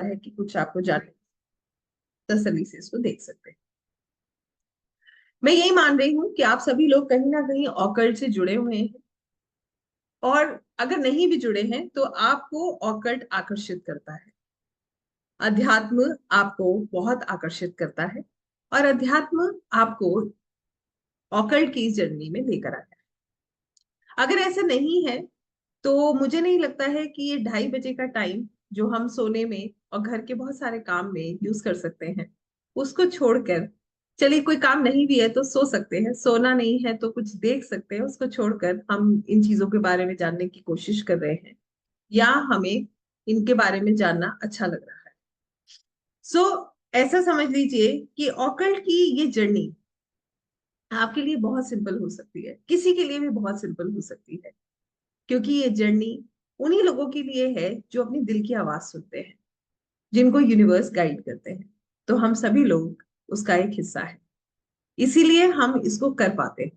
है कि कुछ आपको जाने तसल्ली से इसको देख सकते हैं। मैं यही मान रही हूँ कि आप सभी लोग कहीं ना कहीं ऑकल्ट से जुड़े हुए हैं, और अगर नहीं भी जुड़े हैं तो आपको ऑकल्ट आकर्षित करता है। अध्यात्म आपको बहुत आकर्षित करता है, और अध्यात्म आपको ऑकल्ट की जर्नी में लेकर आता है। अगर ऐसा नहीं है तो मुझे नहीं लगता है कि ये 2:30 बजे का टाइम जो हम सोने में और घर के बहुत सारे काम में यूज कर सकते हैं, उसको छोड़कर, चलिए कोई काम नहीं भी है तो सो सकते हैं, सोना नहीं है तो कुछ देख सकते हैं, उसको छोड़कर हम इन चीजों के बारे में जानने की कोशिश कर रहे हैं, या हमें इनके बारे में जानना अच्छा लग रहा है। सो ऐसा समझ लीजिए कि ऑकल्ट की ये जर्नी आपके लिए बहुत सिंपल हो सकती है, किसी के लिए भी बहुत सिंपल हो सकती है, क्योंकि ये जर्नी उन्हीं लोगों के लिए है जो अपनी दिल की आवाज सुनते हैं, जिनको यूनिवर्स गाइड करते हैं। तो हम सभी लोग उसका एक हिस्सा है, इसीलिए हम इसको कर पाते हैं।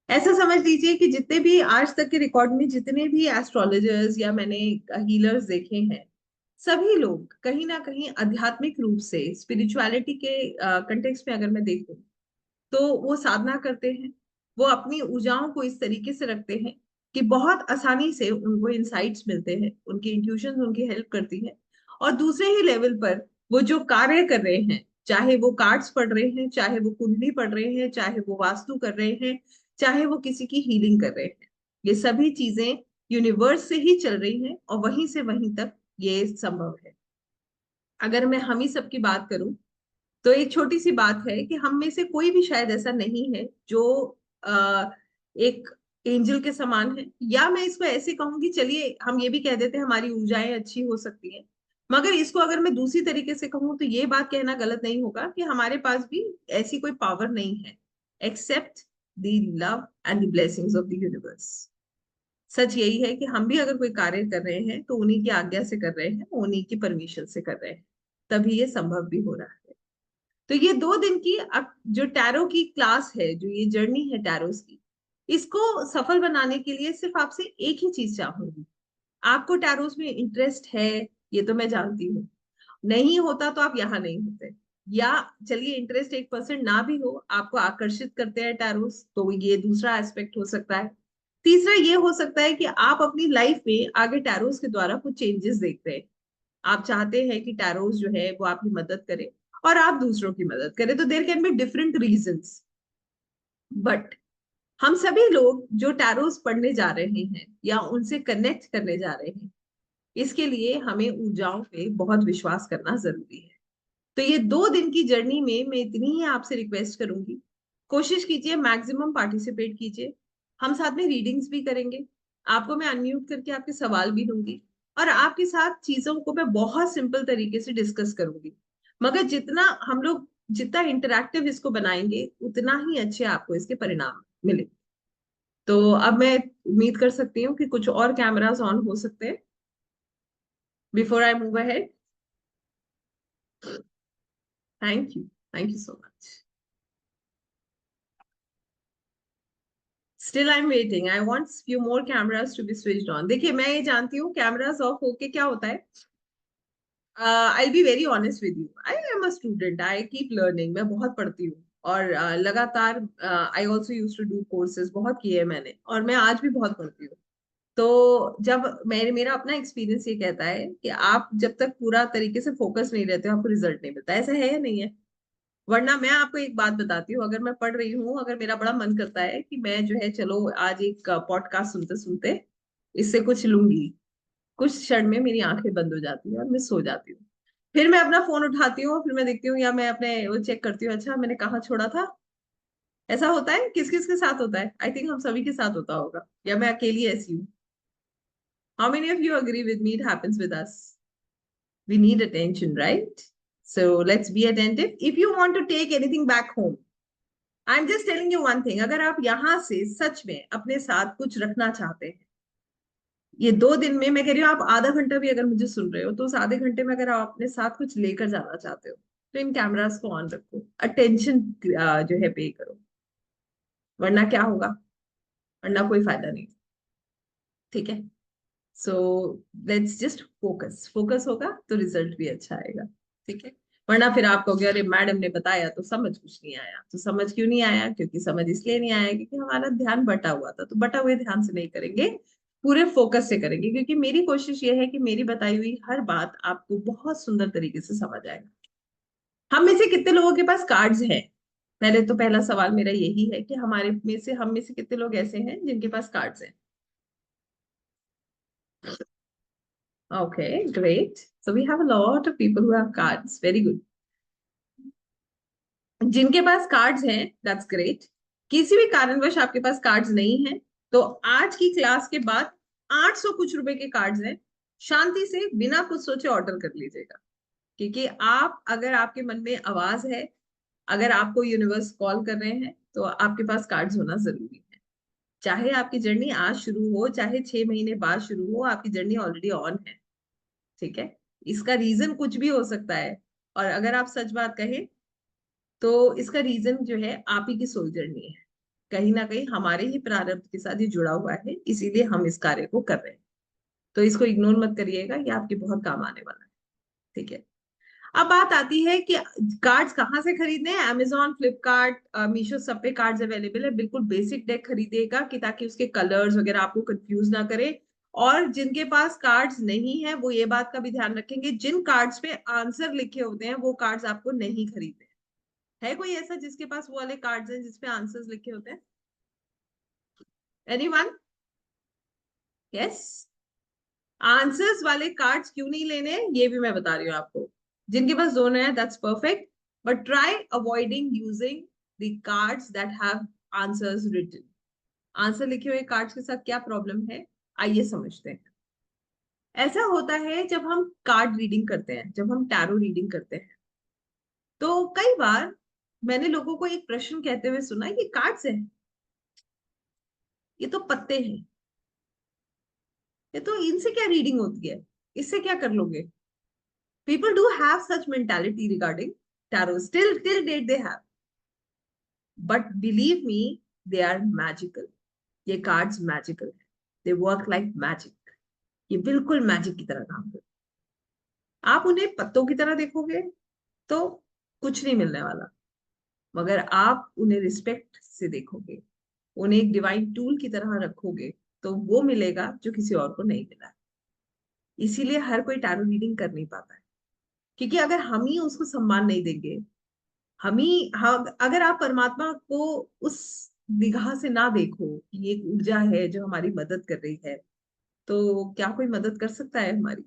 ऐसा समझ लीजिए कि जितने भी आज तक के रिकॉर्ड में जितने भी एस्ट्रोलॉजर्स या मैंने हीलर्स देखे हैं, सभी लोग कहीं ना कहीं आध्यात्मिक रूप से स्पिरिचुअलिटी के कंटेक्स्ट में अगर मैं देखूं, तो वो साधना करते हैं। वो अपनी ऊर्जाओं को इस तरीके से रखते हैं कि बहुत आसानी से उनको इंसाइट्स मिलते हैं, उनकी इंट्यूशन उनकी हेल्प करती है। और दूसरे ही लेवल पर वो जो कार्य कर रहे हैं, चाहे वो कार्ड्स पढ़ रहे हैं, चाहे वो कुंडली पढ़ रहे हैं, चाहे वो वास्तु कर रहे हैं, चाहे वो किसी की हीलिंग कर रहे हैं, ये सभी चीजें यूनिवर्स से ही चल रही हैं, और वहीं से वहीं तक ये संभव है। अगर मैं हम ही सबकी बात करूं, तो एक छोटी सी बात है कि हम में से कोई भी शायद ऐसा नहीं है जो एक एंजल के समान है, या मैं इसको ऐसे कहूंगी, चलिए हम ये भी कह देते हैं हमारी ऊर्जाएं अच्छी हो सकती हैं। मगर इसको अगर मैं दूसरी तरीके से कहूँ तो ये बात कहना गलत नहीं होगा कि हमारे पास भी ऐसी कोई पावर नहीं है, except the love and the blessings of the universe. सच यही है कि हम भी अगर कोई कार्य कर रहे हैं तो उन्हीं की आज्ञा से कर रहे हैं, उन्हीं की परमिशन से कर रहे हैं, तभी ये संभव भी हो रहा है। तो ये 2 दिन की अब जो टैरो की क्लास है, जो ये जर्नी है टैरोस की, इसको सफल बनाने के लिए सिर्फ आपसे एक ही चीज चाहूंगी। आपको टैरोस में इंटरेस्ट है, ये तो मैं जानती हूँ, नहीं होता तो आप यहाँ नहीं होते। या चलिए इंटरेस्ट 1% ना भी हो, आपको आकर्षित करते हैं टैरोस, तो ये दूसरा एस्पेक्ट हो सकता है। तीसरा ये हो सकता है कि आप अपनी लाइफ में आगे टैरोस के द्वारा कुछ चेंजेस देख रहे हैं। आप चाहते हैं कि टैरोस जो है वो आपकी मदद करे, और आप दूसरों की मदद करें। तो there can be different reasons, but हम सभी लोग जो टैरोस पढ़ने जा रहे हैं या उनसे कनेक्ट करने जा रहे हैं, इसके लिए हमें ऊर्जाओं पे बहुत विश्वास करना जरूरी है। तो ये 2 दिन की जर्नी में मैं इतनी ही आपसे रिक्वेस्ट करूंगी, कोशिश कीजिए मैक्सिमम पार्टिसिपेट कीजिए। हम साथ में रीडिंग्स भी करेंगे, आपको मैं अनम्यूट करके आपके सवाल भी दूंगी, और आपके साथ चीजों को मैं बहुत सिंपल तरीके से डिस्कस करूंगी। मगर जितना हम लोग जितना इंटरैक्टिव इसको बनाएंगे, उतना ही अच्छे आपको इसके परिणाम मिलेंगे। तो अब मैं उम्मीद कर सकती हूँ कि कुछ और कैमरास ऑन हो सकते हैं before I move ahead. Thank you so much. Still I am waiting, I want few more cameras to be switched on. देखिए मैं ये जानती हूँ कैमरास ऑफ होके क्या होता है। I be very honest with you, I am a student, I keep learning, मैं बहुत पढ़ती हूँ, और लगातार I also use to do courses, बहुत किए हैं मैंने, और मैं आज भी बहुत पढ़ती हूँ। तो जब मेरा अपना एक्सपीरियंस ये कहता है कि आप जब तक पूरा तरीके से फोकस नहीं रहते हो, आपको रिजल्ट नहीं मिलता। ऐसा है या नहीं है? वरना मैं आपको एक बात बताती हूँ, अगर मैं पढ़ रही हूँ, अगर मेरा बड़ा मन करता है कि मैं जो है चलो आज एक पॉडकास्ट सुनते सुनते इससे कुछ लूंगी, कुछ क्षण में मेरी आंखें बंद हो जाती है और मैं सो जाती हूँ। फिर मैं अपना फोन उठाती हूँ, फिर मैं देखती हूँ, या मैं अपने वो चेक करती हूँ, अच्छा मैंने कहाँ छोड़ा था। ऐसा होता है, किस किस के साथ होता है? आई थिंक हम सभी के साथ होता होगा, या मैं अकेली ऐसी हूँ? How many of you agree with me, it happens with us. We need attention, right? So let's be attentive. If you want to take anything back home, I'm just telling you one thing, अगर आप यहाँ से सच में अपने साथ कुछ रखना चाहते हैं, ये 2 दिन में, मैं कह रही हूँ आप आधा घंटा भी अगर मुझे सुन रहे हो, तो उस आधे घंटे में अगर आप अपने साथ कुछ लेकर जाना चाहते हो, तो इन कैमरास को ऑन रखो, अटेंशन जो है पे करो। वरना क्या होगा? वरना कोई फायदा नहीं। ठीक है? So let's just focus, focus होगा तो रिजल्ट भी अच्छा आएगा, ठीक है। वरना फिर आप कहोगे अरे मैडम ने बताया तो समझ कुछ नहीं आया। तो समझ क्यों नहीं आया? क्योंकि समझ इसलिए नहीं आया क्योंकि हमारा ध्यान बटा हुआ था। तो बटा हुए ध्यान से नहीं करेंगे, पूरे फोकस से करेंगे, क्योंकि मेरी कोशिश ये है कि मेरी बताई हुई हर बात आपको बहुत सुंदर तरीके से समझ आएगा। हम में से कितने लोगों के पास कार्ड्स हैं? पहले तो पहला सवाल मेरा यही है कि हमारे में से, हम में से कितने लोग ऐसे हैं जिनके पास कार्ड्स हैं? Okay, great. So we have a lot of people who have cards. Very good. जिनके पास कार्ड्स हैं, दैट्स ग्रेट। किसी भी कारणवश आपके पास कार्ड्स नहीं है, तो आज की क्लास के बाद 800 कुछ रुपए के कार्ड्स हैं, शांति से बिना कुछ सोचे ऑर्डर कर लीजिएगा। क्योंकि आप, अगर आपके मन में आवाज है, अगर आपको यूनिवर्स कॉल कर रहे हैं, तो आपके पास कार्ड्स होना जरूरी है। चाहे आपकी जर्नी आज शुरू हो, चाहे 6 महीने बाद शुरू हो, आपकी जर्नी ऑलरेडी ऑन है, ठीक है। इसका रीजन कुछ भी हो सकता है, और अगर आप सच बात कहें तो इसका रीजन जो है आप ही की सोल जर्नी है। कहीं ना कहीं हमारे ही प्रारब्ध के साथ ये जुड़ा हुआ है, इसीलिए हम इस कार्य को कर रहे हैं। तो इसको इग्नोर मत करिएगा, ये आपके बहुत काम आने वाला है, ठीक है। अब बात आती है कि कार्ड्स कहाँ से खरीदने हैं। अमेजोन, फ्लिपकार्ट, मीशो, सब पे कार्ड्स अवेलेबल है। बिल्कुल बेसिक डेक खरीदिएगा कि ताकि उसके कलर्स वगैरह आपको कंफ्यूज ना करे। और जिनके पास कार्ड्स नहीं है वो ये बात का भी ध्यान रखेंगे, जिन कार्ड्स पे आंसर लिखे होते हैं वो कार्ड्स आपको नहीं खरीदने। है कोई ऐसा जिसके पास वो वाले कार्ड्स हैं जिसपे आंसर्स लिखे होते हैं? एनीवन? यस। आंसर्स वाले कार्ड्स क्यों नहीं लेने, ये भी मैं बता रही हूँ आपको। जिनके पास दोनों है that's perfect, but try avoiding using the cards that have answers written. Answer लिखे हुए कार्ड्स के साथ क्या प्रॉब्लम है, आइए समझते हैं। ऐसा होता है जब हम कार्ड रीडिंग करते हैं, जब हम टैरो रीडिंग करते हैं, तो कई बार मैंने लोगों को एक प्रश्न कहते हुए सुना, ये कार्ड्स है, ये तो पत्ते हैं, ये तो इनसे क्या रीडिंग होती है, इससे क्या कर लोगे? People do have such mentality regarding tarot. Still, till date they have. But believe me, they are magical. ये कार्ड्स मैजिकल है। They work like magic. ये बिल्कुल मैजिक की तरह काम करते हैं। आप उन्हें पत्तों की तरह देखोगे तो कुछ नहीं मिलने वाला, मगर आप उन्हें रिस्पेक्ट से देखोगे, उन्हें एक डिवाइन टूल की तरह रखोगे, तो वो मिलेगा जो किसी और को नहीं मिला। इसीलिए हर कोई टैरो रीडिंग कर नहीं पाता है, क्योंकि अगर हम ही उसको सम्मान नहीं देंगे, अगर आप परमात्मा को उस निगाह से ना देखो कि ये एक ऊर्जा है जो हमारी मदद कर रही है, तो क्या कोई मदद कर सकता है हमारी?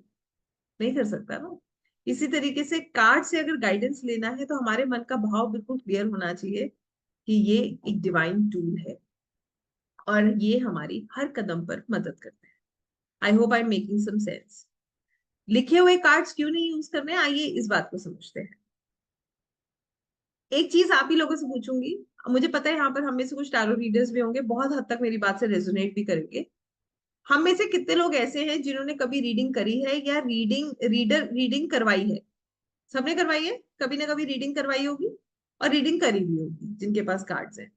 नहीं कर सकता ना। इसी तरीके से कार्ड से अगर गाइडेंस लेना है तो हमारे मन का भाव बिल्कुल क्लियर होना चाहिए कि ये एक डिवाइन टूल है और ये हमारी हर कदम पर मदद करते हैं। I hope I am making some sense. लिखे हुए कार्ड्स क्यों नहीं यूज करने, आइए इस बात को समझते हैं। एक चीज आप ही लोगों से पूछूंगी, मुझे पता है यहाँ पर हम में से कुछ टैरो रीडर्स भी होंगे, बहुत हद तक मेरी बात से रेजोनेट भी करेंगे। हम में से कितने लोग ऐसे हैं जिन्होंने कभी रीडिंग करी है या रीडिंग करवाई है? सबने करवाई है, कभी ना कभी रीडिंग करवाई होगी और रीडिंग करी भी होगी जिनके पास कार्ड्स हैं।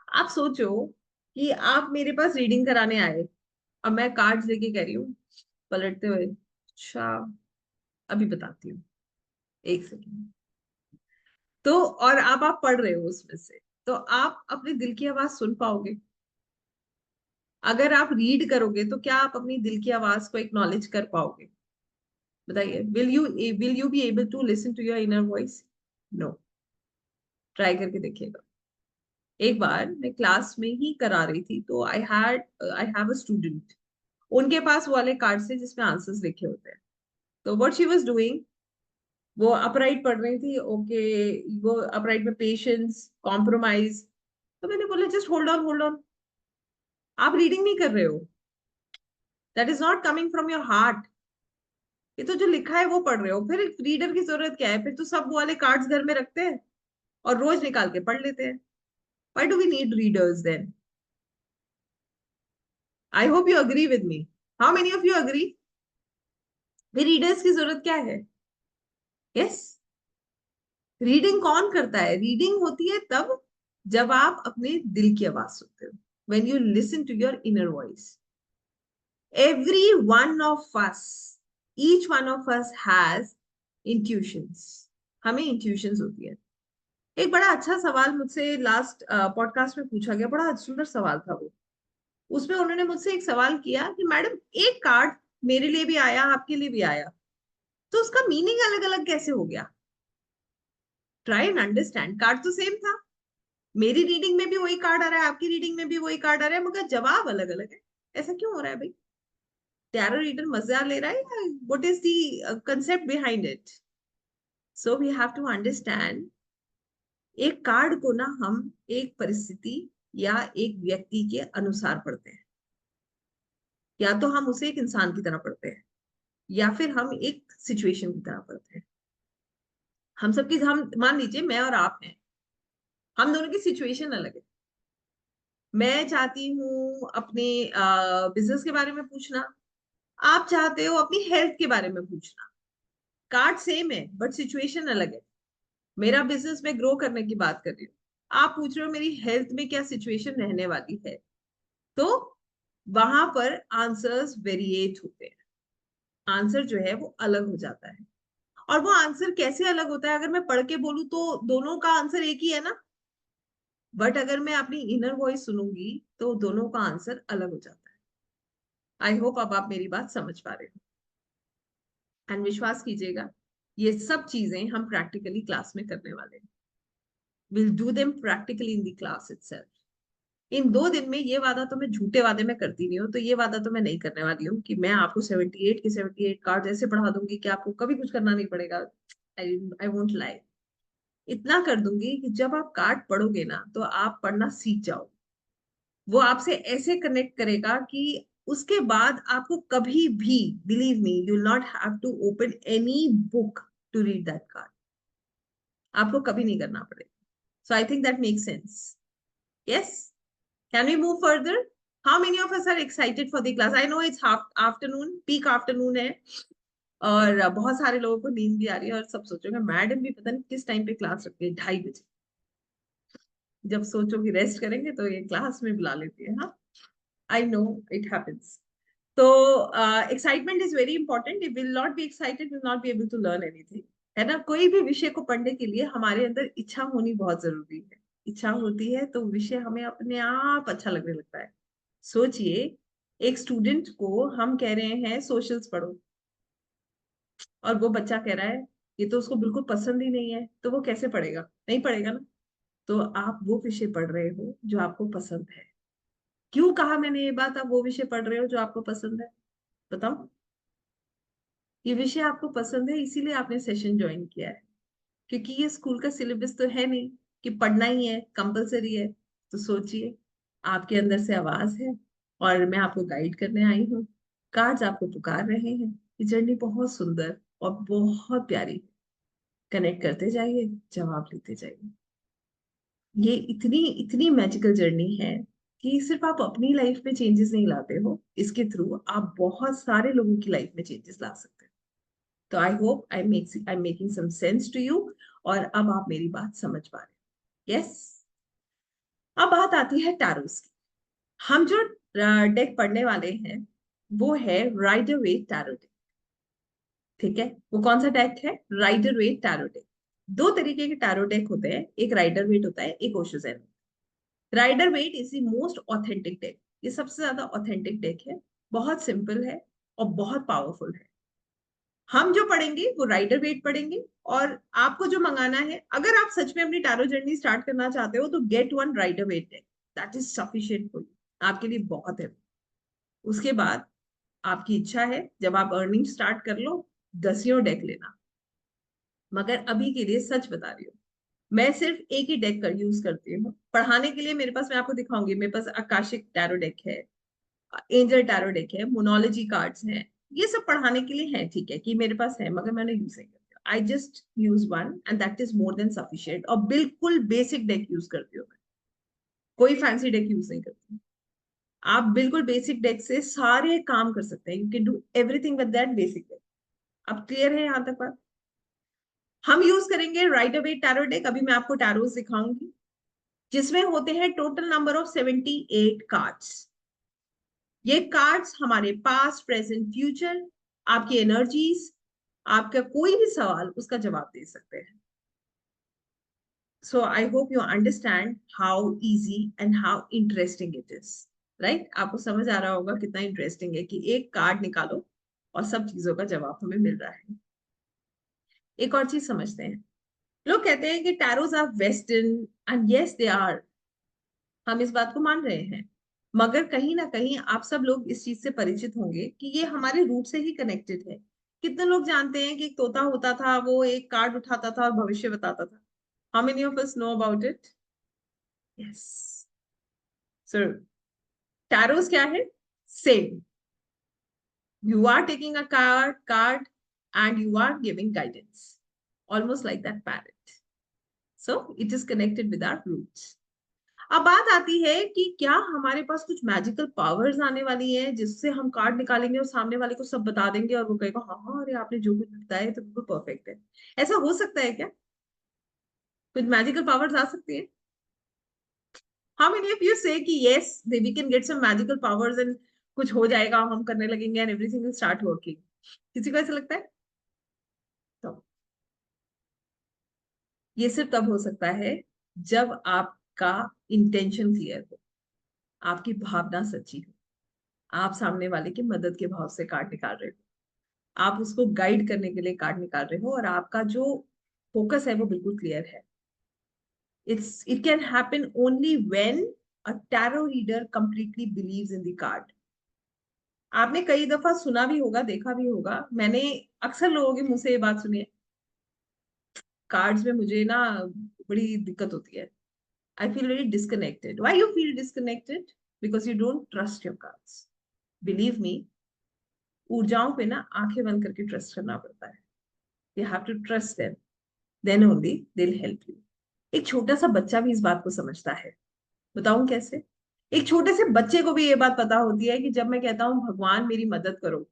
आप सोचो कि आप मेरे पास रीडिंग कराने आए, अब मैं कार्ड्स लेके कह रही हूँ पलटते हुए, अच्छा अभी बताती हूँ, एक सेकेंड। तो और आप पढ़ रहे हो उसमें से, तो आप अपने दिल की आवाज सुन पाओगे? अगर आप रीड करोगे तो क्या आप अपनी दिल की आवाज को एक्नॉलेज कर पाओगे? बताइए, will you be able to listen to your inner voice? No. Try करके देखिएगा। एक बार मैं क्लास में ही करा रही थी, तो आई हैव अ स्टूडेंट, उनके पास वो वाले कार्ड से जिसमें आंसर्स लिखे होते हैं। तो व्हाट शी वाज डूइंग, वो अपराइट पढ़ रही थी, ओके। वो अपराइट में पेशेंस, कॉम्प्रोमाइज। तो मैंने बोला just hold on, hold on, आप रीडिंग नहीं कर रहे हो, that is not coming from your heart. ये तो जो लिखा है वो पढ़ रहे हो, फिर रीडर की जरूरत क्या है? फिर तो सब वो वाले कार्ड्स घर में रखते हैं और रोज निकाल के पढ़ लेते हैं। Why do we need readers then? I hope you agree with me. How many of you agree? फिर रीडर्स की जरूरत क्या है? यस। रीडिंग कौन करता है? रीडिंग होती है तब जब आप अपने दिल की आवाज सुनते हो, when you listen to your inner voice. Every one of us, each one of us has intuitions. हमें intuitions होती है. एक बड़ा अच्छा सवाल मुझसे लास्ट पॉडकास्ट में पूछा गया, बड़ा सुंदर सवाल था वो. उसमें उन्होंने मुझसे एक सवाल किया कि मैडम, एक कार्ड मेरे लिए भी आया, आपके लिए भी आया, तो उसका मीनिंग अलग अलग कैसे हो गया? Try and understand. कार्ड तो सेम था, मेरी रीडिंग में भी वही कार्ड आ रहा है, आपकी रीडिंग में भी वही कार्ड आ रहा है, मगर जवाब अलग अलग है. ऐसा क्यों हो रहा है भाई? टैरो रीडर मजा ले रहा है या what is the concept behind it? So we have to understand. एक कार्ड को ना हम एक परिस्थिति या एक व्यक्ति के अनुसार पढ़ते हैं. या तो हम उसे एक इंसान की तरह पढ़ते हैं, या फिर हम एक सिचुएशन की तरह पढ़ते हैं. हम मान लीजिए मैं और आप हैं, हम दोनों की सिचुएशन अलग है. मैं चाहती हूँ अपने बिजनेस के बारे में पूछना, आप चाहते हो अपनी हेल्थ के बारे में पूछना. कार्ड सेम है बट सिचुएशन अलग है. मेरा बिजनेस में ग्रो करने की बात कर रही हूँ, आप पूछ रहे हो मेरी हेल्थ में क्या सिचुएशन रहने वाली है. तो वहां पर आंसर्स वेरिएट होते हैं. आंसर जो है वो अलग हो जाता है. और वो आंसर कैसे अलग होता है? अगर मैं पढ़ के बोलूं तो दोनों का आंसर एक ही है ना, बट अगर मैं अपनी इनर वॉइस सुनूंगी तो दोनों का आंसर अलग हो जाता है. आई होप अब आप मेरी बात समझ पा रहे हो. एंड विश्वास कीजिएगा, ये सब चीजें हम प्रैक्टिकली क्लास में करने वाले हैं. Will do them practically in the class itself. इन 2 दिन में ये वादा तो मैं, झूठे वादे में करती नहीं हूँ, तो ये वादा तो मैं नहीं करने वाली हूँ कि मैं आपको 78 के 78 कार्ड ऐसे पढ़ा दूंगी कि आपको कभी कुछ करना नहीं पड़ेगा. I won't lie. इतना कर दूंगी कि जब आप कार्ड पढ़ोगे ना तो आप पढ़ना सीख जाओ. वो आपसे ऐसे कनेक्ट करेगा कि उसके बाद आपको कभी भी, believe me, you will not have to open any book to read that card. आपको कभी नहीं करना पड़ेगा. So I think that makes sense. Yes. Can we move further? How many of us are excited for the class? I know it's half afternoon, peak afternoon है, और बहुत सारे लोगों को नींद भी आ रही है और सब सोचोगे मैडम भी पता नहीं किस टाइम पे क्लास रखती है, 2:30 बजे. जब सोचो कि रेस्ट करेंगे तो ये क्लास में बुला लेती है. हाँ, आई नो, इट हैपेंस. तो excitement is very important. If will not be excited, will not be able to learn anything. है ना? कोई भी विषय को पढ़ने के लिए हमारे अंदर इच्छा होनी बहुत जरूरी है. इच्छा होती है तो विषय हमें अपने आप अच्छा लगने लगता है. सोचिए, एक स्टूडेंट को हम कह रहे हैं सोशल्स पढ़ो, और वो बच्चा कह रहा है ये तो उसको बिल्कुल पसंद ही नहीं है, तो वो कैसे पढ़ेगा? नहीं पढ़ेगा ना. तो आप वो विषय पढ़ रहे हो जो आपको पसंद है. क्यों कहा मैंने ये बात, आप वो विषय पढ़ रहे हो जो आपको पसंद है? बताओ. ये विषय आपको पसंद है इसीलिए आपने सेशन ज्वाइन किया है. क्योंकि ये स्कूल का सिलेबस तो है नहीं कि पढ़ना ही है, कंपलसरी है. तो सोचिए, आपके अंदर से आवाज है और मैं आपको गाइड करने आई हूँ. कार्ड्स आपको पुकार रहे हैं. ये जर्नी बहुत सुंदर और बहुत प्यारी. कनेक्ट करते जाइए, जवाब लेते जाइए. ये इतनी इतनी मैजिकल जर्नी है कि सिर्फ आप अपनी लाइफ में चेंजेस नहीं लाते हो, इसके थ्रू आप बहुत सारे लोगों की लाइफ में चेंजेस ला सकते हो. तो I hope I am making some sense to you. और अब आप मेरी बात समझ पा रहे हो. यस. अब बात आती है टैरोस की. हम जो डेक पढ़ने वाले हैं वो है राइडर वेट टैरो डेक. ठीक है? वो कौन सा डेक है? Rider Waite tarot deck. 2 तरीके के टैरो डेक होते हैं, एक राइडर वेट होता है, एक ओशो ज़ेरो. Rider Waite is the most authentic deck. ये सबसे ज्यादा ऑथेंटिक डेक है. बहुत सिंपल है और बहुत पावरफुल है. हम जो पढ़ेंगे वो राइडर वेट पढ़ेंगे. और आपको जो मंगाना है, अगर आप सच में अपनी टैरो जर्नी स्टार्ट करना चाहते हो, तो get one Rider Waite deck. That is sufficient for you. आपके लिए बहुत है. उसके बाद आपकी इच्छा है, जब आप अर्निंग स्टार्ट कर लो, 10 डेक लेना. मगर अभी के लिए सच बता रही हूँ, मैं सिर्फ एक ही डेक का यूज करती हूँ पढ़ाने के लिए. मेरे पास, मैं आपको दिखाऊंगी, मेरे पास आकाशिक टैरो डेक है, एंजल टैरो डेक है, मोनोलॉजी कार्ड्स हैं. ये सब पढ़ाने के लिए है, ठीक है, कि मेरे पास है, मगर मैंने यूज नहीं करती. I just use one and that is more than sufficient. और बिल्कुल बेसिक डेक यूज करती हूँ मैं, कोई फैंसी डेक यूज नहीं करती. आप बिल्कुल बेसिक डेक से सारे काम कर सकते हैं. You can do everything with that basic deck. अब क्लियर है यहाँ तक बात? हम यूज करेंगे राइट अवे टैरो डेक. अभी मैं आपको टैरोस दिखाऊंगी जिसमें होते हैं टोटल नंबर ऑफ 78 कार्ड्स. ये कार्ड्स हमारे पास्ट, प्रेजेंट, फ्यूचर, आपकी एनर्जीज, आपका कोई भी सवाल उसका जवाब दे सकते हैं. So I hope you understand how easy and how interesting it is. Right, आपको समझ आ रहा होगा कितना इंटरेस्टिंग है कि एक कार्ड निकालो और सब चीजों का जवाब हमें मिल रहा है. एक और चीज समझते हैं. लोग कहते हैं कि tarots are western, and yes they are. हम इस बात को मान रहे हैं, मगर कहीं ना कहीं आप सब लोग इस चीज से परिचित होंगे कि ये हमारे रूट से ही कनेक्टेड है. कितने लोग जानते हैं कि एक तोता होता था, वो एक कार्ड उठाता था और भविष्य बताता था. How many of us know about it? Yes. So tarots क्या है? Same. You are taking a card and you are giving guidance, almost like that parrot. So it is connected with our roots. अब बात आती है कि क्या हमारे पास कुछ मैजिकल पावर्स आने वाली है जिससे हम कार्ड निकालेंगे और सामने वाले को सब बता देंगे और वो कहेगा हाँ हाँ अरे आपने जो कुछ बताया तो बिल्कुल परफेक्ट है. ऐसा हो सकता है क्या? कुछ मैजिकल पावर्स आ सकती है? How many of you say कि yes we can get some magical powers and कुछ हो जाएगा, हम करने लगेंगे and everything will start working? किसी को ऐसा लगता है? तो ये सिर्फ तब हो सकता है जब आपका इंटेंशन क्लियर हो, आपकी भावना सच्ची हो, आप सामने वाले की मदद के भाव से कार्ड निकाल रहे हो, आप उसको गाइड करने के लिए कार्ड निकाल रहे हो और आपका जो फोकस है वो बिल्कुल क्लियर है. It can happen only when a tarot reader completely believes in the card. आपने कई दफा सुना भी होगा, देखा भी होगा, मैंने अक्सर लोगों के मुंह से ये बात सुनी है, कार्ड्स में मुझे ना बड़ी दिक्कत होती है. I feel very disconnected. Why you feel disconnected? Because you don't trust your cards. Believe me, ऊर्जाओं पे ना आंखें बंद करके ट्रस्ट करना पड़ता है. You have to trust them. Then only they'll help you. एक छोटा सा बच्चा भी इस बात को समझता है. बताऊं कैसे? एक छोटे से बच्चे को भी ये बात पता होती है कि जब मैं कहता हूँ भगवान मेरी मदद करो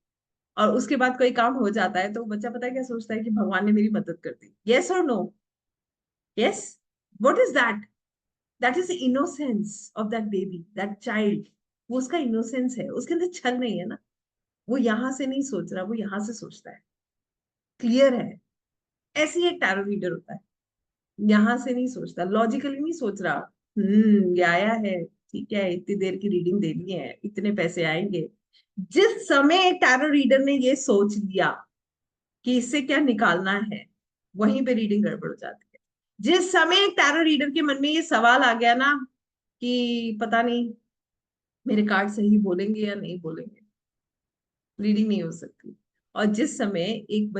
और उसके बाद कोई काम हो जाता है तो बच्चा पता है क्या सोचता है कि भगवान ने मेरी मदद कर दी. Yes or no? Yes. What is that? That is the innocence of that baby, that child. वो उसका इनोसेंस है, उसके अंदर छल नहीं है ना. वो यहां से नहीं सोच रहा, वो यहां से सोचता है. क्लियर है? ऐसे ही एक टैरो रीडर होता है, यहां से नहीं सोचता, लॉजिकली नहीं सोच रहा. ये आया है, ठीक है, इतनी देर की रीडिंग देनी है, इतने पैसे आएंगे. जिस समय एक टैरो रीडर ने ये सोच लिया कि इससे क्या निकालना है, वहीं पे रीडिंग गड़बड़ हो जाती है. जिस समय एक टैरो रीडर के मन में ये सवाल आ गया ना कि पता नहीं मेरे कार्ड सही बोलेंगे या नहीं बोलेंगे, रीडिंग नहीं हो सकती. और जिस समय एक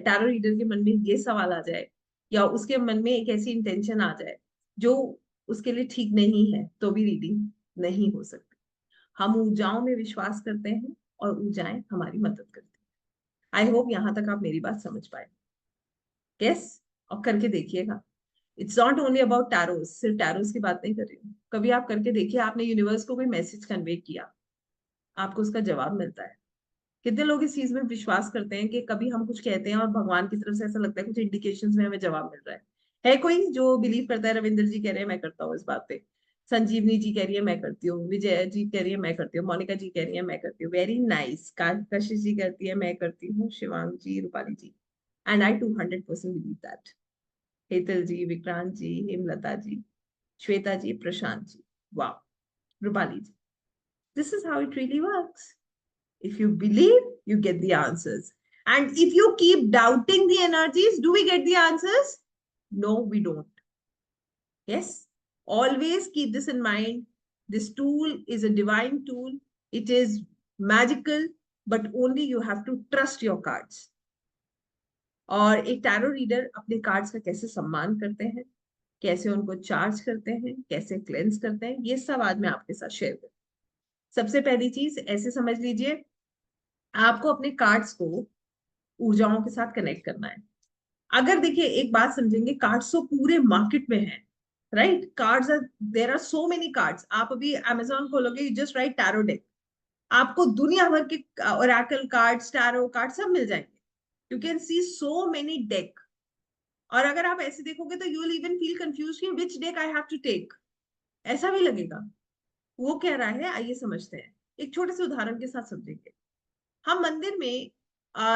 टैरो रीडर के मन में ये सवाल आ जाए या उसके मन में एक ऐसी इंटेंशन आ जाए जो उसके लिए ठीक नहीं है, तो भी रीडिंग नहीं हो सकती. हम ऊर्जाओं में विश्वास करते हैं और ऊर्जाएं हमारी मदद करती हैं. आई होप यहां तक आप मेरी बात समझ पाए. यस. और करके देखिएगा. इट्स नॉट ओनली अबाउट टैरोस, सिर्फ टैरोस की बात नहीं कर रही हूँ. कभी आप करके देखिए, आपने यूनिवर्स को कोई मैसेज कन्वे किया, आपको उसका जवाब मिलता है. कितने लोग इस चीज में विश्वास करते हैं कि कभी हम कुछ कहते हैं और भगवान की तरफ से ऐसा लगता है कुछ इंडिकेशंस में हमें जवाब मिल रहा है कोई जो बिलीव करता है? रविंद्र जी कह रहे हैं मैं करता हूँ इस बात पे, संजीवनी जी कह रही है मैं करती हूँ, विजय जी कह रही है मैं करती हूँ, मोनिका जी कह रही है मैं करती हूँ. Very nice. कशिश जी कहती है मैं करती हूँ, Shivang ji, Rupali ji. And I 200% believe that. Hetal ji, Vikrant ji, Hemlata ji, Shweta ji, Prashant ji. वाह. Rupali ji. This is how it really works. If you believe, you get the answers. And if you keep doubting the energies, do we get the answers? No, we don't. Yes. Always keep this in mind. This tool is a divine tool. It is magical, but only you have to trust your cards. और एक tarot reader अपने cards का कैसे सम्मान करते हैं, कैसे उनको चार्ज करते हैं, कैसे क्लेंस करते हैं, ये सब आज मैं आपके साथ शेयर करूँ. सबसे पहली चीज ऐसे समझ लीजिए, आपको अपने कार्ड्स को ऊर्जाओं के साथ कनेक्ट करना है. अगर देखिए एक बात समझेंगे, कार्ड्स तो पूरे मार्केट में है. Right, cards are, there are so many cards. आप अभी अमेजोन खोलोगे, you just write tarot deck, आपको दुनिया भर के ओरेकल कार्ड्स, टैरो कार्ड सब मिल जाएंगे. You can see so many deck. और अगर आप ऐसे देखोगे तो you will even feel confuse कि which deck I have to take, ऐसा भी लगेगा. वो कह रहा है, आइए समझते हैं. एक छोटे से उदाहरण के साथ समझेंगे। हम मंदिर में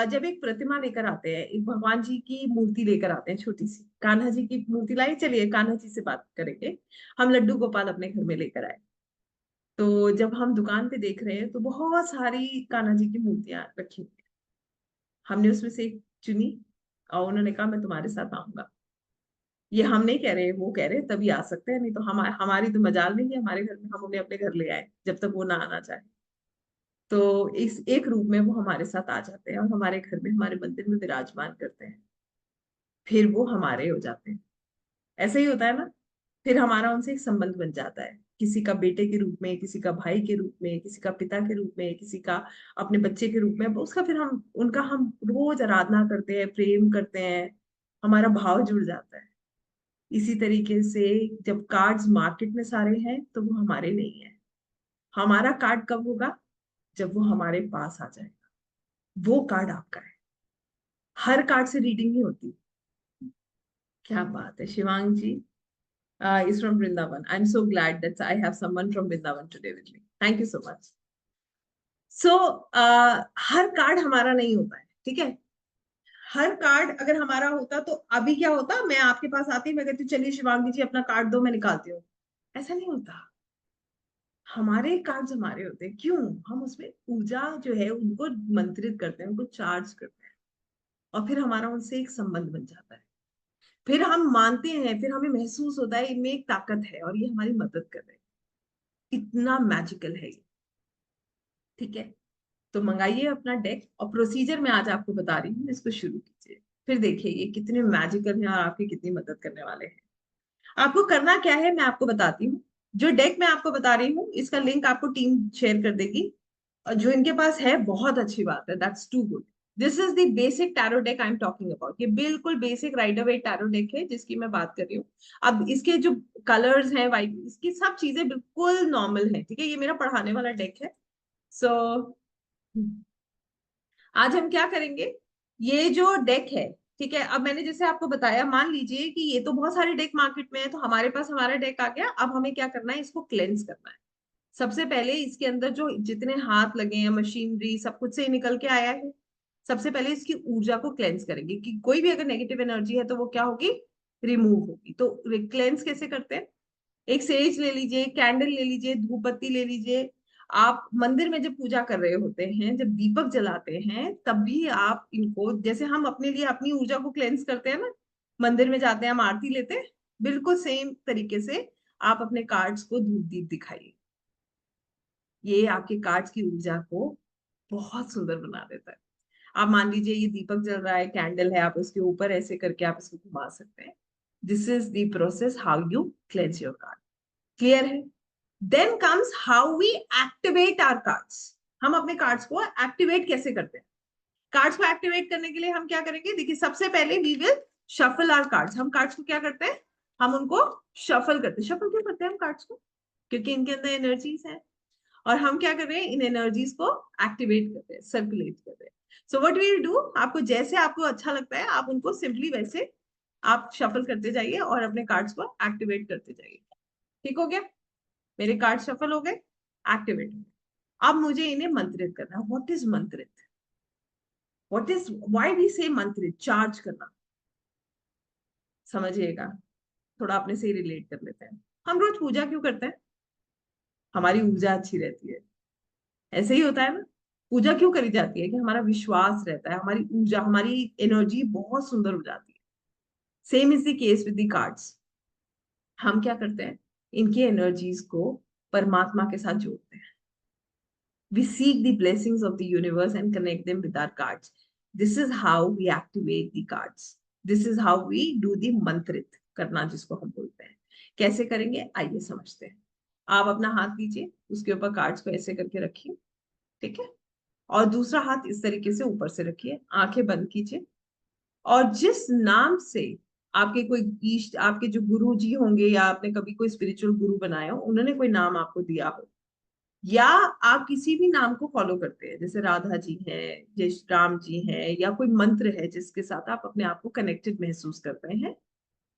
जब एक प्रतिमा लेकर आते हैं, एक भगवान जी की मूर्ति लेकर आते हैं, छोटी सी कान्हा जी की मूर्ति लाई, चलिए कान्हा जी से बात करेंगे। हम लड्डू गोपाल अपने घर में लेकर आए, तो जब हम दुकान पे देख रहे हैं तो बहुत सारी कान्हा जी की मूर्तियां रखी हुई हैं। हमने उसमें से एक चुनी और उन्होंने कहा मैं तुम्हारे साथ आऊंगा। ये हम नहीं कह रहे, वो कह रहे तभी आ सकते हैं, नहीं तो हम हमारी तो मजाल नहीं है हमारे घर में, हम उन्हें अपने घर ले आए जब तक वो ना आना चाहे। तो इस एक रूप में वो हमारे साथ आ जाते हैं और हमारे घर में, हमारे मंदिर में विराजमान करते हैं। फिर वो हमारे हो जाते हैं। ऐसा ही होता है ना। फिर हमारा उनसे एक संबंध बन जाता है, किसी का बेटे के रूप में, किसी का भाई के रूप में, किसी का पिता के रूप में, किसी का अपने बच्चे के रूप में। उसका फिर हम उनका हम रोज आराधना करते हैं, प्रेम करते हैं, हमारा भाव जुड़ जाता है। इसी तरीके से जब कार्ड्स मार्केट में सारे हैं तो वो हमारे नहीं है। हमारा कार्ड कब होगा? जब वो हमारे पास आ जाएगा, वो कार्ड आपका है। हर कार्ड से रीडिंग नहीं होती। क्या बात है शिवांग जी, is from Vrindavan. I'm so glad that I have someone from Vrindavan today with me. Thank you so much. So, her card हमारा नहीं होता है, ठीक है। हर कार्ड अगर हमारा होता तो अभी क्या होता, मैं आपके पास आती, मैं कहती चलिए शिवांगी जी अपना कार्ड दो, मैं निकालती हूँ। ऐसा नहीं होता। हमारे कार्ड्स हमारे होते हैं। क्यों? हम उसमें ऊर्जा जो है उनको मंत्रित करते हैं, उनको चार्ज करते हैं, और फिर हमारा उनसे एक संबंध बन जाता है। फिर हम मानते हैं, फिर हमें महसूस होता है इनमें एक ताकत है और ये हमारी मदद कर रहे हैं। इतना मैजिकल है ये, ठीक है। तो मंगाइए अपना डेक, और प्रोसीजर मैं आज आपको बता रही हूँ, इसको शुरू कीजिए। फिर देखिए ये कितने मैजिकल हैं और आपकी कितनी मदद करने वाले हैं। आपको करना क्या है मैं आपको बताती हूँ। जो डेक मैं आपको बता रही हूँ इसका लिंक आपको टीम शेयर कर देगी, और जो इनके पास है बहुत अच्छी बात है, that's too good. This is the basic tarot deck I am talking about. ये बिल्कुल basic Rider Waite tarot deck है जिसकी मैं बात कर रही हूँ। अब इसके जो कलर्स हैं वाइट, इसकी सब चीजें बिल्कुल नॉर्मल है, ठीक है। ये मेरा पढ़ाने वाला डेक है। सो आज हम क्या करेंगे, ये जो डेक है, ठीक है। अब मैंने जैसे आपको बताया, मान लीजिए कि ये तो बहुत सारे डेक मार्केट में है, तो हमारे पास हमारा डेक आ गया। अब हमें क्या करना है, इसको क्लेंस करना है। सबसे पहले इसके अंदर जो जितने हाथ लगे हैं, मशीनरी, सब कुछ से ही निकल के आया है। सबसे पहले इसकी ऊर्जा को क्लेंस करेंगे, कि कोई भी अगर नेगेटिव एनर्जी है तो वो क्या होगी, रिमूव होगी। तो क्लेंस कैसे करते हैं, एक सेज ले लीजिए, कैंडल ले लीजिए, धूप बत्ती ले लीजिए। आप मंदिर में जब पूजा कर रहे होते हैं, जब दीपक जलाते हैं, तब भी आप इनको, जैसे हम अपने लिए अपनी ऊर्जा को क्लेंस करते हैं ना, मंदिर में जाते हैं हम आरती लेते हैं, बिल्कुल सेम तरीके से आप अपने कार्ड्स को धूप दीप दिखाइए। ये आपके कार्ड्स की ऊर्जा को बहुत सुंदर बना देता है। आप मान लीजिए ये दीपक जल रहा है, कैंडल है, आप उसके ऊपर ऐसे करके आप इसको घुमा सकते हैं। This is the process how you cleanse your card. Clear है? Then comes how we activate our cards. हम अपने कार्ड्स को एक्टिवेट कैसे करते हैं? कार्ड्स को एक्टिवेट करने के लिए हम क्या करेंगे, देखिए सबसे पहले we will shuffle our cards. हम कार्ड्स को क्या करते हैं, हम उनको शफल करते हैं। शफल क्यों करते हैं हम कार्ड्स को? क्योंकि इनके अंदर एनर्जीज है, और हम क्या कर रहे हैं, इन एनर्जीज को एक्टिवेट कर रहे हैं, सर्कुलेट कर रहे हैं। So what we will do, आपको जैसे आपको अच्छा लगता है आप उनको सिंपली वैसे आप शफल करते जाइए और अपने कार्ड्स को एक्टिवेट करते जाइए। ठीक हो गया? मेरे कार्ड शफल हो गए, एक्टिवेट हो गए। अब मुझे इन्हें मंत्रित करना है। व्हाट इज मंत्रित? What is, why we say मंत्रित? चार्ज करना, समझिएगा। थोड़ा अपने से ही रिलेट कर लेते हैं। हम रोज पूजा क्यों करते हैं? हमारी ऊर्जा अच्छी रहती है, ऐसे ही होता है ना। पूजा क्यों करी जाती है? कि हमारा विश्वास रहता है, हमारी ऊर्जा, हमारी एनर्जी बहुत सुंदर हो जाती है। Same is the case with the cards. हम क्या करते हैं, इनकी एनर्जीज को परमात्मा के साथ जोड़ते हैं। We seek the blessings of the universe and connect them with our cards. This is how we activate the cards. This is how we do the mantrit करना, जिसको हम बोलते हैं। कैसे करेंगे आइए समझते हैं। आप अपना हाथ लीजिए, उसके ऊपर कार्ड्स को ऐसे करके रखिए, ठीक है। और दूसरा हाथ इस तरीके से ऊपर से रखिए, आंखें बंद कीजिए, और जिस नाम से आपके कोई इष्ट, आपके जो गुरु जी होंगे, या आपने कभी कोई स्पिरिचुअल गुरु बनाया हो, उन्होंने कोई नाम आपको दिया हो, या आप किसी भी नाम को फॉलो करते हैं, जैसे राधा जी हैं, जय श्री राम जी हैं, या कोई मंत्र है जिसके साथ आप अपने आप को कनेक्टेड महसूस करते हैं,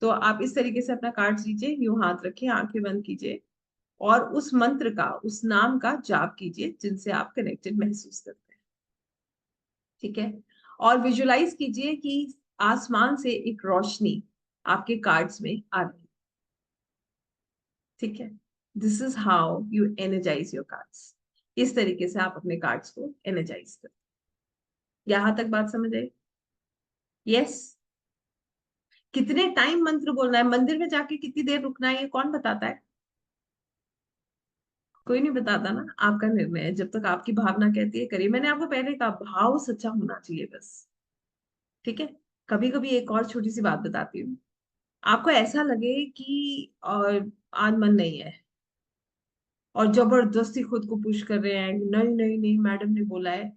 तो आप इस तरीके से अपना कार्ड लीजिए, यूं हाथ रखिए, आंखें बंद कीजिए, और उस मंत्र का, उस नाम का जाप कीजिए जिनसे आप कनेक्टेड महसूस करते हैं। ठीक है। और विजुलाइज कीजिए कि आसमान से एक रोशनी आपके कार्ड्स में आ रही है। ठीक है। This is how you energise your cards. इस तरीके से आप अपने कार्ड्स को एनर्जाइज करते हैं। यहां तक बात समझ आई? यस। कितने टाइम मंत्र बोलना है, मंदिर में जाके कितनी देर रुकना है, ये कौन बताता है? कोई नहीं बताता ना। आपका निर्णय है। जब तक आपकी भावना कहती है करिए। मैंने आपको पहले कहा, भाव सच्चा होना चाहिए बस। ठीक है। कभी कभी एक और छोटी सी बात बताती हूँ। आपको ऐसा लगे कि आज मन नहीं है, और जबरदस्ती खुद को पुश कर रहे हैं, नहीं नहीं नहीं मैडम ने बोला है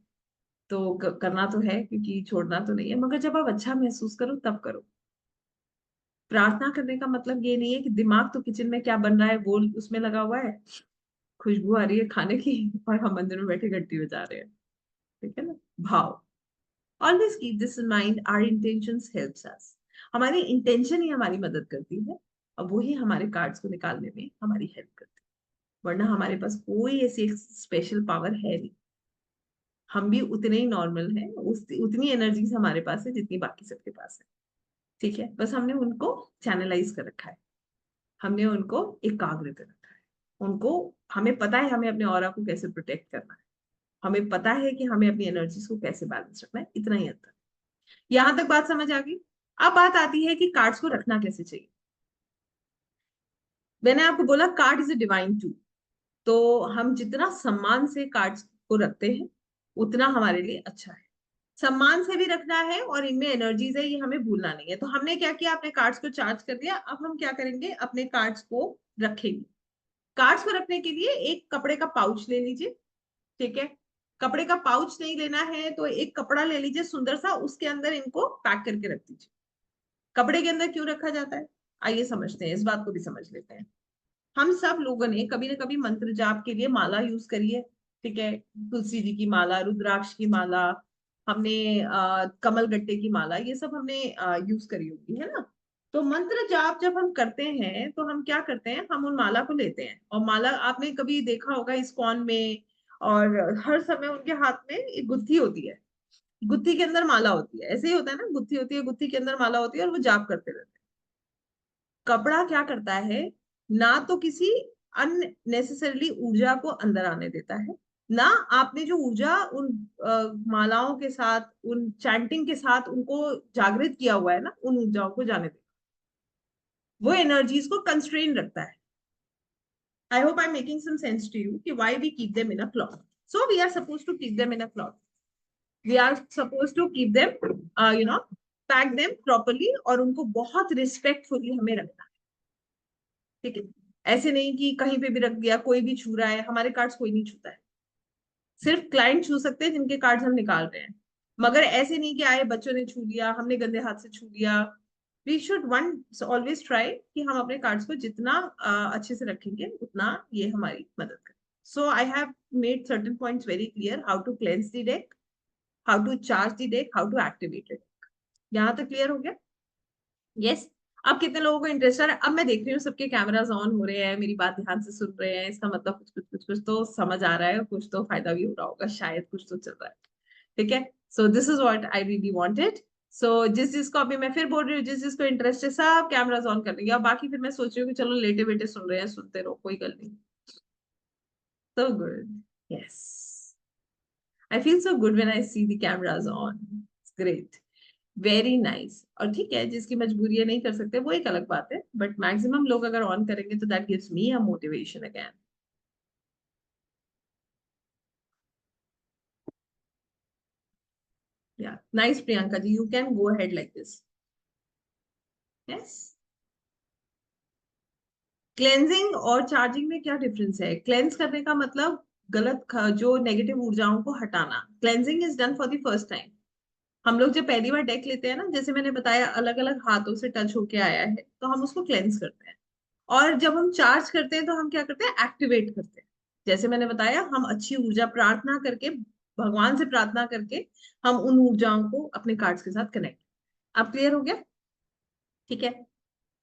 तो करना तो है, क्योंकि छोड़ना तो नहीं है, मगर जब आप अच्छा महसूस करो तब करो। प्रार्थना करने का मतलब ये नहीं है कि दिमाग तो किचन में क्या बन रहा है वो उसमें लगा हुआ है, खुशबू आ रही है खाने की, और हम मंदिर में बैठे घंटी बजा रहे हैं। ठीक है ना? भाव। Always keep this in mind, our intentions helps us. हमारी इंटेंशन ही हमारी मदद करती है, और वो ही हमारे कार्ड्स को निकालने में हमारी हेल्प करती है। वरना हमारे पास कोई ऐसी एक स्पेशल पावर है नहीं। हम भी उतने ही नॉर्मल हैं, उतनी एनर्जीज हमारे पास है जितनी बाकी सबके पास है। ठीक है। बस हमने उनको चैनलाइज कर रखा है, हमने उनको एकाग्र कर रखा है। उनको, हमें पता है हमें अपने ऑरा को कैसे प्रोटेक्ट करना है, हमें पता है कि हमें अपनी एनर्जीज को कैसे बैलेंस रखना है। इतना ही अंतर। यहां तक बात समझ आ गई? अब बात आती है कि कार्ड्स को रखना कैसे चाहिए। मैंने आपको बोला card is a divine tool. तो हम जितना सम्मान से कार्ड्स को रखते हैं उतना हमारे लिए अच्छा है। सम्मान से भी रखना है, और इनमें एनर्जीज है, ये हमें भूलना नहीं है। तो हमने क्या किया, अपने कार्ड्स को चार्ज कर दिया। अब हम क्या करेंगे, अपने कार्ड्स को रखेंगे। कार्ड्स को रखने के लिए एक कपड़े का पाउच ले लीजिए। ठीक है। कपड़े का पाउच नहीं लेना है तो एक कपड़ा ले लीजिए सुंदर सा, उसके अंदर इनको पैक करके रख दीजिए। कपड़े के अंदर क्यों रखा जाता है, आइए समझते हैं, इस बात को भी समझ लेते हैं। हम सब लोगों ने कभी ना कभी मंत्र जाप के लिए माला यूज करी है। ठीक है। तुलसी जी की माला, रुद्राक्ष की माला, हमने कमल गट्टे की माला, ये सब हमने यूज करी होगी, है ना? तो मंत्र जाप जब हम करते हैं तो हम क्या करते हैं, हम उन माला को लेते हैं। और माला आपने कभी देखा होगा इस्कॉन में, और हर समय उनके हाथ में एक गुत्थी होती है। गुत्थी के अंदर माला होती है। ऐसे ही होता है ना, गुत्थी होती है, गुत्थी के अंदर माला होती है, और वो जाप करते रहते हैं। कपड़ा क्या करता है, ना तो किसी अननेसेसरली ऊर्जा को अंदर आने देता है, ना आपने जो ऊर्जा उन मालाओं के साथ, उन चैंटिंग के साथ उनको जागृत किया हुआ है ना, उन ऊर्जाओं को जाने देता है। वो एनर्जीज को कंस्ट्रेन रखता है। I hope I am making some sense to you कि why we keep them in a cloth. So we are suppose to keep them in a cloth. We are suppose to keep them, you know, pack them properly, और उनको बहुत respectfully हमें रखना है। ठीक है। ऐसे नहीं कि कहीं पे भी रख दिया, कोई भी छू रहा है। हमारे कार्ड्स कोई नहीं छूता है, सिर्फ क्लाइंट छू सकते हैं जिनके कार्ड्स हम निकाल रहे हैं। मगर ऐसे नहीं कि आए बच्चों ने छू लिया, हमने गंदे हाथ से छू लिया। We should one always try कि हम अपने कार्ड्स को जितना अच्छे से रखेंगे उतना ये हमारी मदद करे। So I have made certain points very clear, how to cleanse the deck, how to charge the deck, how to activate it. यहाँ तक क्लियर हो गया? यस। अब कितने लोगों को इंटरेस्ट आ रहा है? अब मैं देख रही हूँ सबके कैमरास ऑन हो रहे हैं, मेरी बात ध्यान से सुन रहे हैं, इसका मतलब कुछ कुछ कुछ कुछ तो समझ आ रहा है, कुछ तो फायदा भी हो रहा होगा, शायद कुछ तो चल रहा है। ठीक है। So this is what I really wanted. So जिस जिसको, अभी मैं फिर बोल रही हूँ, जिस जिसको इंटरेस्ट है सब कैमरास ऑन कर लेंगे। और बाकी फिर मैं सोच रही हूँ कि चलो लेटे बेटे सुन रहे हैं, सुनते रहो, कोई गल नहीं। So good. Yes. I feel so good when I see the cameras on. It's great. Very nice. और ठीक है, जिसकी मजबूरी है नहीं कर सकते वो एक अलग बात है, बट मैक्सिमम लोग अगर ऑन करेंगे तो that gives me a motivation again. या nice Priyanka ji, you can go ahead like this. Yes. Cleansing और चार्जिंग में क्या डिफरेंस है? क्लेंस करने का मतलब जो नेगेटिव ऊर्जाओं को हटाना। Cleansing is done for the first time. हम लोग जब पहली बार डेक लेते हैं ना, जैसे मैंने बताया, अलग अलग हाथों से टच होके आया है, तो हम उसको क्लेंस करते हैं। और जब हम चार्ज करते हैं तो हम क्या करते हैं, एक्टिवेट करते हैं। जैसे मैंने बताया, हम अच्छी ऊर्जा प्रार्थना करके, भगवान से प्रार्थना करके, हम उन ऊर्जाओं को अपने कार्ड्स के साथ कनेक्ट। अब क्लियर हो गया? ठीक है।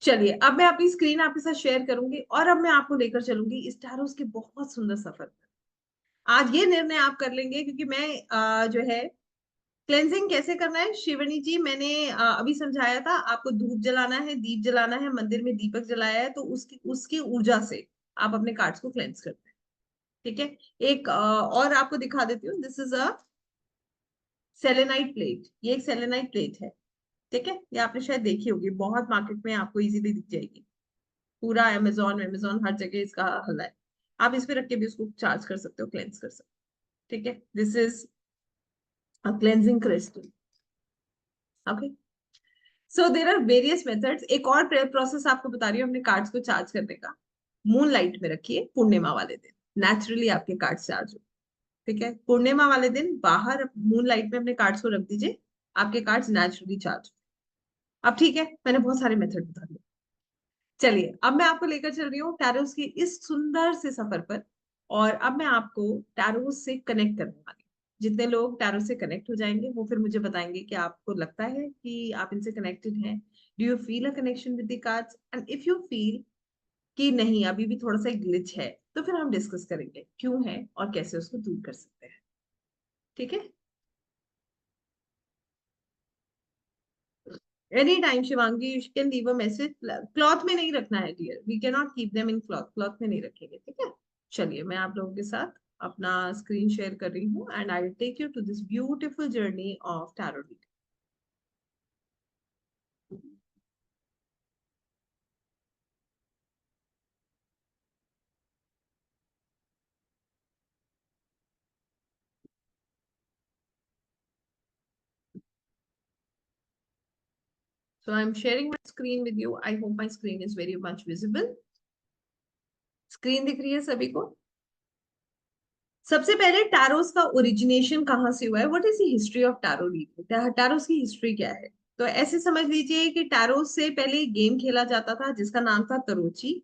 चलिए अब मैं अपनी स्क्रीन आपके साथ शेयर करूंगी और अब मैं आपको लेकर चलूंगी इस टैरोस के बहुत सुंदर सफर पर। आज ये निर्णय आप कर लेंगे क्योंकि मैं जो है क्लेंजिंग कैसे करना है शिवानी जी, मैंने अभी समझाया था आपको। धूप जलाना है, दीप जलाना है, मंदिर में दीपक जलाया है तो उसकी उसकी ऊर्जा से आप अपने कार्ड्स को क्लेंस करते हैं। ठीक है। एक और आपको दिखा देती हूँ। This is a selenite plate. ये एक सेलेनाइट प्लेट है। ठीक है, ये आपने शायद देखी होगी, बहुत मार्केट में आपको इजीली दिख जाएगी। पूरा अमेजोन अमेजोन हर जगह इसका हल है। आप इस पे रख के भी उसको चार्ज कर सकते हो, क्लेंस कर सकते हो। ठीक है, this is a cleansing crystal. Okay, so there are various methods. एक और प्रोसेस आपको बता रही हूँ अपने कार्ड्स को चार्ज करने का। मून लाइट में रखिए पूर्णिमा वाले दिन, नेचुरली आपके कार्ड चार्ज हो। ठीक है, पूर्णिमा वाले दिन बाहर मून लाइट में अपने कार्ड्स को रख दीजिए, आपके कार्ड्स नेचुरली चार्ज। अब ठीक है, मैंने बहुत सारे मेथड बता दिए। चलिए अब मैं आपको लेकर चल रही हूँ टैरोस की इस सुंदर से सफर पर। और अब मैं आपको टैरोस से कनेक्ट करने वाली हूँ। जितने लोग टैरोस से कनेक्ट हो जाएंगे वो फिर मुझे बताएंगे कि आपको लगता है कि आप इनसे कनेक्टेड हैं। Do you feel a connection with the cards? And if you feel कि नहीं, अभी भी थोड़ा सा ग्लिच है, तो फिर हम डिस्कस करेंगे क्यों है और कैसे उसको दूर कर सकते हैं। ठीक है। Any time Shivangi, you can leave a message. Cloth में नहीं रखना है dear, we can not keep them in cloth, cloth में नहीं रखेंगे। ठीक है। चलिए मैं आप लोगों के साथ अपना स्क्रीन शेयर कर रही हूँ and I will take you to this beautiful journey of tarot reading. So I'm sharing my screen with you. I hope my screen is very much visible. Screen दिख रही है सभी को? सबसे पहले टैरोस का ओरिजिनेशन कहाँ से हुआ है, what is the history of tarot reading? Tarots की हिस्ट्री क्या है? तो ऐसे समझ लीजिए कि टैरोस से पहले एक गेम खेला जाता था जिसका नाम था तरोची।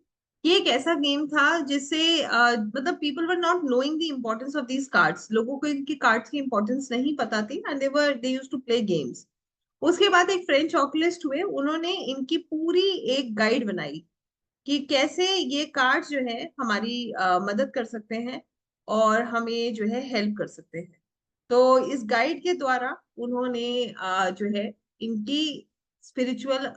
ये एक ऐसा गेम था जिससे मतलब people were not knowing the importance of these cards. लोगों को इनकी कार्ड्स की इंपॉर्टेंस नहीं पता थी and they used to play games. उसके बाद एक फ्रेंच ऑकुलिस्ट हुए, उन्होंने इनकी पूरी एक गाइड बनाई कि कैसे ये कार्ड जो है हमारी मदद कर सकते हैं और हमें जो है हेल्प कर सकते हैं। तो इस गाइड के द्वारा उन्होंने जो है इनकी स्पिरिचुअल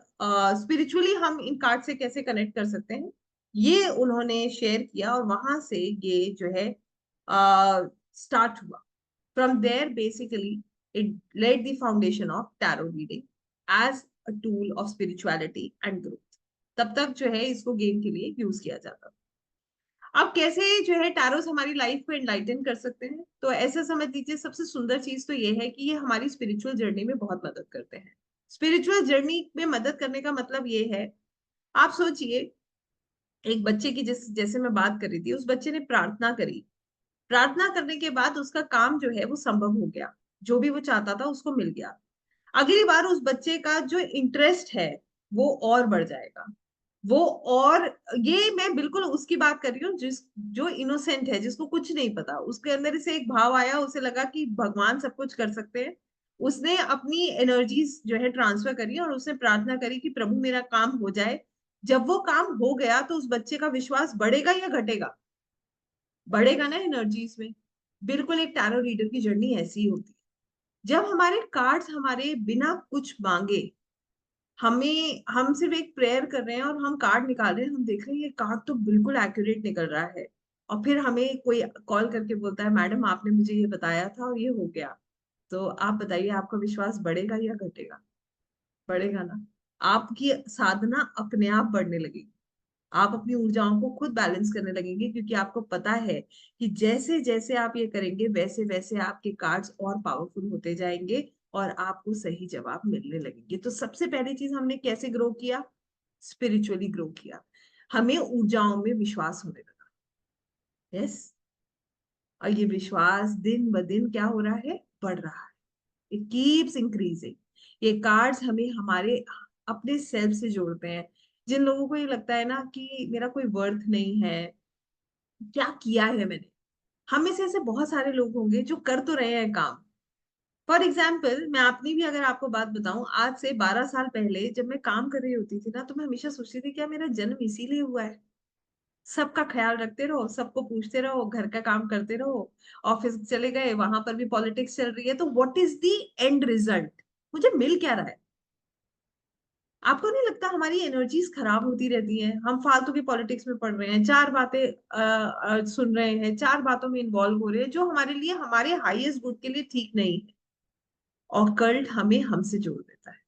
स्पिरिचुअली हम इन कार्ड से कैसे कनेक्ट कर सकते हैं, ये उन्होंने शेयर किया और वहां से ये जो है स्टार्ट हुआ। From there basically it led the foundation of tarot reading as a tool of spirituality and growth. तब तक जो है इसको गेम के लिए यूज किया जाता था। अब कैसे जो है टैरोस हमारी लाइफ को एनलाइटन कर सकते हैं, तो ऐसा समझ लीजिए सबसे सुंदर चीज तो ये है कि ये हमारी स्पिरिचुअल जर्नी में बहुत मदद करते हैं। स्पिरिचुअल जर्नी में मदद करने का मतलब ये है, आप सोचिए एक बच्चे की जिस जैसे मैं बात कर रही थी, उस बच्चे ने प्रार्थना करी। प्रार्थना करने के बाद उसका काम जो है वो संभव हो गया, जो भी वो चाहता था उसको मिल गया। अगली बार उस बच्चे का जो इंटरेस्ट है वो और बढ़ जाएगा। वो और ये मैं बिल्कुल उसकी बात कर रही हूँ जिस जो इनोसेंट है, जिसको कुछ नहीं पता, उसके अंदर से एक भाव आया, उसे लगा कि भगवान सब कुछ कर सकते हैं। उसने अपनी एनर्जीज जो है ट्रांसफर करी और उसने प्रार्थना करी कि प्रभु मेरा काम हो जाए। जब वो काम हो गया तो उस बच्चे का विश्वास बढ़ेगा या घटेगा? बढ़ेगा ना एनर्जीज में। बिल्कुल एक टैरो रीडर की जर्नी ऐसी ही होती है। जब हमारे कार्ड्स हमारे बिना कुछ मांगे हमें, हम सिर्फ एक प्रेयर कर रहे हैं और हम कार्ड निकाल रहे हैं, हम देख रहे हैं ये कार्ड तो बिल्कुल एक्यूरेट निकल रहा है, और फिर हमें कोई कॉल करके बोलता है मैडम आपने मुझे ये बताया था और ये हो गया, तो आप बताइए आपका विश्वास बढ़ेगा या घटेगा? बढ़ेगा ना। आपकी साधना अपने आप बढ़ने लगेगी। आप अपनी ऊर्जाओं को खुद बैलेंस करने लगेंगे क्योंकि आपको पता है कि जैसे जैसे आप ये करेंगे वैसे वैसे आपके कार्ड्स और पावरफुल होते जाएंगे और आपको सही जवाब मिलने लगेंगे। तो सबसे पहली चीज हमने कैसे ग्रो किया? स्पिरिचुअली ग्रो किया। हमें ऊर्जाओं में विश्वास होने लगा। यस। और ये विश्वास दिन ब दिन क्या हो रहा है? बढ़ रहा है। It keeps increasing. ये कार्ड्स हमें हमारे अपने सेल्फ से जोड़ते हैं। जिन लोगों को ये लगता है ना कि मेरा कोई वर्थ नहीं है, क्या किया है मैंने, हम में से ऐसे बहुत सारे लोग होंगे जो कर तो रहे हैं काम, फॉर एग्जाम्पल मैं अपनी भी अगर आपको बात बताऊं, आज से 12 साल पहले जब मैं काम कर रही होती थी ना, तो मैं हमेशा सोचती थी क्या मेरा जन्म इसीलिए हुआ है, सबका ख्याल रखते रहो, सबको पूछते रहो, घर का काम करते रहो, ऑफिस चले गए वहां पर भी पॉलिटिक्स चल रही है, तो what is the end result, मुझे मिल क्या रहा है? आपको नहीं लगता हमारी एनर्जीज खराब होती रहती हैं, हम फालतू की पॉलिटिक्स में पड़ रहे हैं, चार बातें सुन रहे हैं, चार बातों में इन्वॉल्व हो रहे हैं जो हमारे लिए, हमारे हाईएस्ट गुड के लिए ठीक नहीं है। ऑकल्ट हमें हमसे जोड़ देता है,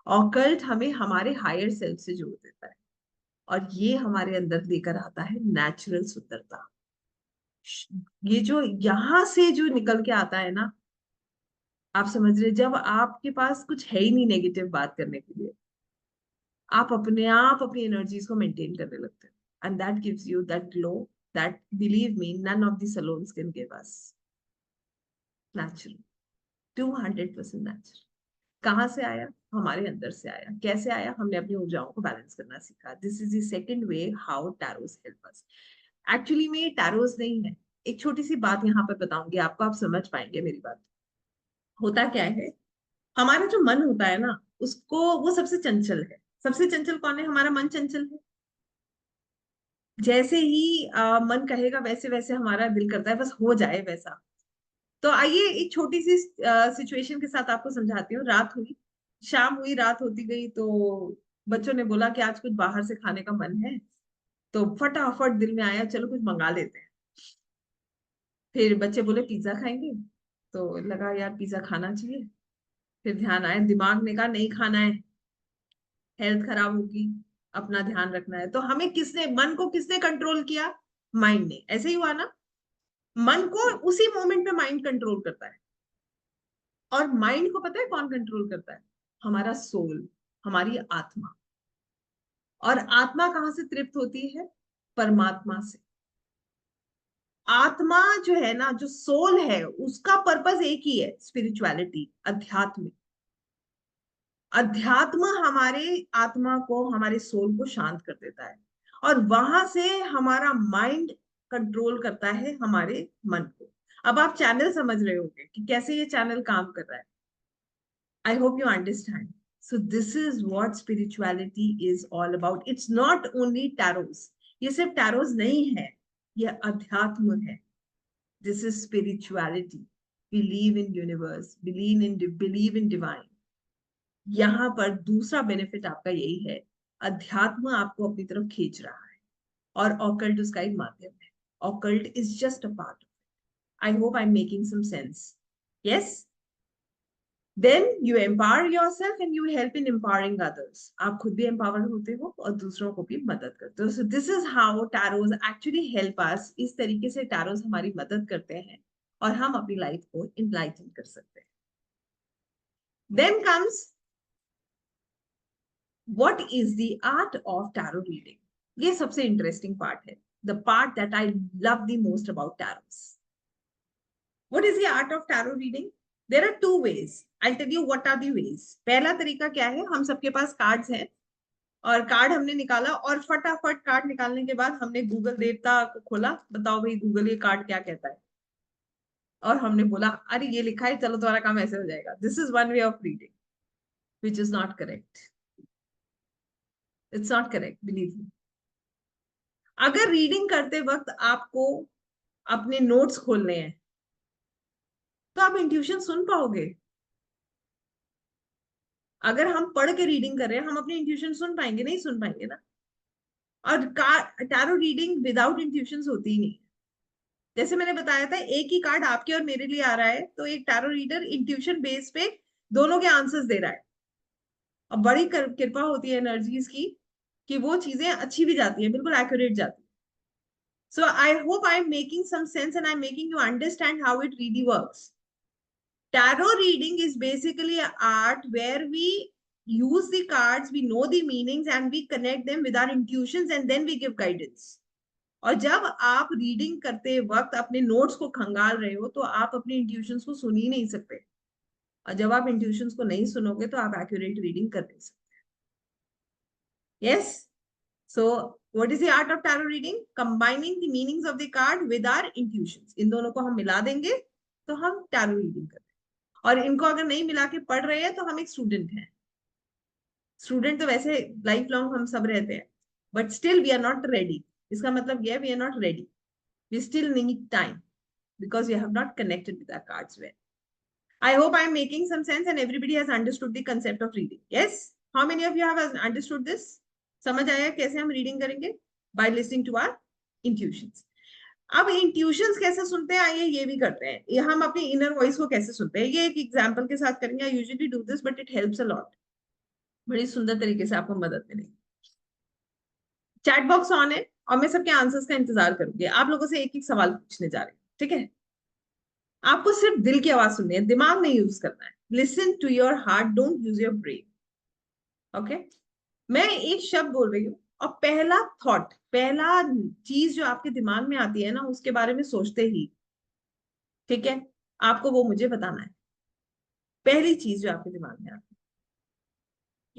ऑकल्ट हमें हमारे हायर सेल्फ से जोड़ देता है, और ये हमारे अंदर लेकर आता है नेचुरल सुंदरता। ये जो यहां से जो निकल के आता है ना, आप समझ रहे, जब आपके पास कुछ है ही नहीं नेगेटिव बात करने के लिए, आप अपने आप अपनी एनर्जीज को मेंटेन करने लगते हो, and that gives you that glow that, believe me, none of the salons can give us. Natural, 200% natural. कहाँ से आया? हमारे अंदर से आया। कैसे आया? हमने अपनी ऊर्जाओं को बैलेंस करना सीखा। This is the second way how tarots help us. Actually में ये टैरोस नहीं है। एक छोटी सी बात यहाँ पर बताऊंगी आपको, आप समझ पाएंगे मेरी बात। होता क्या है, हमारा जो मन होता है ना, उसको, वो सबसे चंचल है। सबसे चंचल कौन है? हमारा मन चंचल है। जैसे ही मन कहेगा वैसे वैसे हमारा दिल करता है बस हो जाए वैसा। तो आइए एक छोटी सी सिचुएशन के साथ आपको समझाती हूँ। रात हुई, शाम हुई, रात होती गई, तो बच्चों ने बोला कि आज कुछ बाहर से खाने का मन है। तो फटाफट दिल में आया चलो कुछ मंगा लेते हैं। फिर बच्चे बोले पिज्जा खाएंगे, तो लगा यार पिज्जा खाना चाहिए। फिर ध्यान आया, दिमाग ने कहा नहीं खाना है, हेल्थ खराब होगी, अपना ध्यान रखना है। तो हमें किसने, मन को किसने कंट्रोल किया? माइंड ने। ऐसे ही हुआ ना? मन को उसी मोमेंट पे माइंड कंट्रोल करता है। और माइंड को पता है कौन कंट्रोल करता है? हमारा सोल, हमारी आत्मा। और आत्मा कहाँ से तृप्त होती है? परमात्मा से। आत्मा जो है ना, जो सोल है, उसका पर्पस एक ही है, स्पिरिचुअलिटी, अध्यात्म। अध्यात्म हमारे आत्मा को, हमारे सोल को शांत कर देता है, और वहां से हमारा माइंड कंट्रोल करता है हमारे मन को। अब आप चैनल समझ रहे होंगे कि कैसे ये चैनल काम कर रहा है। I hope you understand. So this is what spirituality is all about. It's not only tarots. ये सिर्फ tarots नहीं है, ये अध्यात्म है। This is spirituality. Believe in universe, believe in divine. यहाँ पर दूसरा बेनिफिट आपका यही है, अध्यात्म आपको अपनी तरफ खींच रहा है, और ऑकल्ट उसका एक माध्यम है। Occult is just a part. I hope I am making some sense. Yes? Then you empower yourself and you help in empowering others. आप खुद भी एम्पावर होते हो और दूसरों को भी मदद करते हो। So this is how tarots actually help us. इस तरीके से टैरोस हमारी मदद करते हैं, और हम अपनी लाइफ को इनलाइटन कर सकते हैं। Then comes what is the art of tarot reading. ये सबसे इंटरेस्टिंग पार्ट है, the part that I love the most about tarots. What is the art of tarot reading? There are two ways. I'll tell you what are the ways. पहला तरीका क्या है, हम सबके पास cards हैं, और कार्ड हमने निकाला, और फटाफट कार्ड निकालने के बाद हमने गूगल देवता को खोला, बताओ भाई गूगल ये कार्ड क्या कहता है, और हमने बोला अरे ये लिखा है, चलो तुम्हारा काम ऐसे हो जाएगा। This is one way of reading which is not correct. It's not correct, believe me. अगर रीडिंग करते वक्त आपको अपने नोट्स खोलने हैं, तो आप इंट्यूशन सुन पाओगे? अगर हम पढ़ के रीडिंग कर रहे हैं, हम अपनी इंट्यूशन सुन पाएंगे? नहीं सुन पाएंगे ना। और टैरो रीडिंग विदाउट इंट्यूशन होती ही नहीं। जैसे मैंने बताया था, एक ही कार्ड आपके और मेरे लिए आ रहा है, तो एक टैरो रीडर इंट्यूशन बेस पे दोनों के आंसर्स दे रहा है। और बड़ी कृपा होती है एनर्जीज की, कि वो चीजें अच्छी भी जाती है, बिल्कुल एक्यूरेट जाती है। So I hope I am making some sense and I am making you understand how it really works. Tarot reading is basically an art where we use the cards, we know the meanings, and we connect them with our intuitions, and then we give guidance. और जब आप reading करते वक्त अपने notes को खंगाल रहे हो, तो आप अपने इंट्यूशंस को सुन ही नहीं सकते, और जब आप इंट्यूशंस को नहीं सुनोगे तो आप एक्यूरेट रीडिंग कर नहीं सकते। Yes? So what is the art of tarot reading? Combining the meanings of the card with our intuitions. इन दोनों को हम मिला देंगे तो हम टैरो रीडिंग करेंगे। और इनको अगर नहीं मिला के पढ़ रहे हैं तो हम एक स्टूडेंट हैं। स्टूडेंट तो वैसे लाइफ लॉन्ग हम सब रहते हैं, but still we are not ready. इसका मतलब ये है we are not ready, we still need time because you have not connected with our cards well. I hope I am making some sense and everybody has understood the concept of reading. Yes? How many of you have understood this? समझ आया कैसे हम reading करेंगे? By listening to our intuitions. अब intuitions कैसे सुनते हैं आइए ये भी करते हैं। ये हम अपनी इनर वॉइस को कैसे सुनते हैं ये एक एग्जांपल के साथ करेंगे। I usually do this but it helps a lot. बड़ी सुंदर तरीके से आपको मदद मिलेगी। चैट बॉक्स ऑन है और मैं सबके आंसर्स का इंतजार करूंगी। आप लोगों से एक एक सवाल पूछने जा रही हूँ, ठीक है? आपको सिर्फ दिल की आवाज सुननी है, दिमाग नहीं यूज करना है। Listen to your heart, don't use your brain. Okay? मैं एक शब्द बोल रही हूँ और पहला थॉट, पहला चीज जो आपके दिमाग में आती है ना, उसके बारे में सोचते ही, ठीक है, आपको वो मुझे बताना है। पहली चीज जो आपके दिमाग में आती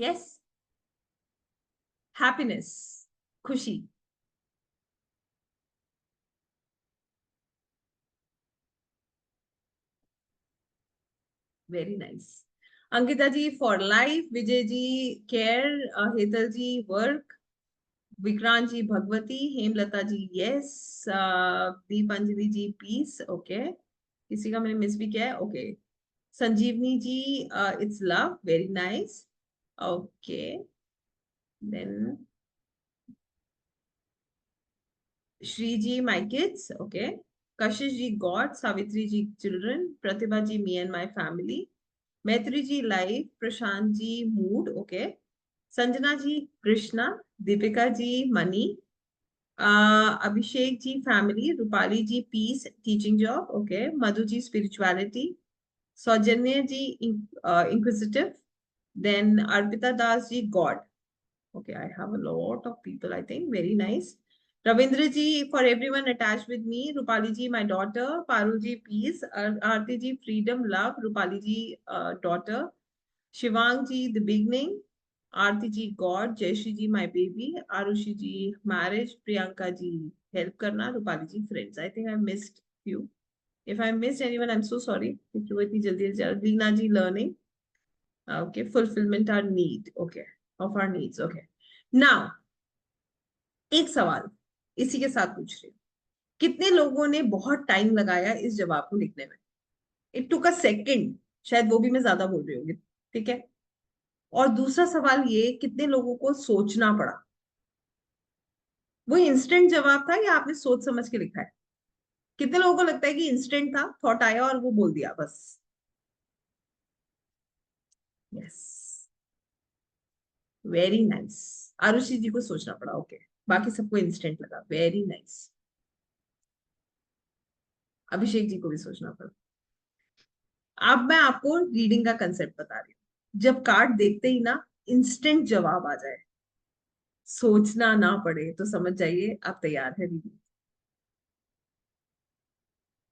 है। यस? हैप्पीनेस, खुशी। Very nice. Ankita ji for life, Vijay ji care, Hetal ji work, Vikrant ji Bhagwati, Hemlata ji yes, Deepanjali ji peace, okay, किसी का मैंने मिस भी किया है, okay, Sanjeevani ji it's love, very nice, okay, then Shri ji my kids, okay, Kashish ji God, Savitri ji children, Pratibha ji me and my family, Maitri ji life, Prashant ji mood, okay, Sanjana ji Krishna, Deepika ji money, Abhishek ji family, Rupali ji peace teaching job, okay, Madhu ji spirituality, Saujanya ji inquisitive, then Arpita Das ji God, okay, I have a lot of people, I think, very nice. Ravindra ji for everyone attached with me, Rupali ji my daughter, Parul ji peace, Aarti ji freedom love, Rupali ji daughter, Shivang ji the beginning, Aarti ji God, Jayashri ji my baby, Arushi ji marriage, Priyanka ji help karna, Rupali ji friends. I think I missed few. If I missed anyone, I'm so sorry. Leena ji learning. Okay, fulfillment our need. Okay, of our needs. Okay. Now, एक सवाल इसी के साथ पूछ रही हूँ, कितने लोगों ने बहुत टाइम लगाया इस जवाब को लिखने में? इट टुक अ सेकंड, शायद वो भी मैं ज्यादा बोल रही होंगी, ठीक है? और दूसरा सवाल ये, कितने लोगों को सोचना पड़ा? वो इंस्टेंट जवाब था या आपने सोच समझ के लिखा है? कितने लोगों को लगता है कि इंस्टेंट था, थॉट आया और वो बोल दिया बस? Yes, very nice. Aarushi ji को सोचना पड़ा, ओके, बाकी सबको इंस्टेंट लगा, वेरी नाइस। अभिषेक जी को भी सोचना पड़ा। अब मैं आपको रीडिंग का कंसेप्ट बता रही हूँ। जब कार्ड देखते ही ना इंस्टेंट जवाब आ जाए, सोचना ना पड़े, तो समझ जाइए आप तैयार है रीडिंग।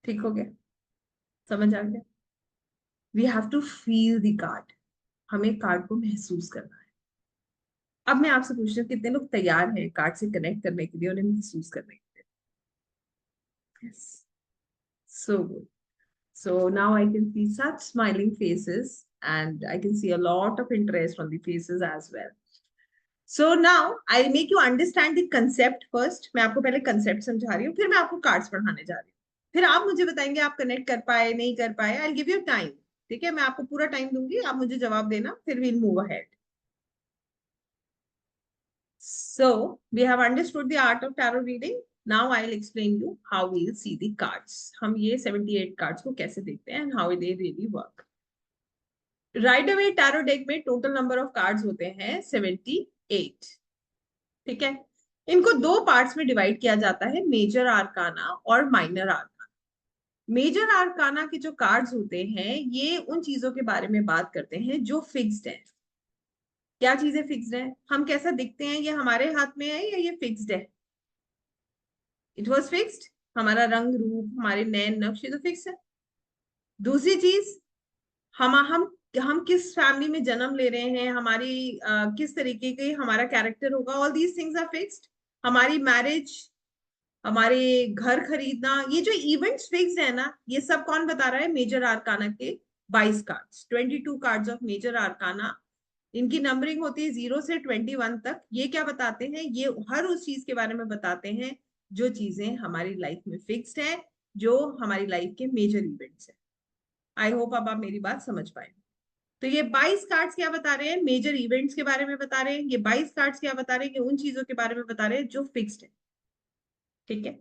ठीक हो गया? समझ आ गया? We have to feel the card, हमें कार्ड को महसूस करना है। अब मैं आपसे पूछ रही हूँ, कितने लोग तैयार हैं कार्ड से कनेक्ट करने के लिए, उन्हें महसूस करने के लिए? Yes, so good. So now I can see such smiling faces and I can see a lot of interest on the faces as well. So now I'll make you understand the concept first. मैं आपको पहले concept समझा रही हूँ, फिर मैं आपको cards पढ़ाने जा रही हूँ। फिर आप मुझे बताएंगे आप connect कर पाए नहीं कर पाए। I'll give you time. ठीक है, मैं आपको पूरा टाइम दूंगी, आप मुझे जवाब देना, फिर we'll move ahead. So we have understood the art of tarot reading. Now I'll explain you how we'll see the cards. हम ये 78 cards को कैसे देखते हैं and how they really work. Right away tarot deck में total number of cards होते हैं 78, ठीक है? इनको दो पार्ट्स में डिवाइड किया जाता है, मेजर आर्काना और माइनर आर्काना। मेजर आर्काना के जो कार्ड्स होते हैं ये उन चीजों के बारे में बात करते हैं जो फिक्स्ड है। क्या चीजें फिक्स्ड है? हम कैसा दिखते हैं ये हमारे हाथ में है या ये फिक्स्ड है? It was fixed. हमारा रंग रूप, हमारे नैन नक्श, ये तो फिक्स है। दूसरी चीज, हम किस फैमिली में जन्म ले रहे हैं, हमारी किस तरीके की हमारा कैरेक्टर होगा, all these things are fixed. हमारी मैरिज, हमारे घर खरीदना, ये जो इवेंट्स फिक्स्ड है ना, ये सब कौन बता रहा है? मेजर आर्काना के 22 cards, 22 cards of major arcana. इनकी नंबरिंग होती है 0 से 21 तक। ये क्या बताते हैं? ये हर उस चीज के बारे में बताते हैं जो चीजें हमारी लाइफ में फिक्स्ड है, जो हमारी लाइफ के मेजर इवेंट्स है। आई होप अब आप मेरी बात समझ पाए। तो ये 22 कार्ड्स क्या बता रहे हैं? मेजर इवेंट्स के बारे में बता रहे हैं। ये 22 कार्ड्स क्या बता रहे हैं? कि उन चीजों के बारे में बता रहे हैं जो फिक्स्ड है। ठीक है।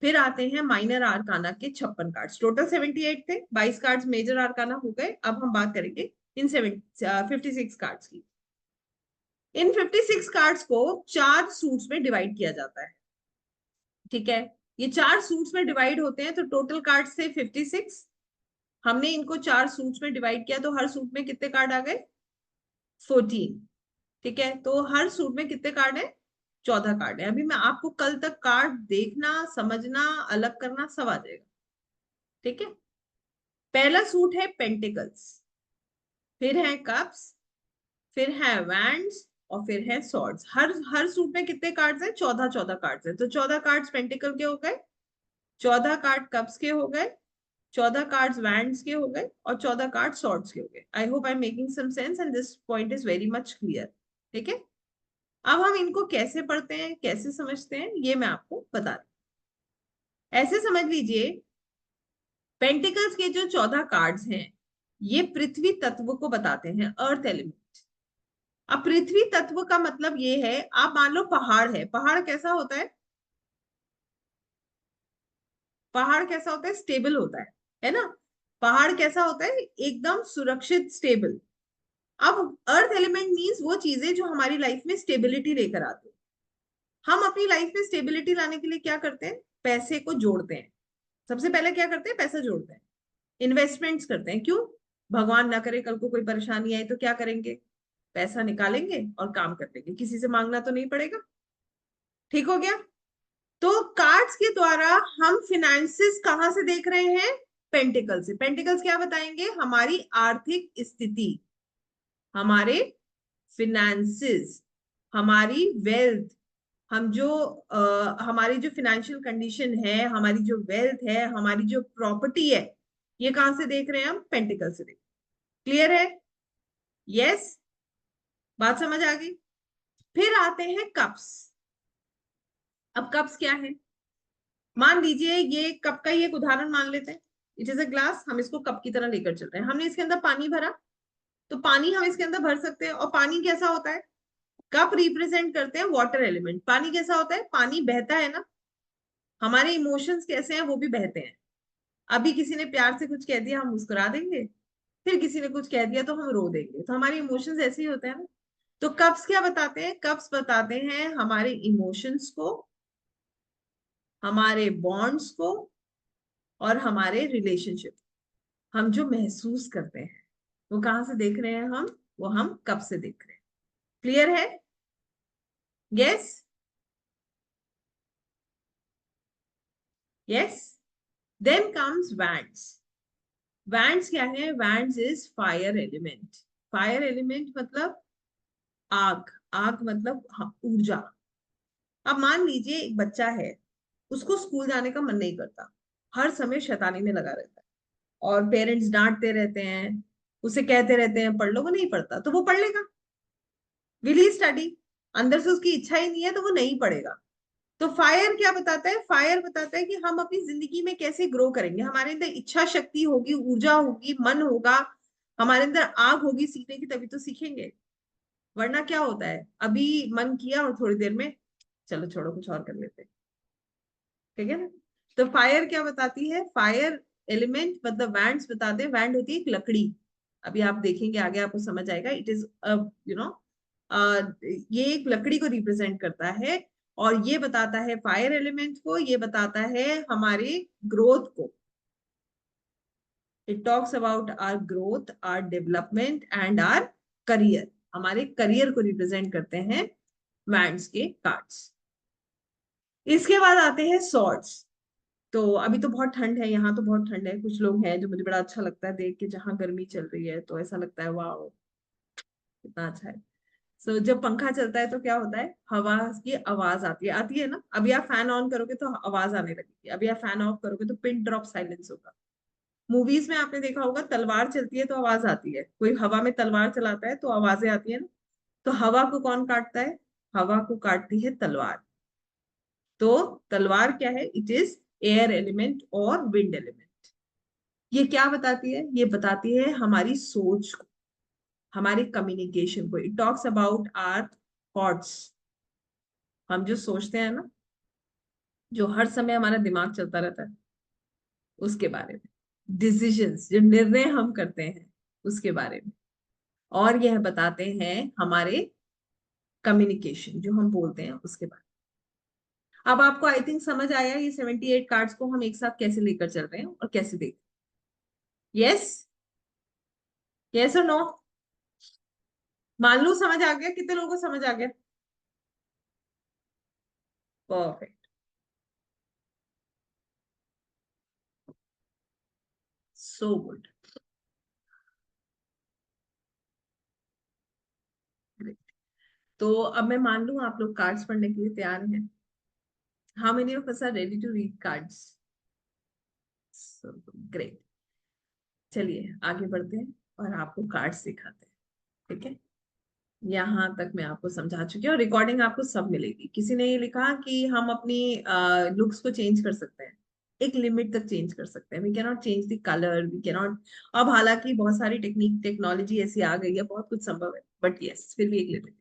फिर आते हैं माइनर आर्काना के 56 कार्ड्स। टोटल 78 थे, 22 कार्ड्स मेजर आर्काना हो गए। अब हम बात करेंगे इन 56 कार्ड्स की। इन 56 कार्ड्स को 4 सूट्स में डिवाइड किया जाता है। ठीक है। ये 4 सूट्स में डिवाइड होते हैं, तो टोटल कार्ड्स थे 56। हमने इनको 4 सूट्स में डिवाइड किया, तो हर सूट में कितने कार्ड आ गए? 14। ठीक है। तो हर सूट में कितने कार्ड है? 14 कार्ड है। अभी मैं आपको कल तक कार्ड देखना, समझना, अलग करना सब आ जाएगा। ठीक है। पहला सूट है पेंटिकल्स, फिर है कप्स, फिर है वैंड्स, और फिर है सॉर्ड्स। हर हर सूट में कितने कार्ड्स हैं? 14 कार्ड्स हैं। तो 14 कार्ड्स पेंटिकल के हो गए, 14 कार्ड कप्स के हो गए, 14 कार्ड्स वैंड्स के हो गए, और 14 कार्ड सॉर्ड्स के हो गए। I hope I am making some sense and this point is very much clear. ठीक है। अब हम इनको कैसे पढ़ते हैं, कैसे समझते हैं, ये मैं आपको बता रही हूँ। ऐसे समझ लीजिए, पेंटिकल्स के जो 14 कार्ड्स हैं, ये पृथ्वी तत्व को बताते हैं, अर्थ एलिमेंट। अब पृथ्वी तत्व का मतलब ये है, आप मान लो पहाड़ है। पहाड़ कैसा होता है? पहाड़ कैसा होता है? स्टेबल होता है ना? पहाड़ कैसा होता है? एकदम सुरक्षित, स्टेबल। अब अर्थ एलिमेंट मींस वो चीजें जो हमारी लाइफ में स्टेबिलिटी लेकर आती है। हम अपनी लाइफ में स्टेबिलिटी लाने के लिए क्या करते हैं? पैसे को जोड़ते हैं। सबसे पहले क्या करते हैं? पैसा जोड़ते हैं, इन्वेस्टमेंट्स करते हैं। क्यों? भगवान ना करे कल को कोई परेशानी आई तो क्या करेंगे? पैसा निकालेंगे और काम कर लेंगे, किसी से मांगना तो नहीं पड़ेगा। ठीक हो गया। तो कार्ड्स के द्वारा हम फिनेंसेस कहां से देख रहे हैं? पेंटिकल से। पेंटिकल्स क्या बताएंगे? हमारी आर्थिक स्थिति, हमारे फिनेंसेस, हमारी वेल्थ। हम जो हमारी जो फाइनेंशियल कंडीशन है, हमारी जो वेल्थ है, हमारी जो प्रॉपर्टी है, ये कहां से देख रहे हैं? हम पेंटिकल से देख। क्लियर है? यस। बात समझ आ गई? फिर आते हैं कप्स। अब कप्स क्या है? मान लीजिए ये कप का ही एक उदाहरण मान लेते हैं। इट इज अ ग्लास, हम इसको कप की तरह लेकर चल रहे हैं। हमने इसके अंदर पानी भरा, तो पानी हम इसके अंदर भर सकते हैं। और पानी कैसा होता है? कप रिप्रेजेंट करते हैं वाटर एलिमेंट। पानी कैसा होता है? पानी बहता है ना। हमारे इमोशंस कैसे हैं? वो भी बहते हैं। अभी किसी ने प्यार से कुछ कह दिया, हम मुस्कुरा देंगे। फिर किसी ने कुछ कह दिया तो हम रो देंगे। तो हमारे इमोशंस ऐसे ही होते हैं ना। तो कप्स क्या बताते हैं? कप्स बताते हैं हमारे इमोशंस को, हमारे बॉन्ड्स को, और हमारे रिलेशनशिप। हम जो महसूस करते हैं वो कहाँ से देख रहे हैं हम? वो हम कब से देख रहे हैं। क्लियर है? Yes. Yes. Then comes wands. Wands क्या है? Wands is fire element. Fire element मतलब आग। आग मतलब ऊर्जा। अब मान लीजिए एक बच्चा है, उसको स्कूल जाने का मन नहीं करता, हर समय शैतानी में लगा रहता है, और पेरेंट्स डांटते रहते हैं, उसे कहते रहते हैं पढ़ लो, वो नहीं पढ़ता। तो वो पढ़ लेगा? Will he study? अंदर से उसकी इच्छा ही नहीं है तो वो नहीं पढ़ेगा। तो फायर क्या बताता है? फायर बताता है कि हम अपनी जिंदगी में कैसे ग्रो करेंगे। हमारे अंदर इच्छा शक्ति होगी, ऊर्जा होगी, मन होगा, हमारे अंदर आग होगी सीखने की, तभी तो सीखेंगे। वरना क्या होता है? अभी मन किया और थोड़ी देर में चलो छोड़ो कुछ और कर लेते हैं। ठीक है ना? तो फायर क्या बताती है? फायर एलिमेंट मतलब वैंड्स बताते हैं। वैंड होती है एक लकड़ी। अभी आप देखेंगे आगे आपको समझ आएगा। इट इज यू नो ये एक लकड़ी को रिप्रेजेंट करता है, और ये बताता है फायर एलिमेंट को, ये बताता है हमारे ग्रोथ को। It talks about our growth, our development and our career. हमारे करियर को रिप्रेजेंट करते हैं वैंड्स के कार्ड्स। इसके बाद आते हैं सॉर्ड्स। तो अभी तो बहुत ठंड है, यहाँ तो बहुत ठंड है। कुछ लोग हैं जो मुझे बड़ा अच्छा लगता है देख के, जहाँ गर्मी चल रही है तो ऐसा लगता है वाह कितना अच्छा है। सो जब पंखा चलता है तो क्या होता है? हवा की आवाज आती है ना। अभी आप फैन ऑन करोगे तो आवाज आने लगेगी, अभी आप फैन ऑफ करोगे तो पिन ड्रॉप साइलेंस होगा। मूवीज में आपने देखा होगा तलवार चलती है तो आवाज आती है, कोई हवा में तलवार चलाता है तो आवाजें आती है ना। तो हवा को कौन काटता है? हवा को काटती है तलवार। तो तलवार क्या है? इट इज एयर एलिमेंट और विंड एलिमेंट। ये क्या बताती है? ये बताती है हमारी सोच को, हमारी कम्युनिकेशन को। It talks about our thoughts. हम जो सोचते हैं ना, जो हर समय हमारा दिमाग चलता रहता है, उसके बारे में। डिसीजंस, जो निर्णय हम करते हैं, उसके बारे में। और यह बताते हैं हमारे कम्युनिकेशन, जो हम बोलते हैं, उसके बारे में। अब आपको आई थिंक समझ आया ये 78 कार्ड्स को हम एक साथ कैसे लेकर चल रहे हैं और कैसे देख। यस? यस और नो? मान लो समझ आ गया? कितने लोगों को समझ आ गया? परफेक्ट। So good. तो अब मैं मान लूं आप लोग कार्ड्स पढ़ने के लिए तैयार हैं। How many of us are ready to read cards? So great. चलिए आगे बढ़ते हैं और आपको कार्ड्स सिखाते हैं। ठीक है? यहाँ तक मैं आपको समझा चुकी हूँ और रिकॉर्डिंग आपको सब मिलेगी। किसी ने ये लिखा कि हम अपनी लुक्स को चेंज कर सकते हैं, एक लिमिट तक चेंज कर सकते हैं। We can not change the colour, we can not. अब हालांकि बहुत सारी टेक्नोलॉजी ऐसी आ गई है, बहुत कुछ संभव है, बट यस, फिर भी एक limit.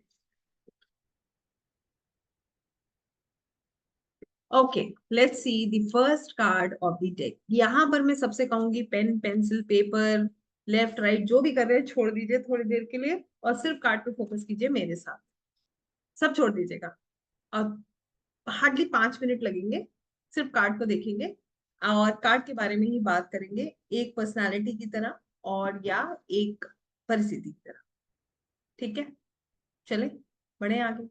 Okay, let's see the first card of the deck. यहाँ पर मैं सबसे कहूंगी pen pencil paper, left right जो भी कर रहे हैं छोड़ दीजिए थोड़ी देर के लिए और सिर्फ कार्ड पे फोकस कीजिए मेरे साथ। सब छोड़ दीजिएगा। और हार्डली 5 मिनट लगेंगे, सिर्फ कार्ड को देखेंगे और कार्ड के बारे में ही बात करेंगे, एक पर्सनालिटी की तरह और या एक परिस्थिति की तरह। ठीक है? चले बढ़े आगे।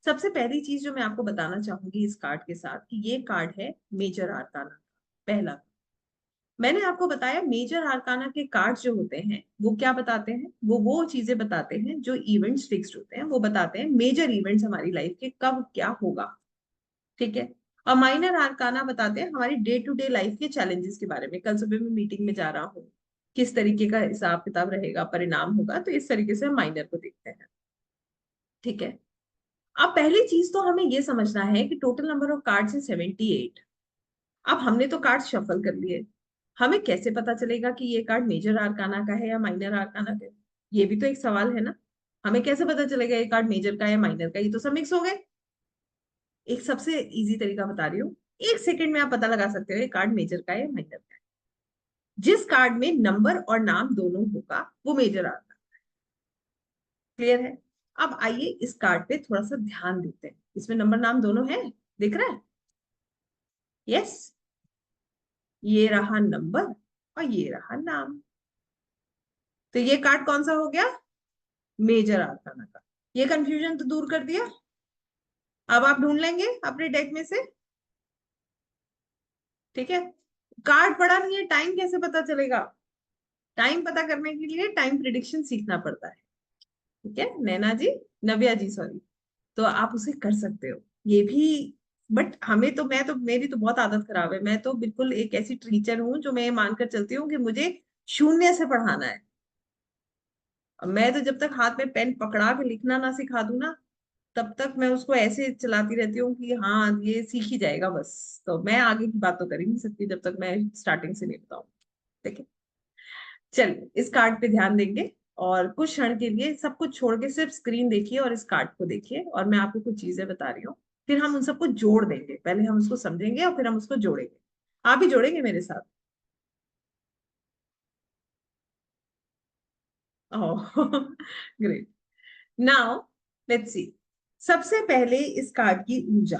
सबसे पहली चीज जो मैं आपको बताना चाहूंगी इस कार्ड के साथ, कि ये कार्ड है मेजर आर्काना। पहला, मैंने आपको बताया मेजर आर्काना के कार्ड जो होते हैं वो क्या बताते हैं? वो चीजें बताते हैं जो इवेंट्स फिक्स्ड होते हैं, वो बताते हैं मेजर इवेंट्स हमारी लाइफ के कब क्या होगा। ठीक है? और माइनर आर्काना बताते हैं हमारी डे टू डे लाइफ के चैलेंजेस के बारे में। कल सुबह मैं मीटिंग में जा रहा हूँ, किस तरीके का हिसाब किताब रहेगा, परिणाम होगा, तो इस तरीके से हम माइनर को देखते हैं। ठीक है? अब पहली चीज तो हमें ये समझना है कि टोटल नंबर ऑफ कार्ड्स है 78। अब हमने तो कार्ड शफल कर लिए, हमें कैसे पता चलेगा कि ये कार्ड मेजर आर्काना का है या माइनर आर्काना का है? ये भी तो एक सवाल है ना। हमें कैसे पता चलेगा ये कार्ड मेजर का है या माइनर का? ये तो सब मिक्स हो गए। एक सबसे इजी तरीका बता रही हूँ, 1 सेकंड में आप पता लगा सकते हो ये कार्ड मेजर का है या माइनर का है। जिस कार्ड में नंबर और नाम दोनों होगा वो मेजर आर्काना। क्लियर है? अब आइए इस कार्ड पे थोड़ा सा ध्यान देते हैं। इसमें नंबर नाम दोनों है, दिख रहा है? यस। ये रहा नंबर और ये रहा नाम। तो ये कार्ड कौन सा हो गया? मेजर आर्काना का। ये कंफ्यूजन तो दूर कर दिया। अब आप ढूंढ लेंगे अपने डेक में से। ठीक है? कार्ड पड़ा नहीं है, टाइम कैसे पता चलेगा? टाइम पता करने के लिए टाइम प्रिडिक्शन सीखना पड़ता है। ठीक है नैना जी, नव्या जी सॉरी। तो आप उसे कर सकते हो ये भी। बट हमें तो, मैं तो, मेरी तो बहुत आदत खराब है। मैं तो बिल्कुल एक ऐसी टीचर हूँ जो मैं ये मानकर चलती हूँ कि मुझे शून्य से पढ़ाना है। मैं तो जब तक हाथ में पेन पकड़ा के लिखना ना सिखा दूं ना, तब तक मैं उसको ऐसे चलाती रहती हूँ कि हाँ ये सीख ही जाएगा बस। तो मैं आगे की बात तो कर ही नहीं सकती जब तक मैं स्टार्टिंग से नहीं बताऊँ। ठीक है? चलिए इस कार्ड पे ध्यान देंगे और कुछ क्षण के लिए सब कुछ छोड़ के सिर्फ स्क्रीन देखिए और इस कार्ड को देखिए और मैं आपको कुछ चीजें बता रही हूँ। फिर हम उन सबको जोड़ देंगे, पहले हम उसको समझेंगे और फिर हम उसको जोड़ेंगे। आप भी जोड़ेंगे मेरे साथ? Oh great. Now let's see. सबसे पहले इस कार्ड की ऊर्जा,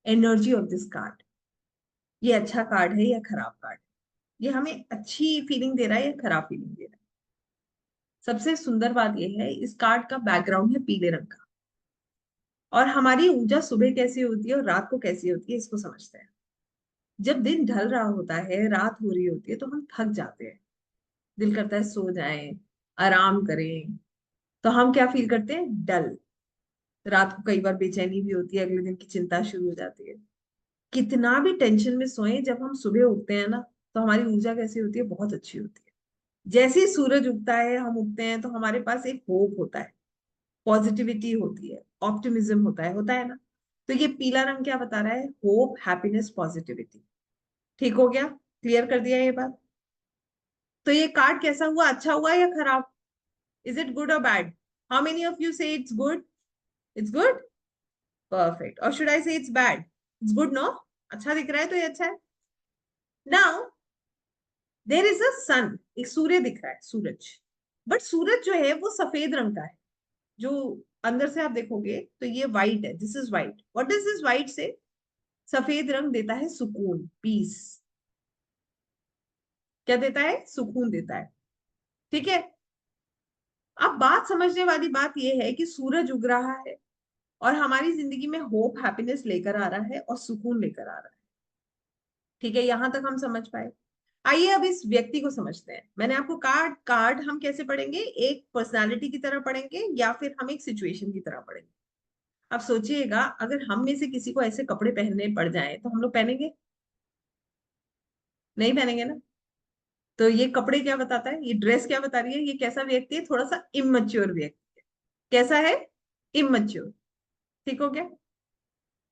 एनर्जी ऑफ दिस कार्ड। ये अच्छा कार्ड है या खराब कार्ड? ये हमें अच्छी फीलिंग दे रहा है या खराब फीलिंग दे रहा है? सबसे सुंदर बात यह है इस कार्ड का बैकग्राउंड है पीले रंग का। और हमारी ऊर्जा सुबह कैसी होती है और रात को कैसी होती है इसको समझते हैं। जब दिन ढल रहा होता है, रात हो रही होती है, तो हम थक जाते हैं, दिल करता है सो जाएं, आराम करें। तो हम क्या फील करते हैं? डल। रात को कई बार बेचैनी भी होती है, अगले दिन की चिंता शुरू हो जाती है। कितना भी टेंशन में सोए, जब हम सुबह उठते हैं ना, तो हमारी ऊर्जा कैसी होती है, बहुत अच्छी होती है। जैसे ही सूरज उगता है, हम उगते हैं, तो हमारे पास एक होप होता है, पॉजिटिविटी होती है, ऑप्टिमिज्म होता है ना। तो ये पीला रंग क्या बता रहा है, होप, हैप्पीनेस, पॉजिटिविटी। ठीक हो गया, क्लियर कर दिया ये बात। तो ये कार्ड कैसा हुआ, अच्छा हुआ या खराब? इज इट गुड और bad? How many of you say it's good? It's good, perfect. और should I say it's bad? It's good, no? अच्छा दिख रहा है तो ये अच्छा है। Now there is a sun, एक सूर्य दिख रहा है, सूरज। बट सूरज जो है वो सफेद रंग का है। जो अंदर से आप देखोगे तो ये व्हाइट है, this is white. What does this white से? सफेद रंग देता है सुकून, पीस। क्या देता है? सुकून देता है। ठीक है। अब बात समझने वाली बात यह है कि सूरज उग रहा है और हमारी जिंदगी में होप, हैप्पीनेस लेकर आ रहा है और सुकून लेकर आ रहा है। ठीक है, यहां तक हम समझ पाए। आइए अब इस व्यक्ति को समझते हैं। मैंने आपको कार्ड कार्ड हम कैसे पढ़ेंगे, एक पर्सनालिटी की तरह पढ़ेंगे या फिर हम एक सिचुएशन की तरह पढ़ेंगे? अब सोचिएगा, अगर हम में से किसी को ऐसे कपड़े पहनने पड़ जाए तो हम लोग पहनेंगे? नहीं पहनेंगे ना। तो ये कपड़े क्या बताता है, ये ड्रेस क्या बता रही है, ये कैसा व्यक्ति है, थोड़ा सा इमैच्योर व्यक्ति है। कैसा है? इमैच्योर। ठीक हो गया।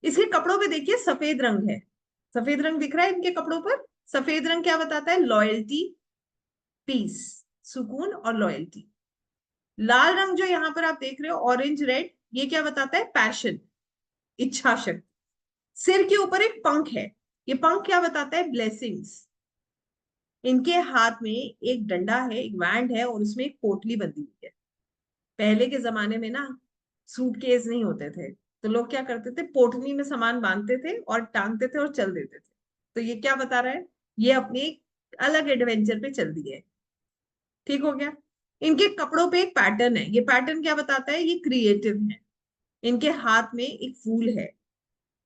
इसके कपड़ों पे देखिए सफेद रंग है, सफेद रंग दिख रहा है इनके कपड़ों पर। सफेद रंग क्या बताता है? लॉयल्टी, पीस, सुकून और लॉयल्टी। लाल रंग जो यहां पर आप देख रहे हो, ऑरेंज रेड, ये क्या बताता है? पैशन, इच्छा शक्ति। सिर के ऊपर एक पंख है, ये पंख क्या बताता है? ब्लेसिंग्स। इनके हाथ में एक डंडा है, एक बैंड है और उसमें एक पोटली बंधी हुई है। पहले के जमाने में ना सूटकेस नहीं होते थे, तो लोग क्या करते थे, पोटली में सामान बांधते थे और टांगते थे और चल देते थे। तो ये क्या बता रहा है? ये अपनी एक अलग एडवेंचर पे चल दिए है। ठीक हो गया। इनके कपड़ों पे एक पैटर्न है, ये पैटर्न क्या बताता है? ये क्रिएटिव है। इनके हाथ में एक फूल है,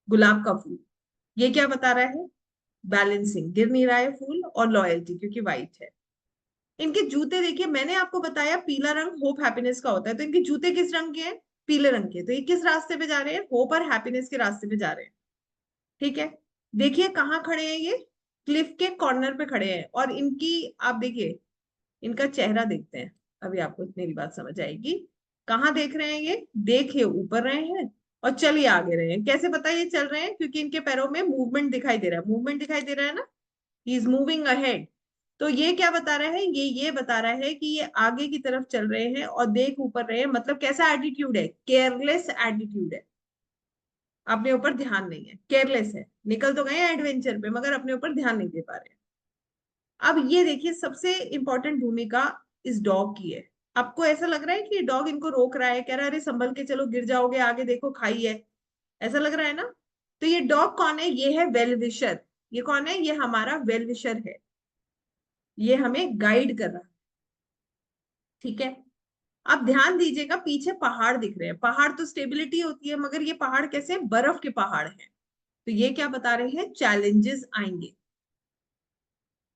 गुलाब का फूल। ये क्या बता रहा है? बैलेंसिंग, गिर नहीं रहा है फूल, और लॉयल्टी क्योंकि व्हाइट है। इनके जूते देखिए, मैंने आपको बताया पीला रंग होप हैप्पीनेस का होता है, तो इनके जूते किस रंग के हैं? पीले रंग के। तो ये किस रास्ते पे जा रहे हैं? होप और हैप्पीनेस के रास्ते पे जा रहे हैं। ठीक है। देखिए कहाँ खड़े हैं ये? क्लिफ के कॉर्नर पे खड़े हैं। और इनकी, आप देखिए, इनका चेहरा देखते हैं, अभी आपको मेरी बात समझ आएगी। कहाँ देख रहे हैं ये? देखे ऊपर रहे हैं और चलिए आगे रहे हैं। कैसे पता ये चल रहे हैं? क्योंकि इनके पैरों में मूवमेंट दिखाई दे रहा है, मूवमेंट दिखाई दे रहा है ना, ही इज मूविंग अहेड। तो ये क्या बता रहा है? ये बता रहा है कि ये आगे की तरफ चल रहे हैं और देख ऊपर रहे हैं। मतलब कैसा एटीट्यूड है? केयरलेस एटीट्यूड है, अपने ऊपर ध्यान नहीं है, केयरलेस है। निकल तो गए एडवेंचर पे मगर अपने ऊपर ध्यान नहीं दे पा रहे हैं। अब ये देखिए, सबसे इंपॉर्टेंट भूमिका इस डॉग की है। आपको ऐसा लग रहा है कि डॉग इनको रोक रहा है, कह रहा है अरे संभल के चलो, गिर जाओगे, आगे देखो खाई है, ऐसा लग रहा है ना? तो ये डॉग कौन है? ये है वेल विशर। ये कौन है? ये हमारा वेल विशर है। ये हमें गाइड कर रहा है। ठीक है। आप ध्यान दीजिएगा, पीछे पहाड़ दिख रहे हैं। पहाड़ तो स्टेबिलिटी होती है, मगर ये पहाड़ कैसे? बर्फ के पहाड़ हैं। तो ये क्या बता रहे हैं? चैलेंजेस आएंगे।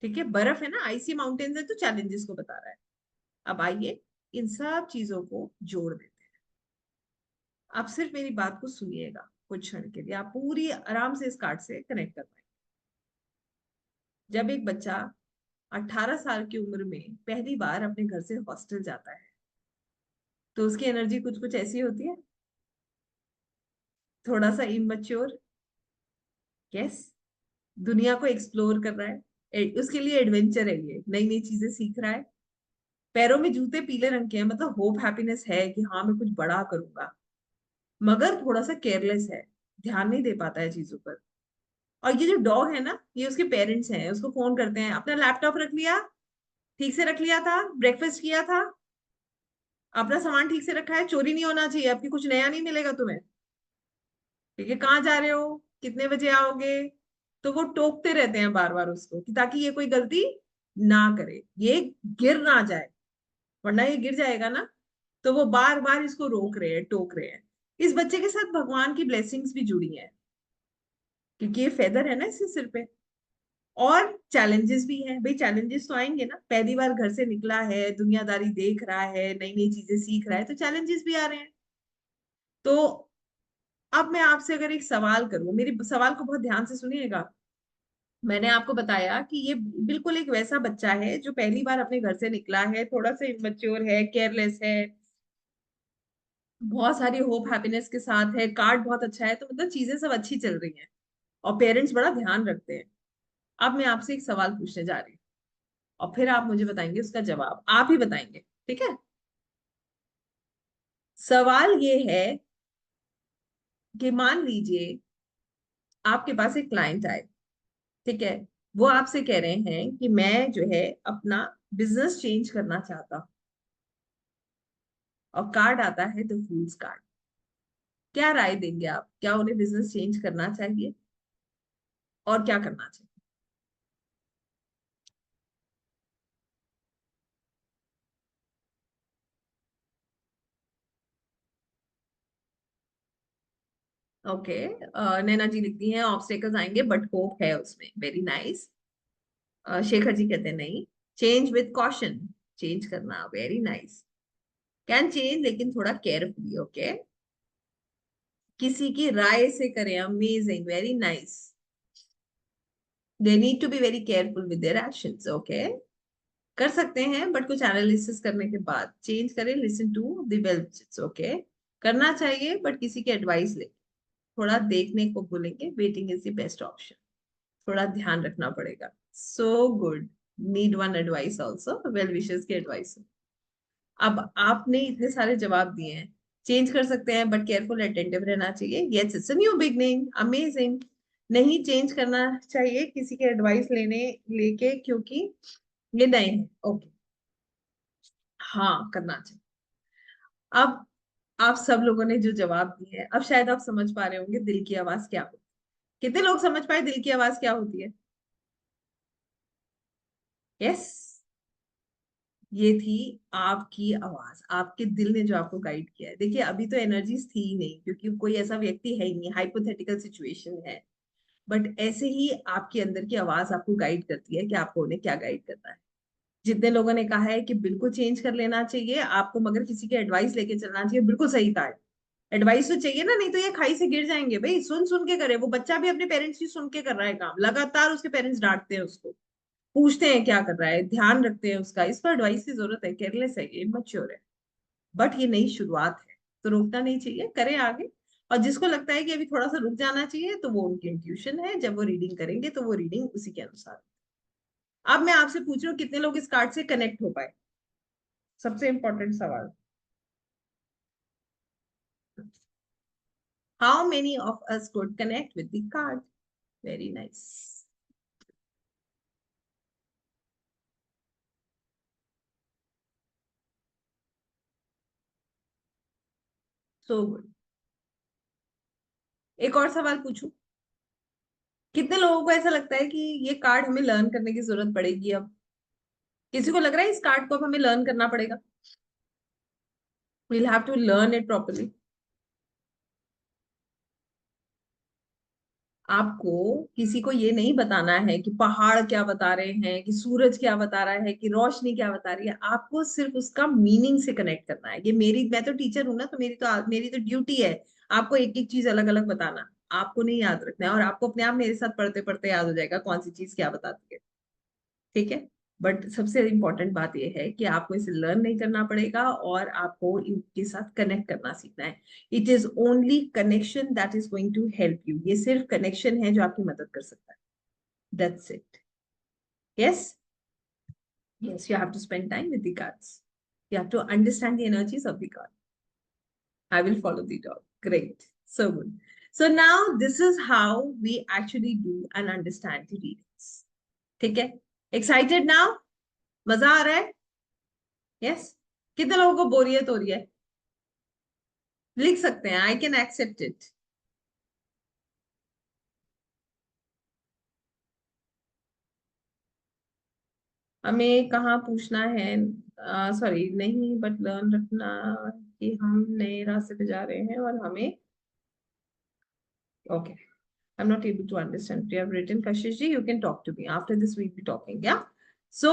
ठीक है, बर्फ है ना, आइसी माउंटेन्स है, तो चैलेंजेस को बता रहा है। अब आइए इन सब चीजों को जोड़ देते हैं। आप सिर्फ मेरी बात को सुनिएगा कुछ क्षण के लिए, आप पूरी आराम से इस कार्ड से कनेक्ट कर पाएंगे। जब एक बच्चा 18 साल की उम्र में पहली बार अपने घर से हॉस्टल जाता है, तो उसकी एनर्जी कुछ कुछ ऐसी होती है, थोड़ा सा इमैच्योर। यस, दुनिया को एक्सप्लोर कर रहा है, उसके लिए एडवेंचर है, ये नई नई चीजें सीख रहा है। पैरों में जूते पीले रंग के हैं, मतलब होप हैप्पीनेस है कि हाँ मैं कुछ बड़ा करूंगा। मगर थोड़ा सा केयरलेस है, ध्यान नहीं दे पाता है चीजों पर। और ये जो डॉग है ना, ये उसके पेरेंट्स हैं, उसको फोन करते हैं, अपना लैपटॉप रख लिया, ठीक से रख लिया था, ब्रेकफास्ट किया था, अपना सामान ठीक से रखा है, चोरी नहीं होना चाहिए, आपकी कुछ नया नहीं मिलेगा तुम्हें। ठीक है, कहाँ जा रहे हो, कितने बजे आओगे? तो वो टोकते रहते हैं बार बार उसको, कि ताकि ये कोई गलती ना करे, ये गिर ना जाए, वरना ये गिर जाएगा ना। तो वो बार बार इसको रोक रहे हैं, टोक रहे हैं। इस बच्चे के साथ भगवान की ब्लेसिंग्स भी जुड़ी हैं, क्योंकि ये फेदर है ना इसके सिर पे। और चैलेंजेस भी हैं भाई, चैलेंजेस तो आएंगे ना, पहली बार घर से निकला है, दुनियादारी देख रहा है, नई नई चीजें सीख रहा है, तो चैलेंजेस भी आ रहे हैं। तो अब मैं आपसे अगर एक सवाल करूं, मेरी सवाल को बहुत ध्यान से सुनिएगा। मैंने आपको बताया कि ये बिल्कुल एक वैसा बच्चा है जो पहली बार अपने घर से निकला है, थोड़ा सा इमेच्योर है, केयरलेस है, बहुत सारी होप हैप्पीनेस के साथ है, कार्ड बहुत अच्छा है, तो मतलब चीजें सब अच्छी चल रही हैं और पेरेंट्स बड़ा ध्यान रखते हैं। अब मैं आपसे एक सवाल पूछने जा रही हूँ और फिर आप मुझे बताएंगे उसका जवाब, आप ही बताएंगे, ठीक है? सवाल ये है कि मान लीजिए आपके पास एक क्लाइंट आए, ठीक है? वो आपसे कह रहे हैं कि मैं जो है अपना बिजनेस चेंज करना चाहता हूँ, और कार्ड आता है द फूल्स कार्ड। क्या राय देंगे आप? क्या उन्हें बिजनेस चेंज करना चाहिए और क्या करना चाहिए? ओके, नैना जी लिखती हैं ऑब्स्टेकल्स आएंगे बट होप है उसमें, वेरी नाइस। शेखर जी कहते हैं नहीं, चेंज विद कॉशन, चेंज करना, वेरी नाइस। कैन चेंज लेकिन थोड़ा केयरफुली, ओके। किसी की राय से करें, amazing, very nice. They need to be very careful with their actions, okay. कर सकते हैं बट कुछ एनालिसिस करने के बाद चेंज करें, listen to the well, okay. करना चाहिए बट किसी की एडवाइस ले, थोड़ा देखने को बोलेंगे, waiting is the best option, थोड़ा ध्यान रखना पड़ेगा। So good, need one advice also, well wishes की एडवाइस। अब आपने इतने सारे जवाब दिए हैं, चेंज कर सकते हैं बट केयरफुल अटेंटिव रहना चाहिए, yes it's a new beginning, amazing. नहीं चेंज करना चाहिए किसी की एडवाइस लेने लेके क्योंकि ये नए हैं, ओके। हाँ करना चाहिए। अब आप सब लोगों ने जो जवाब दिए हैं, अब शायद आप समझ पा रहे होंगे दिल की आवाज क्या होती है। कितने लोग समझ पाए दिल की आवाज क्या होती है? यस, ये थी आपकी आवाज, आपके दिल ने जो आपको गाइड किया है। देखिए अभी तो एनर्जीज थी ही नहीं क्योंकि कोई ऐसा व्यक्ति है ही नहीं, हाइपोथेटिकल सिचुएशन है। बट ऐसे ही आपके अंदर की आवाज आपको गाइड करती है कि आपको उन्हें क्या गाइड करना है। जितने लोगों ने कहा है कि बिल्कुल चेंज कर लेना चाहिए आपको, मगर किसी की एडवाइस लेके चलना चाहिए, बिल्कुल सही कहा है। एडवाइस तो चाहिए ना, नहीं तो ये खाई से गिर जाएंगे भाई। सुन सुन के करे, वो बच्चा भी अपने पेरेंट्स की सुन के कर रहा है काम, लगातार उसके पेरेंट्स डांटते हैं उसको, पूछते हैं क्या कर रहा है, ध्यान रखते हैं उसका, इस पर एडवाइस की जरूरत है, केयरलेस है ये, इमैच्योर है। बट ये नई शुरुआत है तो रोकना नहीं चाहिए, करें आगे। और जिसको लगता है कि अभी थोड़ा सा रुक जाना चाहिए तो वो उनकी इंट्यूशन है, जब वो रीडिंग करेंगे तो वो रीडिंग उसी के अनुसार। अब मैं आपसे पूछ रही हूँ कितने लोग इस कार्ड से कनेक्ट हो पाए, सबसे इंपॉर्टेंट सवाल। How many of us could connect with the card? Very nice, so good. एक और सवाल पूछूं, कितने लोगों को ऐसा लगता है कि ये कार्ड हमें लर्न करने की जरूरत पड़ेगी अब? किसी को लग रहा है इस कार्ड को अब हमें लर्न करना पड़ेगा? we'll have to learn it properly। आपको किसी को ये नहीं बताना है कि पहाड़ क्या बता रहे हैं, कि सूरज क्या बता रहा है, कि रोशनी क्या बता रही है, आपको सिर्फ उसका मीनिंग से कनेक्ट करना है। ये मेरी, मैं तो टीचर हूं ना, तो मेरी तो ड्यूटी है आपको एक एक चीज अलग अलग बताना। आपको नहीं याद रखना है, और आपको अपने आप मेरे साथ पढ़ते पढ़ते याद हो जाएगा कौन सी चीज क्या बताती है, ठीक है? बट सबसे इंपॉर्टेंट बात यह है कि आपको इसे लर्न नहीं करना पड़ेगा और आपको इनके साथ कनेक्ट करना सीखना है। It is only connection that is going to help you, ये सिर्फ कनेक्शन है जो आपकी मदद कर सकता है, that's it. Yes, yes, you have to spend time with the cards, you have to understand the energies of the card। I will follow the dog, great, so good। So now this is how we actually do and understand the readings, ठीक है? Excited now? मजा आ रहा है? Yes. कितने लोगों को बोरियत हो रही है? लिख सकते हैं, आई कैन एक्सेप्ट इट। हमें कहाँ पूछना है? सॉरी नहीं, बट लर्न रखना कि हम नए रास्ते पे जा रहे हैं और हमें, okay. I am not able to understand, you have written Kashish ji, you can talk to me after this, we'll be talking, yeah? So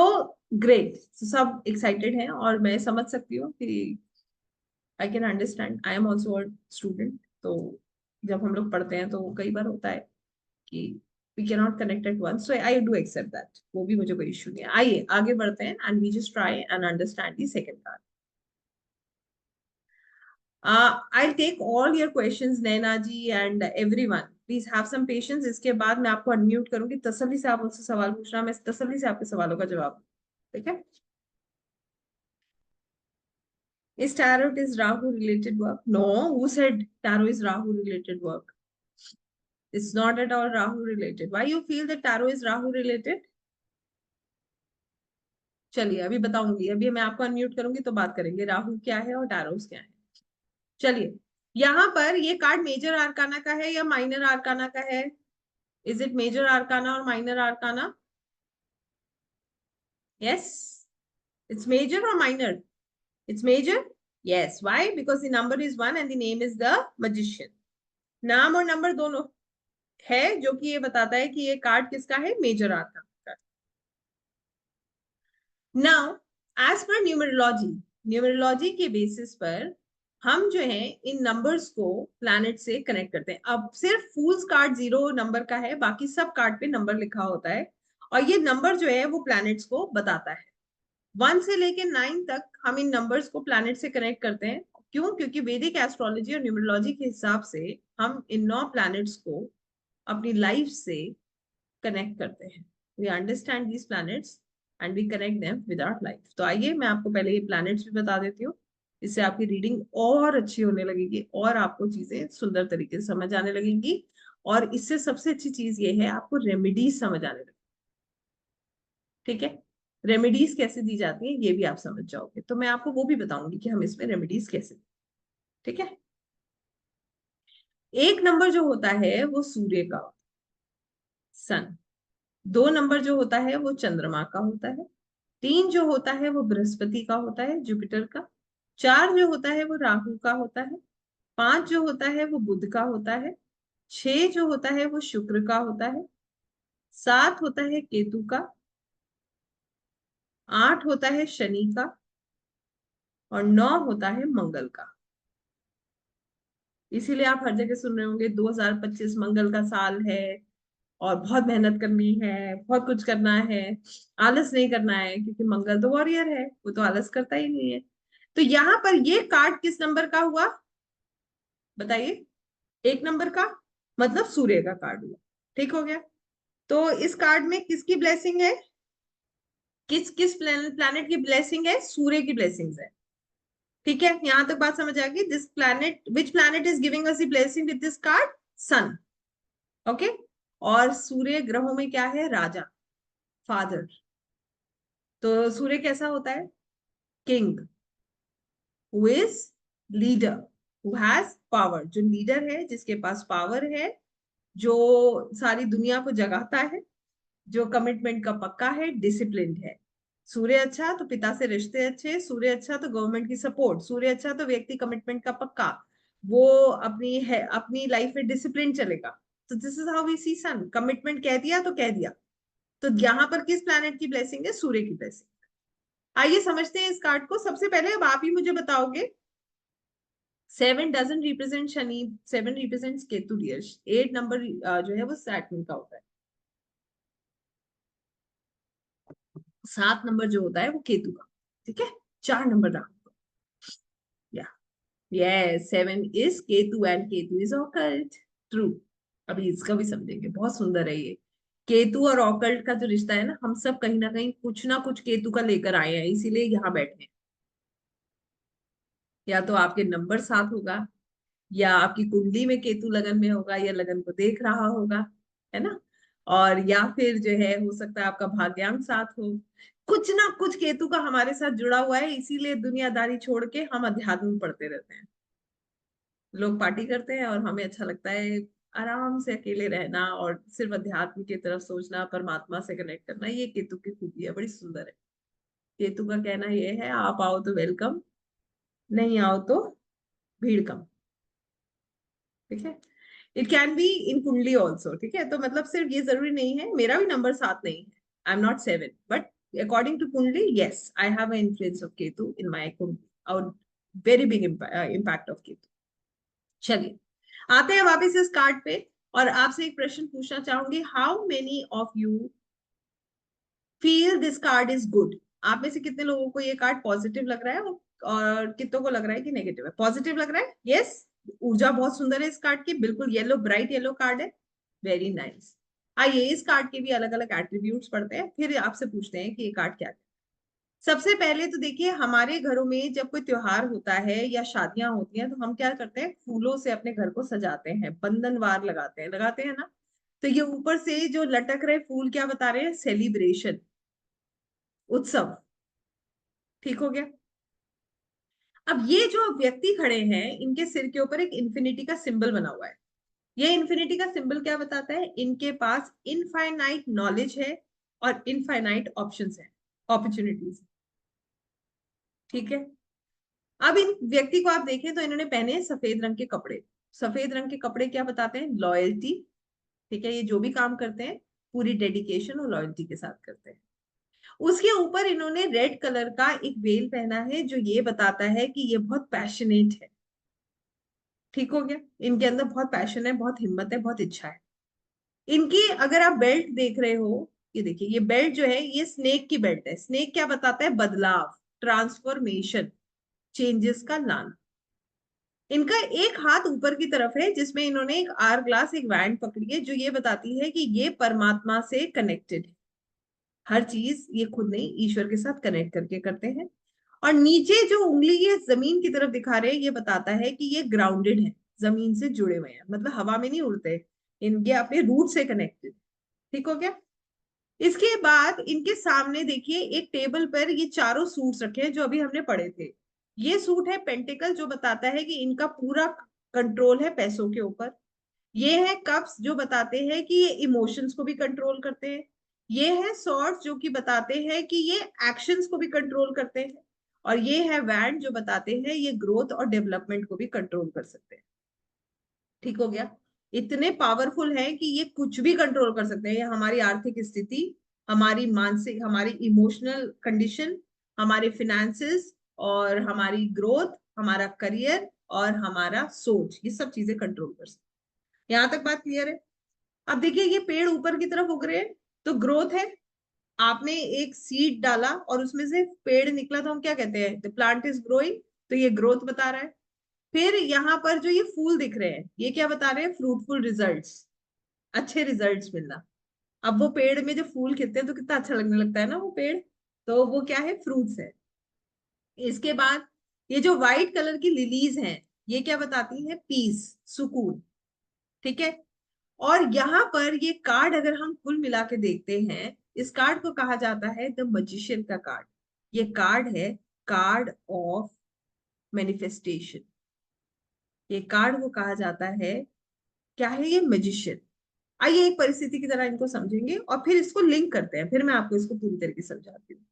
great, सब एक्साइटेड हैं और मैं समझ सकती हूँ कि I can understand, I am also a student. तो जब हम लोग पढ़ते हैं तो कई बार होता है कि we can not connect at once, so I do accept that, वो भी मुझे कोई इशू नहीं है। आइए आगे बढ़ते हैं and we just try and understand the second card. I'll take all your questions, Naina ji and everyone. Please have some patience. इसके बाद मैं आपको अनम्यूट करूंगी, तसल्ली से आप मुझसे सवाल पूछना, मैं तसल्ली से आपके सवालों का जवाब, ठीक है? Is tarot is Rahu related work? No. Who said tarot is Rahu related work? It's not at all Rahu related. Why you feel that tarot is Rahu related? चलिए अभी बताऊंगी, अभी मैं आपको अनम्यूट करूंगी तो बात करेंगे राहु क्या है और टारोस क्या है। चलिए, यहाँ पर ये कार्ड मेजर आर्काना का है या माइनर आर्काना का है? इज इट मेजर आर्काना और minor arcana? Yes, it's major और minor? It's major. Yes, why? Because the number is 1 and the name is the magician. नाम और नंबर दोनों है, जो कि ये बताता है कि ये कार्ड किसका है, मेजर आर्काना का। Now as per numerology, numerology के बेसिस पर हम जो है इन नंबर्स को प्लैनेट से कनेक्ट करते हैं। अब सिर्फ फूल्स कार्ड 0 नंबर का है, बाकी सब कार्ड पे नंबर लिखा होता है, और ये नंबर जो है वो प्लैनेट्स को बताता है। 1 से लेके 9 तक हम इन नंबर्स को प्लैनेट से कनेक्ट करते हैं। क्यों? क्योंकि वैदिक एस्ट्रोलॉजी और न्यूमरोलॉजी के हिसाब से हम इन 9 प्लैनेट्स को अपनी लाइफ से कनेक्ट करते हैं। We understand these planets and we connect them with our life. तो आइए मैं आपको पहले ये प्लैनेट्स भी बता देती हूँ, इससे आपकी रीडिंग और अच्छी होने लगेगी और आपको चीजें सुंदर तरीके से समझ आने लगेंगी। और इससे सबसे अच्छी चीज ये है, आपको रेमेडीज समझ आने लगेगी, ठीक है? रेमेडीज कैसे दी जाती है ये भी आप समझ जाओगे, तो मैं आपको वो भी बताऊंगी कि हम इसमें रेमेडीज कैसे, ठीक है? एक नंबर जो होता है वो सूर्य का, सन। 2 नंबर जो होता है वो चंद्रमा का होता है। 3 जो होता है वो बृहस्पति का होता है, जुपिटर का। 4 जो होता है वो राहु का होता है। 5 जो होता है वो बुध का होता है। 6 जो होता है वो शुक्र का होता है। 7 होता है केतु का। 8 होता है शनि का। और 9 होता है मंगल का। इसीलिए आप हर जगह सुन रहे होंगे 2025 मंगल का साल है, और बहुत मेहनत करनी है, बहुत कुछ करना है, आलस नहीं करना है, क्योंकि मंगल तो वॉरियर है, वो तो आलस करता ही नहीं है। तो यहाँ पर ये कार्ड किस नंबर का हुआ, बताइए? 1 नंबर का, मतलब सूर्य का कार्ड हुआ। ठीक हो गया? तो इस कार्ड में किसकी ब्लेसिंग है, किस किस प्लैनेट की ब्लेसिंग है? सूर्य की ब्लेसिंग है। ठीक है, यहां तक बात समझ आ गई? This planet, which planet is giving us the blessing with this card? Sun. Okay. और सूर्य ग्रहों में क्या है? राजा, फादर। तो सूर्य कैसा होता है? King, who is leader, who has power, जो लीडर है, जिसके पास पावर है, जो सारी दुनिया को जगाता है, जो कमिटमेंट का पक्का है, डिसिप्लिन है। सूर्य अच्छा तो पिता से रिश्ते अच्छे, सूर्य अच्छा तो गवर्नमेंट की सपोर्ट, सूर्य अच्छा तो व्यक्ति कमिटमेंट का पक्का, वो अपनी लाइफ में डिसिप्लिन चलेगा। तो this is how we see sun. Commitment कह दिया तो कह दिया। तो यहाँ पर किस प्लैनेट की ब्लेसिंग है? सूर्य की ब्लेसिंग। आइए समझते हैं इस कार्ड को। सबसे पहले अब आप ही मुझे बताओगे, 7 doesn't represent Shani, 7 represents Ketu dear. 8 number जो है वो सैटर्न का होता है। 7 नंबर जो होता है वो केतु का, ठीक है? 4 नंबर राहु का। या yes, 7 is Ketu and Ketu is occult. True. अभी इसका भी समझेंगे, बहुत सुंदर है ये। केतु और ऑकल्ट का जो रिश्ता है ना, हम सब कहीं ना कुछ केतु का लेकर आए हैं, इसीलिए यहाँ बैठे हैं। या तो आपके नंबर 7 होगा, या आपकी कुंडली में केतु लगन में होगा, या लगन को देख रहा होगा, है ना? और या फिर जो है, हो सकता है आपका भाग्यांक 7 हो। कुछ ना कुछ केतु का हमारे साथ जुड़ा हुआ है, इसीलिए दुनियादारी छोड़ के हम अध्यात्म में पढ़ते रहते हैं। लोग पार्टी करते हैं और हमें अच्छा लगता है आराम से अकेले रहना और सिर्फ अध्यात्म की तरफ सोचना, परमात्मा से कनेक्ट करना। ये केतु की खूबी है, बड़ी सुंदर है। केतु का कहना ये है, आप आओ तो वेलकम, नहीं आओ तो भीड़ कम। ठीक है? इट कैन बी इन कुंडली ऑल्सो, ठीक है? तो मतलब सिर्फ ये जरूरी नहीं है, मेरा भी नंबर 7 नहीं है, I am not 7, but according to kundli, yes, I have an influence of Ketu in my kundli, और very big impact of Ketu. चलिए आते हैं वापस इस कार्ड पे। और आपसे एक प्रश्न पूछना चाहूंगी, how many of you feel this card is good? आप में से कितने लोगों को ये कार्ड पॉजिटिव लग रहा है और कितनों को लग रहा है कि नेगेटिव है? पॉजिटिव लग रहा है, यस। ऊर्जा बहुत सुंदर है इस कार्ड की, बिल्कुल येलो, ब्राइट येलो कार्ड है। Very nice. आइए इस कार्ड के भी अलग अलग एट्रीब्यूट्स पढ़ते हैं, फिर आपसे पूछते हैं कि ये कार्ड क्या है। सबसे पहले तो देखिए, हमारे घरों में जब कोई त्योहार होता है या शादियां होती हैं तो हम क्या करते हैं, फूलों से अपने घर को सजाते हैं, बंधनवार लगाते हैं ना। तो ये ऊपर से जो लटक रहे फूल क्या बता रहे हैं? सेलिब्रेशन, उत्सव। ठीक हो गया। अब ये जो व्यक्ति खड़े हैं, इनके सिर के ऊपर एक इन्फिनिटी का सिंबल बना हुआ है। ये इन्फिनिटी का सिंबल क्या बताता है? इनके पास इनफाइनाइट नॉलेज है और इनफाइनाइट ऑप्शंस है, अपॉर्चुनिटीज। ठीक है। अब इन व्यक्ति को आप देखें तो इन्होंने पहने हैं सफेद रंग के कपड़े। सफेद रंग के कपड़े क्या बताते हैं? लॉयल्टी। ठीक है, ये जो भी काम करते हैं पूरी डेडिकेशन और लॉयल्टी के साथ करते हैं। उसके ऊपर इन्होंने रेड कलर का एक वेल पहना है जो ये बताता है कि ये बहुत पैशनेट है। ठीक हो गया। इनके अंदर बहुत पैशन है, बहुत हिम्मत है, बहुत इच्छा है। इनकी अगर आप बेल्ट देख रहे हो, ये देखिए, ये बेल्ट जो है ये स्नेक की बेल्ट है। स्नेक क्या बताता है? बदलाव, ट्रांसफॉर्मेशन, चेंजेस का लाना। इनका एक हाथ ऊपर की तरफ है जिसमें इन्होंने एक आर ग्लास, एक वैंड पकड़ी है जो ये बताती है कि ये परमात्मा से कनेक्टेड है। हर चीज ये खुद नहीं, ईश्वर के साथ कनेक्ट करके करते हैं। और नीचे जो उंगली ये जमीन की तरफ दिखा रहे हैं, ये बताता है कि ये ग्राउंडेड है, जमीन से जुड़े हुए हैं, मतलब हवा में नहीं उड़ते, इनके अपने रूट से कनेक्टेड। ठीक हो गया। इसके बाद इनके सामने देखिए एक टेबल पर ये चारों सूट्स रखे हैं जो अभी हमने पढ़े थे। ये सूट है पेंटिकल जो बताता है कि इनका पूरा कंट्रोल है पैसों के ऊपर। ये है कप्स जो बताते हैं कि ये इमोशंस को भी कंट्रोल करते हैं। ये है सॉर्ड्स जो कि बताते हैं कि ये एक्शंस को भी कंट्रोल करते हैं। और ये है वैंड जो बताते हैं ये ग्रोथ और डेवलपमेंट को भी कंट्रोल कर सकते हैं। ठीक हो गया। इतने पावरफुल है कि ये कुछ भी कंट्रोल कर सकते हैं। ये हमारी आर्थिक स्थिति, हमारी मानसिक, हमारी इमोशनल कंडीशन, हमारे फिनेंसेस और हमारी ग्रोथ, हमारा करियर और हमारा सोच, ये सब चीजें कंट्रोल कर सकते हैं। यहां तक बात क्लियर है? अब देखिए ये पेड़ ऊपर की तरफ उग रहे हैं, तो ग्रोथ है। आपने एक सीड डाला और उसमें से पेड़ निकला तो हम क्या कहते हैं? The plant is growing. तो ये ग्रोथ बता रहा है। फिर यहाँ पर जो ये फूल दिख रहे हैं ये क्या बता रहे हैं? फ्रूटफुल रिजल्ट्स, अच्छे रिजल्ट्स मिलना। अब वो पेड़ में जो फूल खिलते हैं तो कितना अच्छा लगने लगता है ना वो पेड़। तो वो क्या है? फ्रूट्स है। इसके बाद ये जो व्हाइट कलर की लिलीज हैं, ये क्या बताती हैं? पीस, सुकून। ठीक है। और यहाँ पर ये कार्ड अगर हम कुल मिला के देखते हैं, इस कार्ड को कहा जाता है द मजिशियन का कार्ड। ये कार्ड है कार्ड ऑफ मैनिफेस्टेशन। ये कार्ड को कहा जाता है, क्या है ये? मैजिशियन। आइए एक परिस्थिति की तरह इनको समझेंगे और फिर इसको लिंक करते हैं, फिर मैं आपको इसको पूरी तरीके से समझाती हूँ।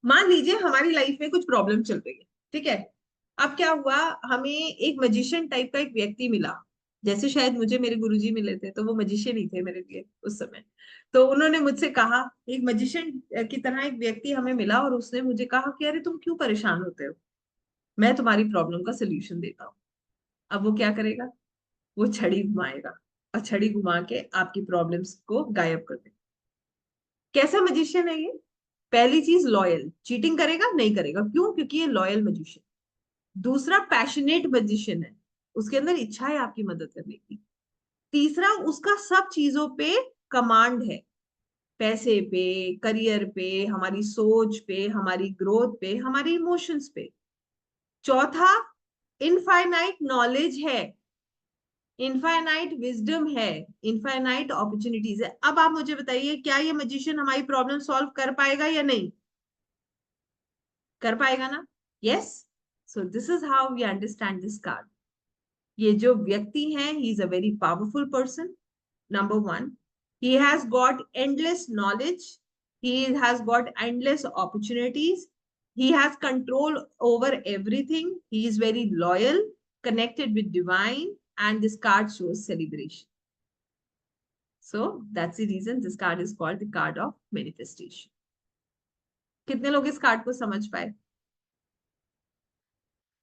मान लीजिए हमारी लाइफ में कुछ प्रॉब्लम चल रही है। ठीक है। अब क्या हुआ, हमें एक मजिशियन टाइप का एक व्यक्ति मिला। जैसे शायद मुझे मेरे गुरुजी मिले थे, तो वो मजिशियन ही थे मेरे लिए उस समय। तो उन्होंने मुझसे कहा, एक मजिशियन की तरह एक व्यक्ति हमें मिला और उसने मुझे कहा कि अरे तुम क्यों परेशान होते हो, मैं तुम्हारी प्रॉब्लम का सोल्यूशन देता हूँ। अब वो क्या करेगा? वो छड़ी घुमाएगा और छड़ी घुमा के आपकी प्रॉब्लम्स को गायब कर देगा। कैसा मजिशियन है ये? पहली चीज, लॉयल। चीटिंग करेगा? नहीं करेगा। क्यों? क्योंकि ये लॉयल मजिशियन। दूसरा, पैशनेट मजिशियन है, उसके अंदर इच्छा है आपकी मदद करने की। तीसरा, उसका सब चीजों पे कमांड है, पैसे पे, करियर पे, हमारी सोच पे, हमारी ग्रोथ पे, हमारी इमोशंस पे। चौथा, इनफाइनाइट नॉलेज है, इनफाइनाइट विजडम है, इनफाइनाइट अपॉर्चुनिटीज है। अब आप मुझे बताइए, क्या ये मजिशियन हमारी प्रॉब्लम सॉल्व कर पाएगा या नहीं? कर पाएगा ना? Yes. So this is how we understand this card. ये जो व्यक्ति है, he is a very powerful person. Number one, he has got endless knowledge. He has got endless opportunities. He has control over everything. He is very loyal, connected with divine, and this card shows celebration. So that's the reason this card is called the card of manifestation. कितने लोग इस card को समझ पाए?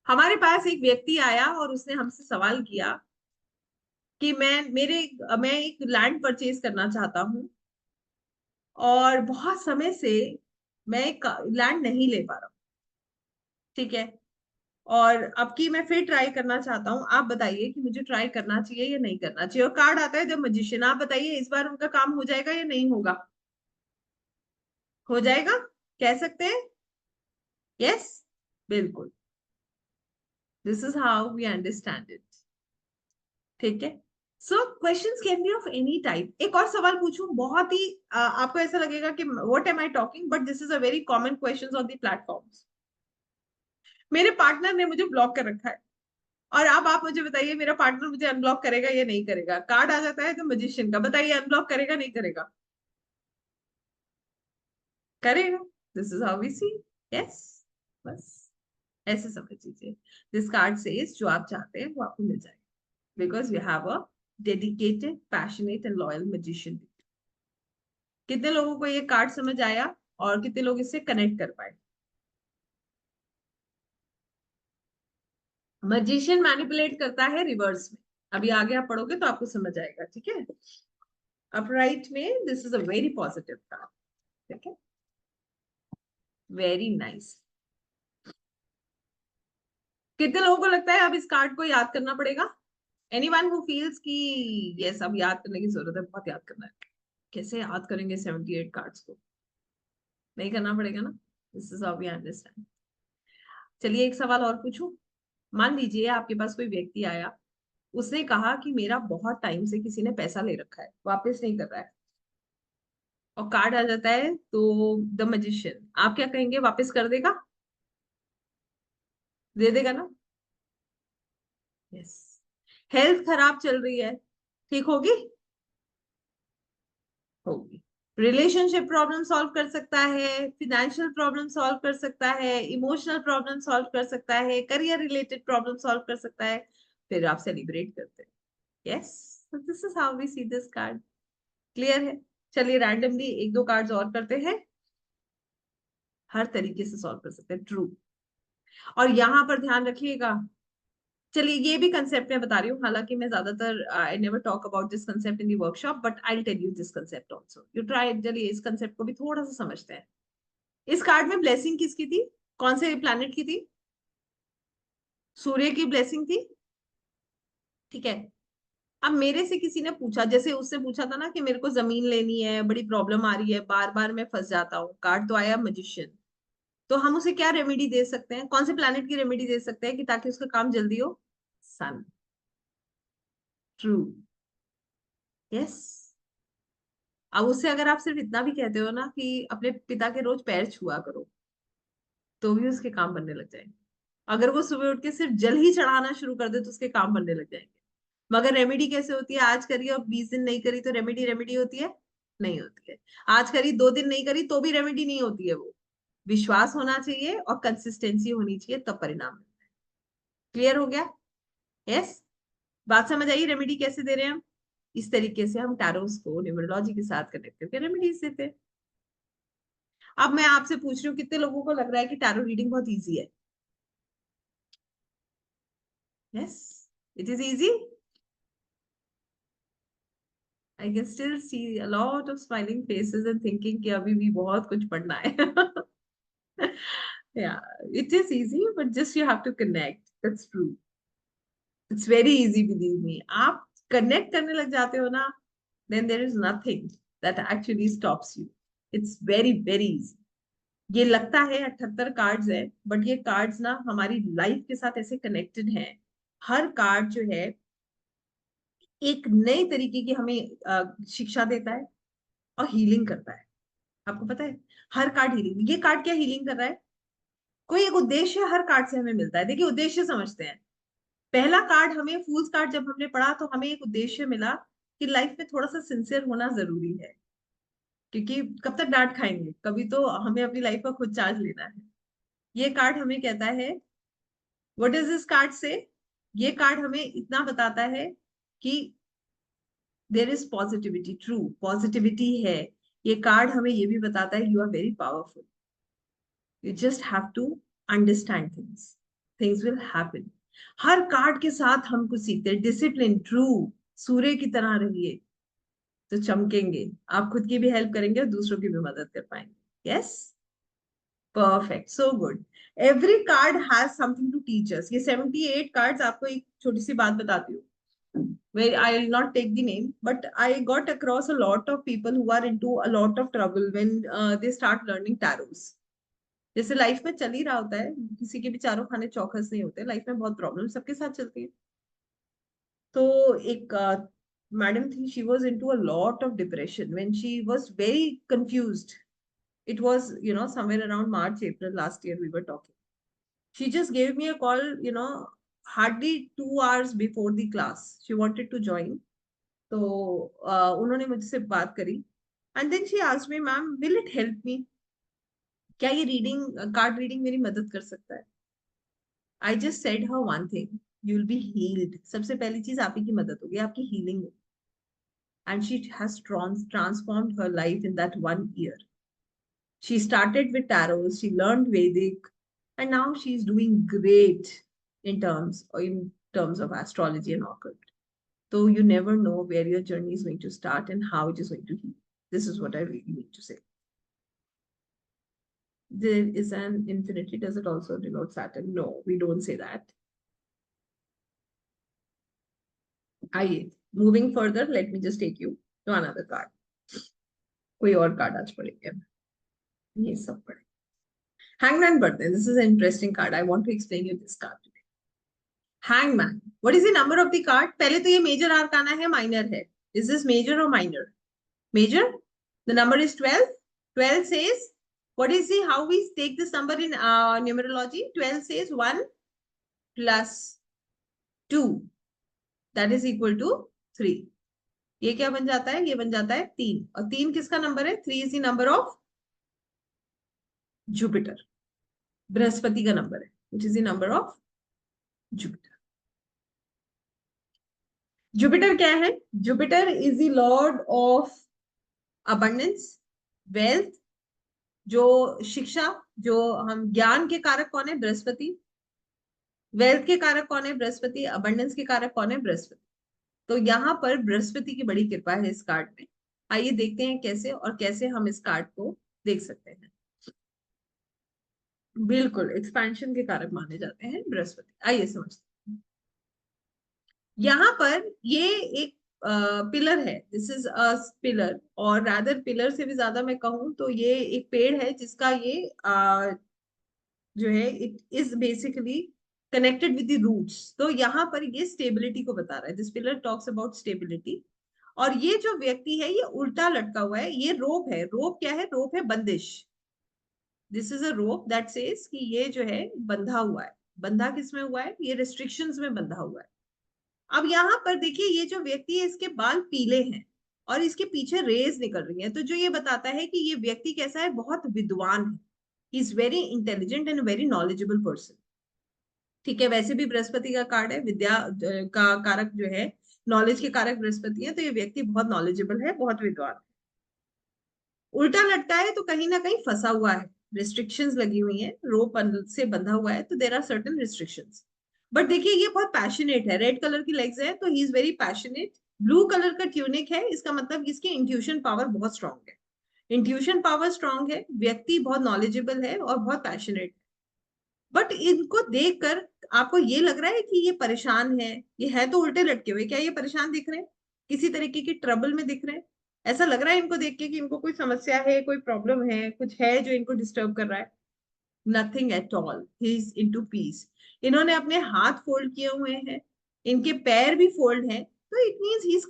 हमारे पास एक व्यक्ति आया और उसने हमसे सवाल किया कि मैं एक लैंड परचेज करना चाहता हूँ और बहुत समय से मैं लैंड नहीं ले पा रहा हूँ, ठीक है। और अब की मैं फिर ट्राई करना चाहता हूँ, आप बताइए कि मुझे ट्राई करना चाहिए या नहीं करना चाहिए। और कार्ड आता है द मैजिशियन। आप बताइए इस बार उनका काम हो जाएगा या नहीं होगा? हो जाएगा, कह सकते हैं? यस, बिल्कुल। This is how we understand it, ठीक है। So questions can be of any type. एक और सवाल पूछूं, बहुत ही आपको ऐसा लगेगा कि what am I talking, but this is a very common questions on the platforms. मेरे पार्टनर ने मुझे ब्लॉक कर रखा है, और अब आप मुझे बताइए मेरा पार्टनर मुझे अनब्लॉक करेगा या नहीं करेगा। कार्ड आ जाता है तो मैजिशियन का, बताइए अनब्लॉक करेगा नहीं करेगा? करेगा। This is how we see. Yes, बस ऐसे समझ लीजिए। दिस कार्ड सेज जो आप चाहते हैं वो आपको मिल जाएगा, because you have a dedicated, passionate and loyal magician. कितने लोगों को ये कार्ड समझ आया और कितने लोग इससे कनेक्ट कर पाए? मैजिशियन मैनिपुलेट करता है रिवर्स में। अभी आगे आप पढ़ोगे तो आपको समझ आएगा, ठीक है। अपराइट में this is a very positive card, ठीक है, वेरी नाइस। कितने लोगों को लगता है अब इस कार्ड को याद करना पड़ेगा? एनीवन हु फील्स कि यस अब याद करने की जरूरत है, बहुत याद करना है? कैसे याद करेंगे 78 कार्ड्स को? नहीं करना पड़ेगा ना। This is how we understand. चलिए एक सवाल और पूछूं। मान लीजिए आपके पास कोई व्यक्ति आया, उसने कहा कि मेरा बहुत टाइम से किसी ने पैसा ले रखा है, वापस नहीं कर रहा है, और कार्ड आ जाता है तो द मैजिशियन, आप क्या कहेंगे? वापस कर देगा? दे देगा ना? यस। हेल्थ खराब चल रही है, ठीक होगी? होगी। रिलेशनशिप प्रॉब्लम सॉल्व कर सकता है, फिनेंशियल प्रॉब्लम सॉल्व कर सकता है, इमोशनल प्रॉब्लम सॉल्व कर सकता है, करियर रिलेटेड प्रॉब्लम सॉल्व कर सकता है। फिर आप सेलिब्रेट करते हैं। Yes, this is how we see this card. Clear है? चलिए रैंडमली एक दो कार्ड्स और करते हैं। हर तरीके से सॉल्व कर सकते हैं, ट्रू। और यहाँ पर ध्यान रखिएगा, चलिए ये भी कंसेप्ट मैं बता रही हूँ, हालांकि मैं ज्यादातर I never talk about this concept in the workshop, but I tell you this concept also, you try. चलिए इस कंसेप्ट को भी थोड़ा सा समझते हैं। इस कार्ड में ब्लेसिंग किसकी थी? कौन से प्लैनेट की थी? सूर्य की ब्लेसिंग थी, ठीक है। अब मेरे से किसी ने पूछा, जैसे उससे पूछा था ना कि मेरे को जमीन लेनी है, बड़ी प्रॉब्लम आ रही है, बार बार मैं फंस जाता हूँ, कार्ड तो आया मैजिशियन। तो हम उसे क्या रेमेडी दे सकते हैं? कौन से प्लैनेट की रेमेडी दे सकते हैं कि ताकि उसका काम जल्दी हो? सन। ट्रू। यस। अब उससे अगर आप सिर्फ इतना भी कहते हो ना कि अपने पिता के रोज पैर छुआ करो, तो भी उसके काम बनने लग जाएंगे। अगर वो सुबह उठ के सिर्फ जल ही चढ़ाना शुरू कर दे तो उसके काम बनने लग जाएंगे। मगर रेमेडी कैसे होती है? आज करी और 20 दिन नहीं करी तो रेमेडी रेमेडी होती है? नहीं होती है। आज करी 2 दिन नहीं करी तो भी रेमेडी नहीं होती है वो। विश्वास होना चाहिए और कंसिस्टेंसी होनी चाहिए, तब परिणाम मिलता है। क्लियर हो गया? यस। बात समझ आई? रेमेडी कैसे दे रहे हैं हम? इस तरीके से हम टैरोस को न्यूमरोलॉजी के साथ कनेक्ट करके रेमेडीज देते हैं। अब मैं आपसे पूछ रही हूँ, कितने लोगों को लग रहा है कि टैरो रीडिंग बहुत इजी है? Yes, it is easy. I can still see a lot of smiling faces and thinking कि अभी भी बहुत कुछ पढ़ना है। Yeah, it is easy, but just you have to connect. That's true. It's very easy, believe me. आप connect करने लग जाते हो ना, then there is nothing that actually stops you. It's very, very easy. ये लगता है 78 कार्ड्स है, बट ये कार्ड्स ना हमारी लाइफ के साथ ऐसे कनेक्टेड हैं। हर कार्ड जो है एक नए तरीके की हमें शिक्षा देता है और हीलिंग करता है। आपको पता है, हर कार्ड हीलिंग। ये कार्ड क्या हीलिंग कर रहा है? कोई एक उद्देश्य हर कार्ड से हमें मिलता है। देखिए उद्देश्य समझते हैं। पहला कार्ड हमें फूल्स कार्ड जब हमने पढ़ा तो हमें एक उद्देश्य मिला कि लाइफ में थोड़ा सा सिंसियर होना जरूरी है, क्योंकि कब तक डांट खाएंगे, कभी तो हमें अपनी लाइफ का खुद चार्ज लेना है। ये कार्ड हमें कहता है, व्हाट इज दिस कार्ड से? ये कार्ड हमें इतना बताता है कि there is positivity, true positivity है। ये कार्ड हमें ये भी बताता है you are very powerful, you just have to understand things, things will happen. हर कार्ड के साथ हम कुछ सीखते हैं, डिसिप्लिन, ट्रू, सूर्य की तरह रहिए तो चमकेंगे, आप खुद की भी हेल्प करेंगे और दूसरों की भी मदद कर पाएंगे। Yes, perfect, so good. Every card has something to teach us. ये 78 कार्ड्स, आपको एक छोटी सी बात बताती हूँ, where I will not take the name, but I got across a lot of people who are into a lot of trouble when they start learning tarots. जैसे life में चल ही रहा होता है, किसी के भी चारों खाने चौखस नहीं होते, लाइफ में बहुत प्रॉब्लम सबके साथ चलती है। तो एक मैडम थी, she was into a lot of depression when she was very confused. It was somewhere around March April last year we were talking. She just gave me a call, hardly 2 hours before the class she wanted to join. तो उन्होंने मुझसे बात करी, and then she asked me, ma'am will it help me, क्या ये reading, card reading मेरी मदद कर सकता है? I just said her one thing, you will be healed. सबसे पहली चीज आप ही की मदद होगी, आपकी हीलिंग होगी। And she has transformed her life in that 1 year. She started with tarot, she learned Vedic, and now she's doing great in terms of astrology and occult. So you never know where your journey is going to start and how it is going to heal. This is what I really mean to say. There is an infinity. Does it also denote Saturn? No, we don't say that. Moving further, let me just take you to another card. कोई और card आज पढ़ेंगे, ये सब पढ़े। Hangman birthday. This is an interesting card. I want to explain you this card today. Hangman. What is the number of the card? पहले तो ये major arcana है, minor है. Is this major or minor? Major. The number is 12. 12 says, what is the, how we take this number in numerology? 12 says 1 plus 2. That is equal to 3. ये क्या बन जाता है? ये बन जाता है 3। और 3 किसका नंबर है? 3 is the number of Jupiter. Brihaspati का नंबर है, which is the number of Jupiter. Jupiter क्या है? Jupiter is the Lord of abundance, wealth, जो शिक्षा, जो हम ज्ञान के कारक कौन है? बृहस्पति। वेल्थ के कारक कौन है? बृहस्पति। अबंडेंस के कारक कौन है? बृहस्पति। तो यहाँ पर बृहस्पति की बड़ी कृपा है इस कार्ड में। आइए देखते हैं कैसे, और कैसे हम इस कार्ड को देख सकते हैं। बिल्कुल एक्सपेंशन के कारक माने जाते हैं बृहस्पति। आइए समझते हैं। यहाँ पर ये एक पिलर है, दिस इज अ पिलर, और रादर पिलर से भी ज्यादा मैं कहूँ तो ये एक पेड़ है जिसका ये जो है it is basically connected with the roots. तो यहाँ पर ये स्टेबिलिटी को बता रहा है, this pillar talks about stability. और ये जो व्यक्ति है ये उल्टा लटका हुआ है, ये रोप है। रोप क्या है? रोप है बंदिश। This is a rope that says कि ये जो है बंधा हुआ है। बंधा किसमें हुआ है? ये रिस्ट्रिक्शंस में बंधा हुआ है। अब यहाँ पर देखिए, ये जो व्यक्ति है इसके बाल पीले हैं और इसके पीछे रेज निकल रही है, तो जो ये बताता है कि ये व्यक्ति कैसा है? बहुत विद्वान है। He is very intelligent and very knowledgeable person. ठीक है, वैसे भी बृहस्पति का कार्ड है, विद्या का कारक जो है, नॉलेज के कारक बृहस्पति है, तो ये व्यक्ति बहुत नॉलेजेबल है, बहुत विद्वान है। उल्टा लटका है तो कहीं ना कहीं फंसा हुआ है, रिस्ट्रिक्शंस लगी हुई हैं, रोप से बंधा हुआ है, तो there are certain restrictions. But देखिए ये बहुत पैशनेट है, रेड कलर की लेग्स है तो he is very passionate. Blue colour का ट्यूनिक है, इसका मतलब इसकी इंट्यूशन पावर बहुत स्ट्रांग है। इंट्यूशन पावर स्ट्रांग है, व्यक्ति बहुत नॉलेजेबल है और बहुत पैशनेट। बट इनको देखकर आपको ये लग रहा है कि ये परेशान है? ये है तो उल्टे लटके हुए, क्या ये परेशान दिख रहे हैं? किसी तरीके की ट्रबल में दिख रहे हैं? ऐसा लग रहा है इनको देख के कि इनको कोई समस्या है, कोई प्रॉब्लम है, कुछ है जो इनको डिस्टर्ब कर रहा है? Nothing at all, he is into peace. इन्होंने अपने हाथ फोल्ड किए हुए हैं, इनके पैर भी फोल्ड हैं, तो it means he is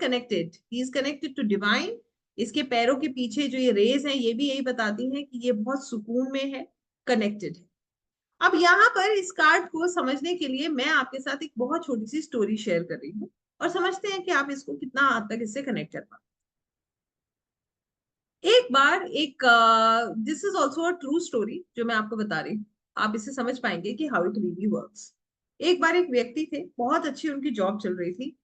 connected to divine. इसके पैरों के पीछे जो ये रेज हैं ये भी यही बताती हैं कि ये बहुत सुकून में है, कनेक्टेड है। अब यहाँ पर इस कार्ड को समझने के लिए मैं आपके साथ एक बहुत छोटी सी स्टोरी शेयर कर रही हूँ, और समझते हैं कि आप इसको कितना हद तक इससे कनेक्ट कर पाते। एक बार एक, this is also a true story जो मैं आपको बता रही हूँ, आप इसे समझ पाएंगे कि हाउ इट रियली वर्क्स। एक बार एक व्यक्ति थे, बहुत अच्छी उनकी जॉब चल रही थी।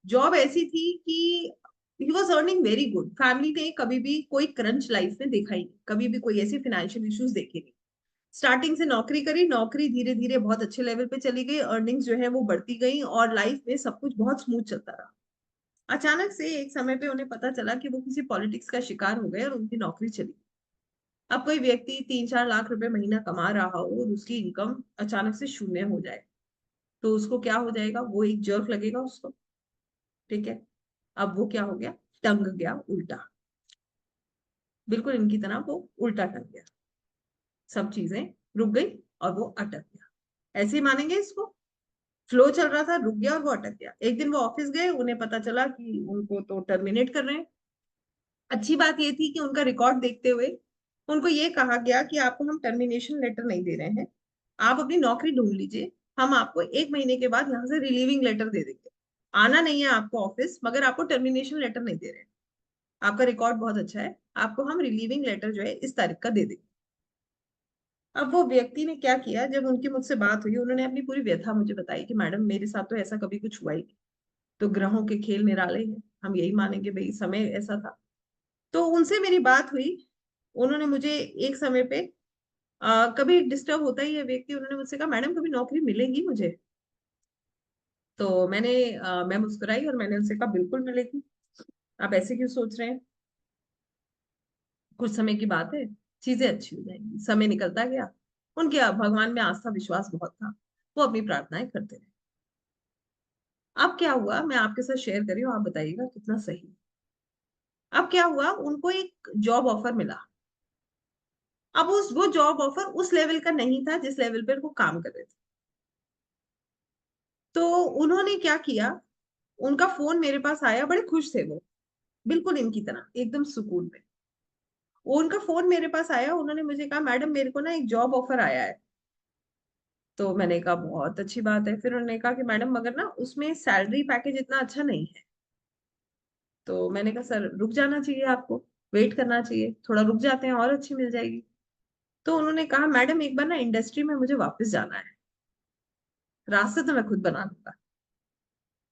जॉब ऐसी थी कि he was earning very good. Family ने कभी भी कोई क्रंच लाइफ में देखा ही नहीं, कभी भी कोई ऐसे फाइनेंशियल इश्यूज देखे नहीं। स्टार्टिंग से नौकरी करी, नौकरी धीरे धीरे बहुत अच्छे लेवल पे चली गई, अर्निंग्स जो है वो बढ़ती गई और लाइफ में सब कुछ बहुत स्मूथ चलता रहा। अचानक से एक समय पे उन्हें पता चला कि वो किसी पॉलिटिक्स का शिकार हो गए और उनकी नौकरी चली। अब कोई व्यक्ति 3-4 लाख रुपए महीना कमा रहा हो और उसकी इनकम अचानक से शून्य हो जाए, तो उसको क्या हो जाएगा? वो एक जर्क लगेगा उसको। ठीक है। अब वो क्या हो गया? टंग गया उल्टा। बिल्कुल इनकी तरह वो उल्टा टंग गया। सब चीजें रुक गई और वो अटक गया। ऐसे ही मानेंगे इसको? फ्लो चल रहा था, रुक गया और वो अटक गया। एक दिन वो ऑफिस गए, उन्हें पता चला कि उनको तो टर्मिनेट कर रहे हैं। अच्छी बात ये थी कि उनका रिकॉर्ड देखते हुए उनको ये कहा गया कि आपको हम टर्मिनेशन लेटर नहीं दे रहे हैं, आप अपनी नौकरी ढूंढ लीजिए, हम आपको 1 महीने के बाद यहाँ से रिलीविंग लेटर दे देंगे। आना नहीं है आपको ऑफिस, मगर आपको टर्मिनेशन लेटर नहीं दे रहे हैं। आपका रिकॉर्ड बहुत अच्छा है, आपको हम रिलीविंग लेटर जो है इस तारीख का दे देंगे। अब वो व्यक्ति ने क्या किया, जब उनकी मुझसे बात हुई, उन्होंने अपनी पूरी व्यथा मुझे बताई कि मैडम मेरे साथ तो ऐसा कभी कुछ हुआ ही नहीं। तो ग्रहों के खेल निराले हैं, हम यही मानेंगे, भाई समय ऐसा था। तो उनसे मेरी बात हुई। उन्होंने मुझे एक समय पे कभी डिस्टर्ब होता ही है व्यक्ति, उन्होंने मुझसे कहा मैडम कभी नौकरी मिलेगी मुझे? तो मैं मुस्कुराई और मैंने उनसे कहा बिल्कुल मिलेगी, आप ऐसे क्यों सोच रहे हैं? कुछ समय की बात है, चीजें अच्छी हो जाएंगी। समय निकलता गया। उनके भगवान में आस्था विश्वास बहुत था, वो अपनी प्रार्थनाएं करते रहे। अब क्या हुआ, मैं आपके साथ शेयर कर रही हूँ, आप बताइएगा कितना सही। अब क्या हुआ, उनको एक जॉब ऑफर मिला। अब उस वो जॉब ऑफर उस लेवल का नहीं था जिस लेवल पर वो काम कर रहे थे। तो उन्होंने क्या किया, उनका फोन मेरे पास आया, बड़े खुश थे वो, बिल्कुल इनकी तरह एकदम सुकून में। वो उनका फोन मेरे पास आया, उन्होंने मुझे कहा मैडम मेरे को ना एक जॉब ऑफर आया है। तो मैंने कहा बहुत अच्छी बात है। फिर उन्होंने कहा कि मैडम मगर ना उसमें सैलरी पैकेज इतना अच्छा नहीं है। तो मैंने कहा सर रुक जाना चाहिए आपको, वेट करना चाहिए, थोड़ा रुक जाते हैं और अच्छी मिल जाएगी। तो उन्होंने कहा मैडम एक बार ना इंडस्ट्री में मुझे वापस जाना है, रास्ते तो मैं खुद बना लूंगा,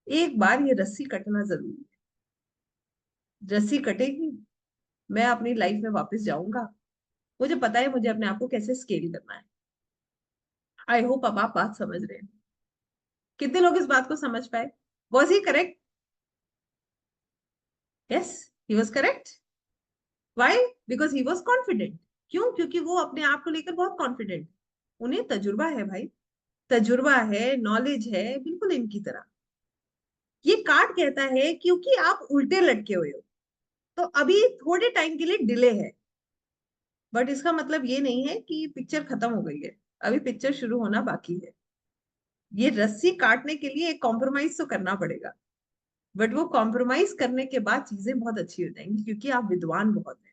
एक बार ये रस्सी कटना जरूरी है। रस्सी कटेगी, मैं अपनी लाइफ में वापस जाऊंगा, मुझे पता है मुझे अपने आप को कैसे स्केल करना है। आई होप अब आप बात समझ रहे हैं। कितने लोग इस बात को समझ पाए? Was he correct? Yes, he was correct. Why? Because he was confident. क्यों? क्योंकि वो अपने आप को लेकर बहुत कॉन्फिडेंट। उन्हें तजुर्बा है भाई, तजुर्बा है, नॉलेज है, बिल्कुल इनकी तरह। ये कार्ड कहता है क्योंकि आप उल्टे लटके हुए हो, तो अभी थोड़े टाइम के लिए डिले है। बट इसका मतलब ये नहीं है कि पिक्चर खत्म हो गई है, अभी पिक्चर शुरू होना बाकी है। ये रस्सी काटने के लिए एक कॉम्प्रोमाइज तो करना पड़ेगा, बट वो कॉम्प्रोमाइज करने के बाद चीजें बहुत अच्छी हो जाएंगी, क्योंकि आप विद्वान बहुत हैं,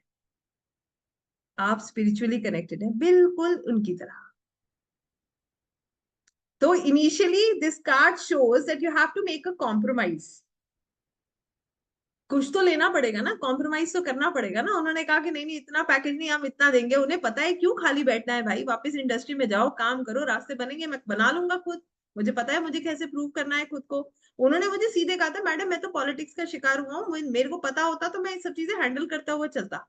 आप स्पिरिचुअली कनेक्टेड हैं बिल्कुल उनकी तरह। तो initially this card shows that you have to make a compromise. कुछ तो लेना पड़ेगा ना, कॉम्प्रोमाइज तो करना पड़ेगा ना। उन्होंने कहा कि नहीं नहीं इतना पैकेज नहीं, हम इतना देंगे। उन्हें पता है क्यों खाली बैठना है भाई, वापस इंडस्ट्री में जाओ, काम करो, रास्ते बनेंगे, मैं बना लूंगा खुद। मुझे पता है मुझे कैसे प्रूव करना है खुद को। उन्होंने मुझे सीधे कहा था मैडम मैं तो पॉलिटिक्स का शिकार हुआ हूँ, मेरे को पता होता तो मैं ये सब चीजें हैंडल करता हुआ चलता।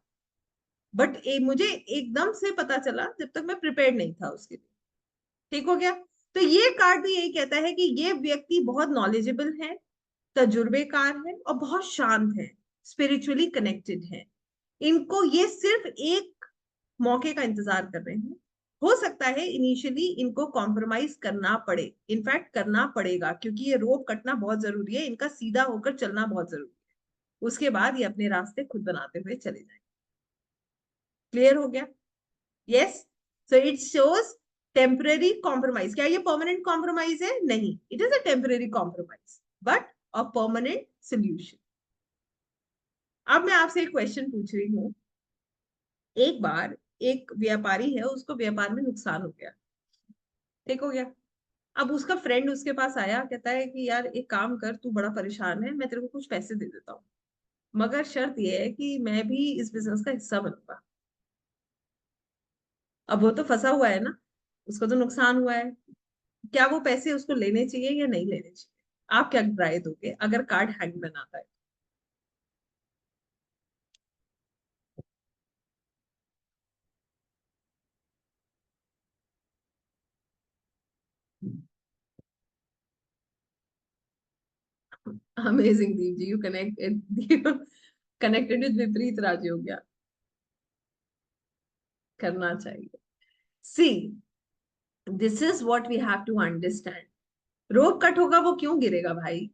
बट मुझे एकदम से पता चला जब तक मैं प्रिपेयर्ड नहीं था उसके लिए। ठीक हो गया? तो ये कार्ड भी यही कहता है कि ये व्यक्ति बहुत नॉलेजेबल है, तजुर्बेकार है और बहुत शांत है, स्पिरिचुअली कनेक्टेड है। इनको ये सिर्फ एक मौके का इंतजार कर रहे हैं। हो सकता है इनिशियली इनको कॉम्प्रोमाइज करना पड़े, इनफैक्ट करना पड़ेगा, क्योंकि ये रोप कटना बहुत जरूरी है, इनका सीधा होकर चलना बहुत जरूरी है। उसके बाद ये अपने रास्ते खुद बनाते हुए चले जाए। क्लियर हो गया? Yes. So it shows temporary compromise. क्या ये परमानेंट कॉम्प्रोमाइज है? नहीं, it is a temporary compromise but a permanent solution. अब मैं आपसे एक क्वेश्चन पूछ रही हूँ। एक बार एक व्यापारी है, उसको व्यापार में नुकसान हो गया। ठीक हो गया? अब उसका फ्रेंड उसके पास आया, कहता है कि यार एक काम कर, तू बड़ा परेशान है, मैं तेरे को कुछ पैसे दे देता हूँ, मगर शर्त यह है कि मैं भी इस बिजनेस का हिस्सा बनूंगा। अब वो तो फंसा हुआ है ना, उसको तो नुकसान हुआ है। क्या वो पैसे उसको लेने चाहिए या नहीं लेने चाहिए? आप क्या राय दोगे अगर कार्ड हैंगमैन आता है? Amazing Deep ji, you connected with Viparit Rajyog, करना चाहिए। See, this is what we have to understand. Rope cut होगा, वो क्यों गिरेगा भाई?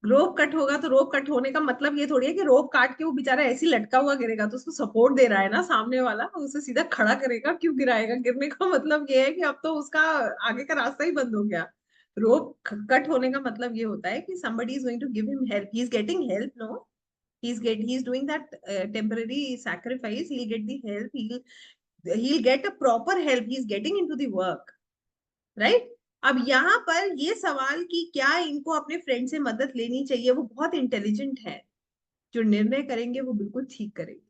रोप कट होगा तो रोप कट होने का मतलब ये थोड़ी है कि रोप काट के वो बेचारा ऐसे ही लटका हुआ गिरेगा। तो उसको सपोर्ट दे रहा है ना सामने वाला, उसे सीधा खड़ा करेगा, क्यों गिराएगा? गिरने का मतलब ये है कि अब तो उसका आगे का रास्ता ही बंद हो गया। रोप कट होने का मतलब ये होता है कि somebody is going to give him help, he is getting help, no, he is doing that temporary sacrifice, he'll get the help, he'll get a proper help, he is getting into the work, right? अब यहाँ पर ये सवाल कि क्या इनको अपने friend से मदद लेनी चाहिए, वो बहुत इंटेलिजेंट है। जो निर्णय करेंगे वो बिल्कुल ठीक करेंगे,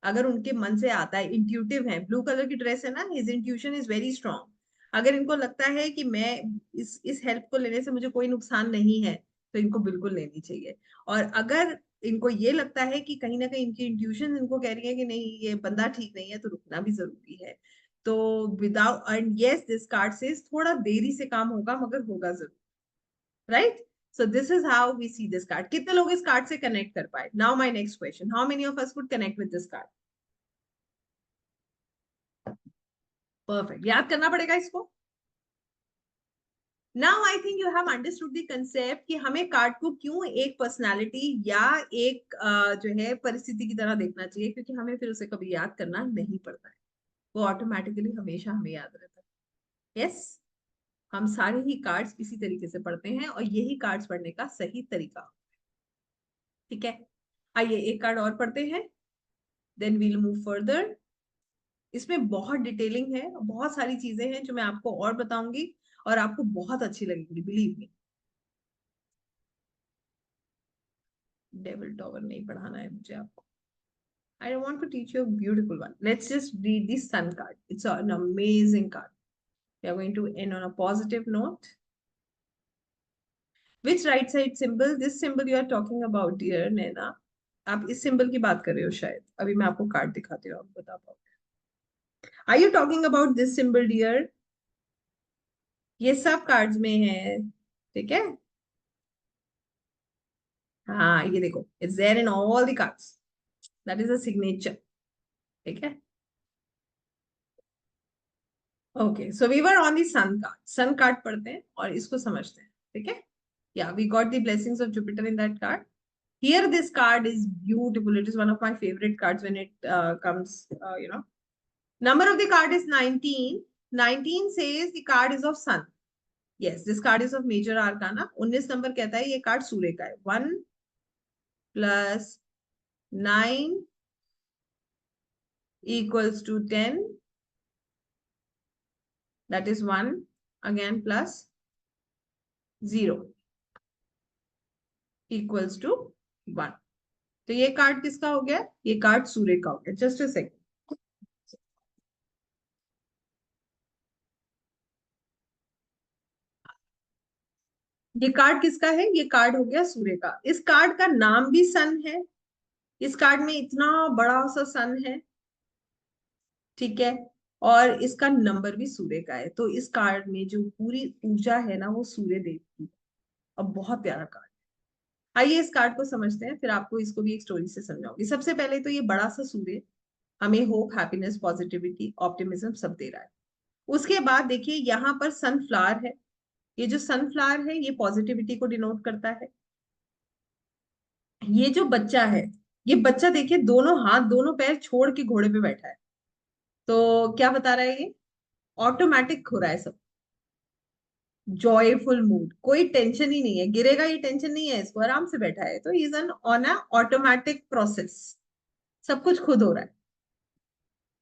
अगर उनके मन से आता है, इंट्यूटिव है। ब्लू कलर की ड्रेस है ना, his intuition is very strong. अगर इनको लगता है कि मैं इस हेल्प को लेने से मुझे कोई नुकसान नहीं है, तो इनको बिल्कुल लेनी चाहिए। और अगर इनको ये लगता है कि कहीं ना कहीं इनकी इंट्यूशन इनको कह रही है कि नहीं ये बंदा ठीक नहीं है, तो रुकना भी जरूरी है। तो without, and yes this card से थोड़ा देरी से काम होगा, मगर होगा जरूर, right? So this is how we see this card. कितने लोग इस कार्ड से कनेक्ट कर पाए? Now my next question. How many of us could connect with this card? Perfect. याद करना पड़ेगा इसको। Now I think you have understood the concept कि हमें कार्ड को क्यों एक पर्सनालिटी या एक जो है परिस्थिति की तरह देखना चाहिए, क्योंकि हमें फिर उसे कभी याद करना नहीं पड़ता है, वो ऑटोमेटिकली हमेशा हमें याद रहता है। यस, हम सारे ही कार्ड्स इसी तरीके से पढ़ते हैं, और यही कार्ड्स पढ़ने का सही तरीका। ठीक है, आइए एक कार्ड और पढ़ते हैं, देन वील मूव फर्दर। इसमें बहुत डिटेलिंग है, बहुत सारी चीजें हैं जो मैं आपको और बताऊंगी, और आपको बहुत अच्छी लगेंगी, बिलीव मी। डेविल टॉवर नहीं पढ़ाना है मुझे आपको। I want to teach you a beautiful one. Let's just read the sun card. It's an amazing card. We are going to end on a positive note. Which right side symbol? This symbol you are talking about, dear Naina. आप इस symbol की बात कर रहे हो शायद। अभी मैं आपको कार्ड दिखाती हूँ, आप बता पाओगे। Are you talking about this symbol, dear? ये सब कार्ड्स में है, ठीक है। हाँ ये देखो, it's there in all the cards, that is a signature, ठीक है। Okay, so we were on the sun card. Sun card पढ़ते हैं और इसको समझते हैं, ठीक है। या we got the blessings of Jupiter in that card. Here this card is beautiful, it is one of my favourite cards when it comes, you know. Number of the card is 19। 19 says the card is of sun. Yes, this card is of major arcana. 19 number कहता है ये card सूर्य का है। 1 plus 9 equals to 10, that is 1 again, plus 0 equals to 1। तो ये card किसका हो गया? ये कार्ड सूर्य का हो गया। जस्ट अ सेकंड, ये कार्ड किसका है? ये कार्ड हो गया सूर्य का। इस कार्ड का नाम भी सन है, इस कार्ड में इतना बड़ा सा सन है, ठीक है। और इसका नंबर भी सूर्य का है, तो इस कार्ड में जो पूरी ऊर्जा है ना, वो सूर्य देव की। अब बहुत प्यारा कार्ड। आइए इस कार्ड को समझते हैं, फिर आपको इसको भी एक स्टोरी से समझाऊंगी। सबसे पहले तो ये बड़ा सा सूर्य हमें होप, हैप्पीनेस, पॉजिटिविटी, ऑप्टिमिज्म सब दे रहा है। उसके बाद देखिए यहाँ पर सनफ्लावर है। ये जो सनफ्लावर है ये पॉजिटिविटी को डिनोट करता है। ये जो बच्चा है, ये बच्चा देखिए दोनों हाथ दोनों पैर छोड़ के घोड़े पे बैठा है। तो क्या बता रहा है ये? ऑटोमेटिक हो रहा है सब, जॉयफुल मूड, कोई टेंशन ही नहीं है, गिरेगा ये टेंशन नहीं है इसको, आराम से बैठा है। तो is an on a automatic process, सब कुछ खुद हो रहा है।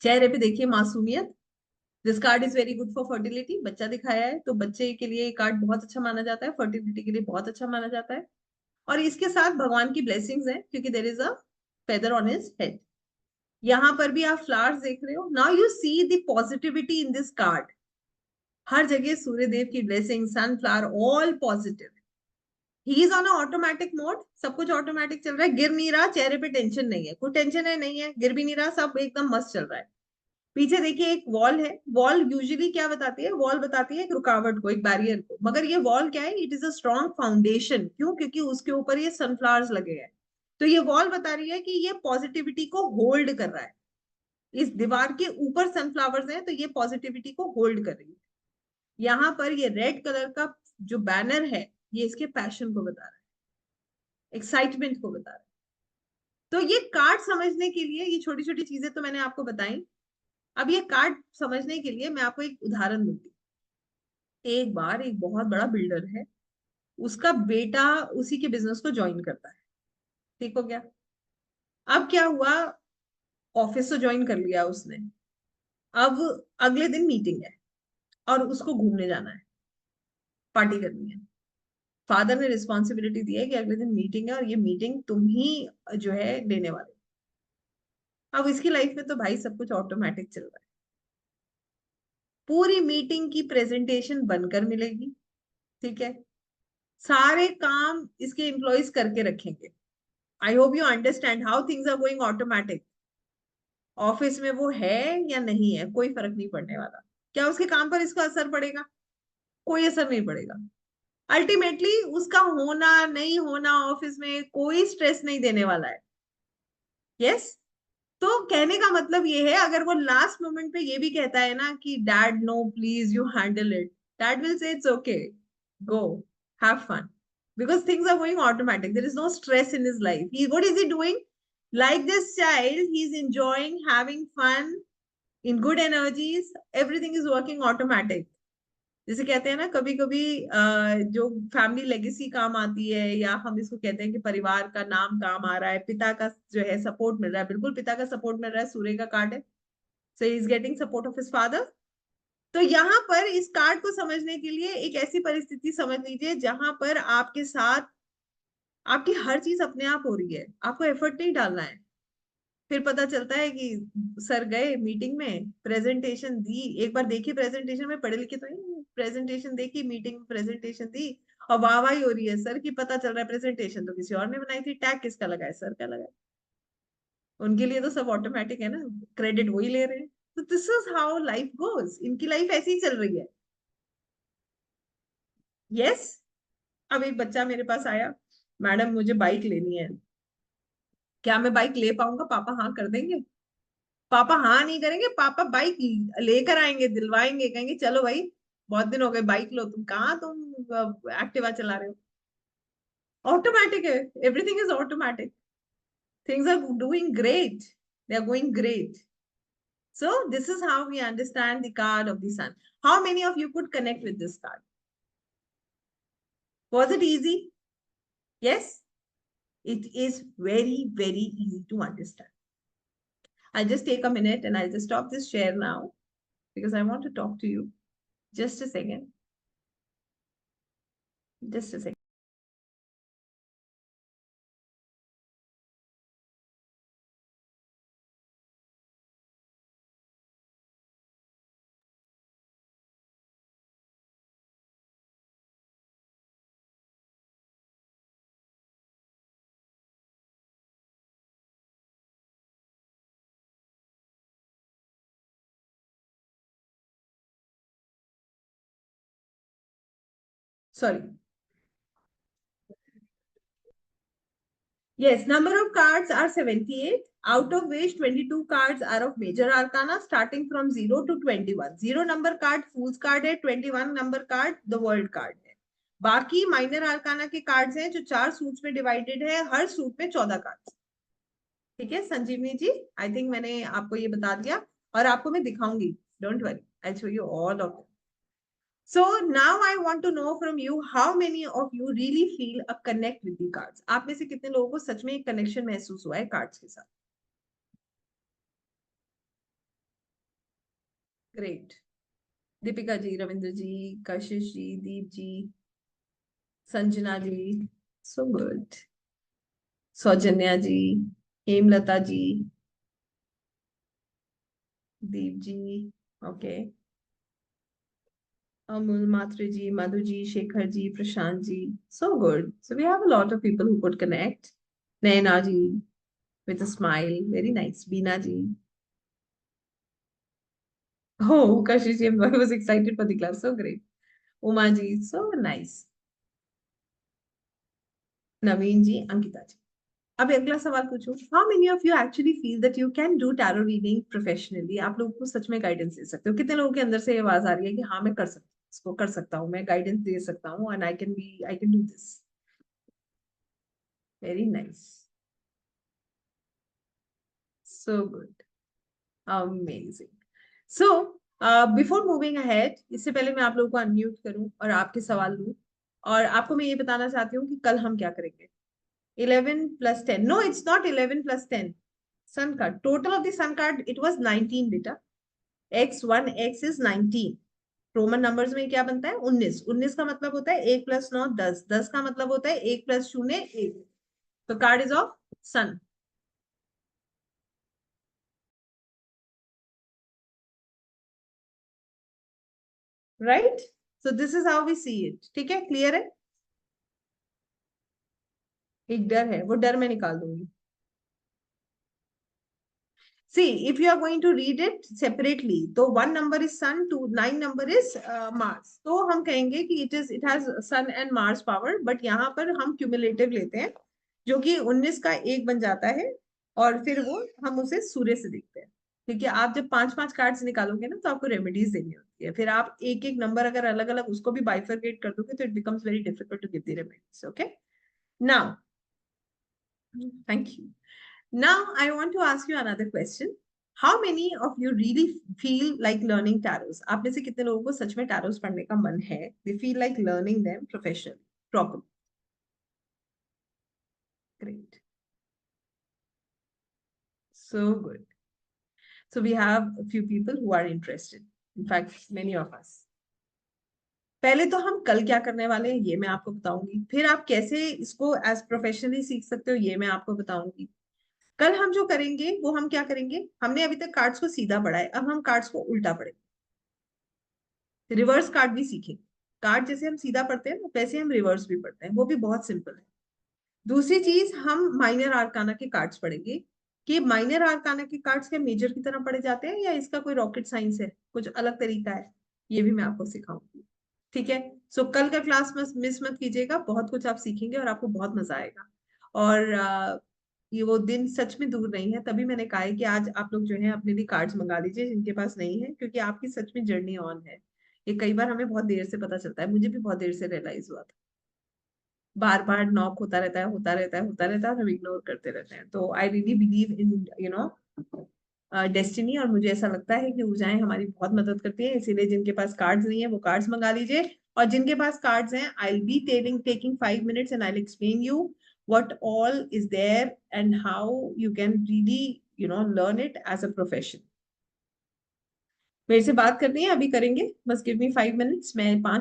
चेहरे पे देखिए मासूमियत। This card is very good for fertility. बच्चा दिखाया है तो बच्चे के लिए ये कार्ड बहुत अच्छा माना जाता है, फर्टिलिटी के लिए बहुत अच्छा माना जाता है। और इसके साथ भगवान की ब्लेसिंग्स हैं, क्योंकि there is a feather on his head. यहाँ पर भी आप फ्लावर्स देख रहे हो। Now you see the positivity in this card. हर जगह सूर्य देव की blessing, sunflower, all positive. He is on automatic mode, सब कुछ ऑटोमेटिक चल रहा है, गिर नहीं रहा, चेहरे पे टेंशन नहीं है, कोई टेंशन है नहीं है, गिर भी नहीं रहा, सब एकदम मस्त चल रहा है। पीछे देखिए एक वॉल है, वॉल यूजुअली क्या बताती है, वॉल बताती है एक रुकावट को, एक बैरियर को, मगर ये वॉल क्या है, it is a strong foundation. क्यों? क्योंकि उसके ऊपर ये सनफ्लावर्स लगे हैं। तो ये वॉल बता रही है कि ये पॉजिटिविटी को होल्ड कर रहा है। इस दीवार के ऊपर सनफ्लावर्स हैं, तो ये पॉजिटिविटी को होल्ड कर रही है। यहाँ पर ये रेड कलर का जो बैनर है, ये इसके पैशन को बता रहा है, एक्साइटमेंट को बता रहा है। तो ये कार्ड समझने के लिए, ये छोटी छोटी चीजें तो मैंने आपको बताई। अब ये कार्ड समझने के लिए मैं आपको एक उदाहरण दूंगी। एक बार एक बहुत बड़ा बिल्डर है, उसका बेटा उसी के बिजनेस को ज्वाइन करता है। ठीक हो गया? अब क्या हुआ, ऑफिस तो ज्वाइन कर लिया उसने। अब अगले दिन मीटिंग है और उसको घूमने जाना है, पार्टी करनी है। फादर ने रिस्पॉन्सिबिलिटी दी है कि अगले दिन मीटिंग है और ये मीटिंग तुम ही जो है लेने वाले। अब इसकी लाइफ में तो भाई सब कुछ ऑटोमेटिक चल रहा है। पूरी मीटिंग की प्रेजेंटेशन बनकर मिलेगी, ठीक है, सारे काम इसके एम्प्लॉयज करके रखेंगे। I hope you understand how things are going automatic. Office में वो है या नहीं है, कोई फर्क नहीं पड़ने वाला। क्या उसके काम पर इसका असर पड़ेगा? कोई असर नहीं पड़ेगा। अल्टीमेटली उसका होना नहीं होना ऑफिस में कोई स्ट्रेस नहीं देने वाला है। यस। तो कहने का मतलब ये है, अगर वो लास्ट मोमेंट पे ये भी कहता है ना कि dad no please you handle it, dad will say it's okay, go, have fun, because things are going automatic. There is no stress in his life. What is he doing? Like this child, he's enjoying having fun in good energies. Everything is working automatic. जैसे कहते हैं ना, कभी कभी जो family legacy काम आती है, या हम इसको कहते हैं कि परिवार का नाम काम आ रहा है, पिता का जो है सपोर्ट मिल रहा है, बिल्कुल पिता का सपोर्ट मिल रहा है, सूर्य का कार्ड है, so he is getting support of his father. तो यहाँ पर इस कार्ड को समझने के लिए एक ऐसी परिस्थिति समझ लीजिए जहां पर आपके साथ आपकी हर चीज अपने आप हो रही है, आपको एफर्ट नहीं डालना है। फिर पता चलता है कि सर गए मीटिंग में, प्रेजेंटेशन दी, एक बार देखी प्रेजेंटेशन में, पढ़े लिखे तो नहीं, प्रेजेंटेशन देखी, मीटिंग में प्रेजेंटेशन दी, और वाहवाही हो रही है सर की, पता चल रहा है प्रेजेंटेशन तो किसी और ने बनाई थी, टैग किसका लगा है, सर का लगा है। उनके लिए तो सब ऑटोमेटिक है ना, क्रेडिट वही ले रहे हैं। तो this is how life goes, इनकी लाइफ ऐसी ही चल रही है। यस। अब एक बच्चा मेरे पास आया, मैडम मुझे बाइक लेनी है, क्या मैं बाइक ले पाऊंगा? पापा हाँ कर देंगे? पापा हाँ नहीं करेंगे, पापा बाइक लेकर आएंगे, दिलवाएंगे, कहेंगे चलो भाई बहुत दिन हो गए, बाइक लो। तुम कहाँ, तुम एक्टिवा चला रहे हो? ऑटोमेटिक है, everything is automatic, things are doing great, they are going great. So this is how we understand the card of the sun. How many of you could connect with this card? Was it easy? Yes, it is very, very easy to understand. I'll just take a minute and I'll just stop this share now because I want to talk to you. Just a second. Just a second. Sorry. Yes, number of cards are 78, out of which 22 cards are of major arcana, starting from 0 to 21. 0 number card Fool's card है, 21 number card the World card है। बाकी minor आर्काना के cards हैं जो 4 suits में divided है, हर suit में 14 cards. ठीक है संजीवनी जी, आई थिंक मैंने आपको ये बता दिया, और आपको मैं दिखाऊंगी, don't worry, I show you all of. So now I want to know from you how many of you really feel a connect with the cards. आप में से कितने लोगों को सच में एक कनेक्शन महसूस हुआ है कार्ड्स के साथ? Great. Deepika ji, Ravindra ji, Kashish ji, Deep ji, Sanjana ji, so good, Saujanya ji, Hemlata ji, Deep ji, okay, Amul Mhatre ji, Madhu ji, Shekhar ji, Prashant ji, so good. So we have a lot of people who could connect. Naina ji with a smile, very nice. Bina ji, Oh, Kashish, I was excited for the class. So great. Uma ji, so nice. Naveen ji, Ankita ji. अब अगला सवाल पूछूं, how many of you actually feel that you can do tarot reading professionally? आप लोगों को सच में guidance दे सकते हो? कितने लोगों के अंदर से ये आवाज आ रही है कि हाँ मैं कर सकता हूँ, इसको कर सकता हूँ, मैं गाइडेंस दे सकता हूँ, and I can do this? Very nice, so good, amazing. So before moving ahead, इससे पहले मैं आप लोगों को अनम्यूट करूं और आपके सवाल लूं, और आपको मैं ये बताना चाहती हूँ कि कल हम क्या करेंगे. 11 + 10, no, it's not 11 + 10. Sun card, total of the sun card, it was 19 beta. x is 19. Roman numbers में क्या बनता है? 19. 19 का मतलब होता है 1 + 9 10. 10 का मतलब होता है 1 + 0 1. तो card is of sun. Right. So this is how we see it. ठीक है, क्लियर है? एक डर है, वो डर मैं निकाल दूंगी. See, if you are going to read it separately, तो 1 number is sun, 9 number is Mars. तो हम कहेंगे कि it has sun and Mars power, but यहाँ पर हम cumulative लेते हैं, जो कि 19 का 1 बन जाता है, और फिर वो हम उसे सूर्य से देखते हैं. क्योंकि आप जब 5-5 कार्ड्स निकालोगे ना, तो आपको रेमेडीज देनी होती है. फिर आप एक एक नंबर अगर अलग अलग उसको भी बाइफरकेट कर दोगे, तो it becomes very difficult to give the remedies. Okay, now, thank you. Now, I want to ask you another question. How many of you really feel like learning tarots? आप में से कितने लोगों को सच में tarots पढ़ने का मन है? They feel like learning them professionally, properly. Great. So good. So we have a few people who are interested. In fact, many of us. पहले तो हम कल क्या करने वाले हैं ये मैं आपको बताऊंगी. फिर आप कैसे इसको एज प्रोफेशनली सीख सकते हो ये मैं आपको बताऊंगी. कल हम जो करेंगे वो हम क्या करेंगे, हमने अभी तक कार्ड्स को सीधा पढ़ा है, अब हम कार्ड्स को उल्टा पढ़ेंगे. रिवर्स कार्ड भी सीखेंगे. कार्ड जैसे हम सीधा पढ़ते हैं वैसे हम रिवर्स भी पढ़ते हैं, वो भी बहुत सिंपल है. दूसरी चीज, हम माइनर आर्काना के कार्ड्स पढ़ेंगे. कि माइनर आर्काना के कार्ड्स क्या मेजर की तरह पढ़े जाते हैं, या इसका कोई रॉकेट साइंस है, कुछ अलग तरीका है, ये भी मैं आपको सिखाऊंगी. ठीक है. सो कल का क्लास मिस मत कीजिएगा, बहुत कुछ आप सीखेंगे और आपको बहुत मजा आएगा. और ये वो दिन सच में दूर नहीं है, तभी मैंने कहा है कि आज आप लोग जो है अपने लिए कार्ड्स मंगा लीजिए जिनके पास नहीं है, क्योंकि आपकी सच में जर्नी ऑन है. ये कई बार हमें बहुत देर से पता चलता है, मुझे भी बहुत देर से रियलाइज हुआ था. बार बार नॉक होता रहता है, होता रहता है, होता रहता है, और हम इग्नोर करते रहते हैं. तो I really believe in destiny, और मुझे ऐसा लगता है कि ऊर्जाएं हमारी बहुत मदद करती है. इसीलिए जिनके पास कार्ड्स नहीं है वो कार्ड्स मंगा लीजिए, और जिनके पास कार्ड्स हैं, आई be taking 5 minutes and I'll explain you what all is there and how you can really learn it as a profession. मेरे से बात करनी है, अभी करेंगे, बस गिव मी 5 minutes. मैं 5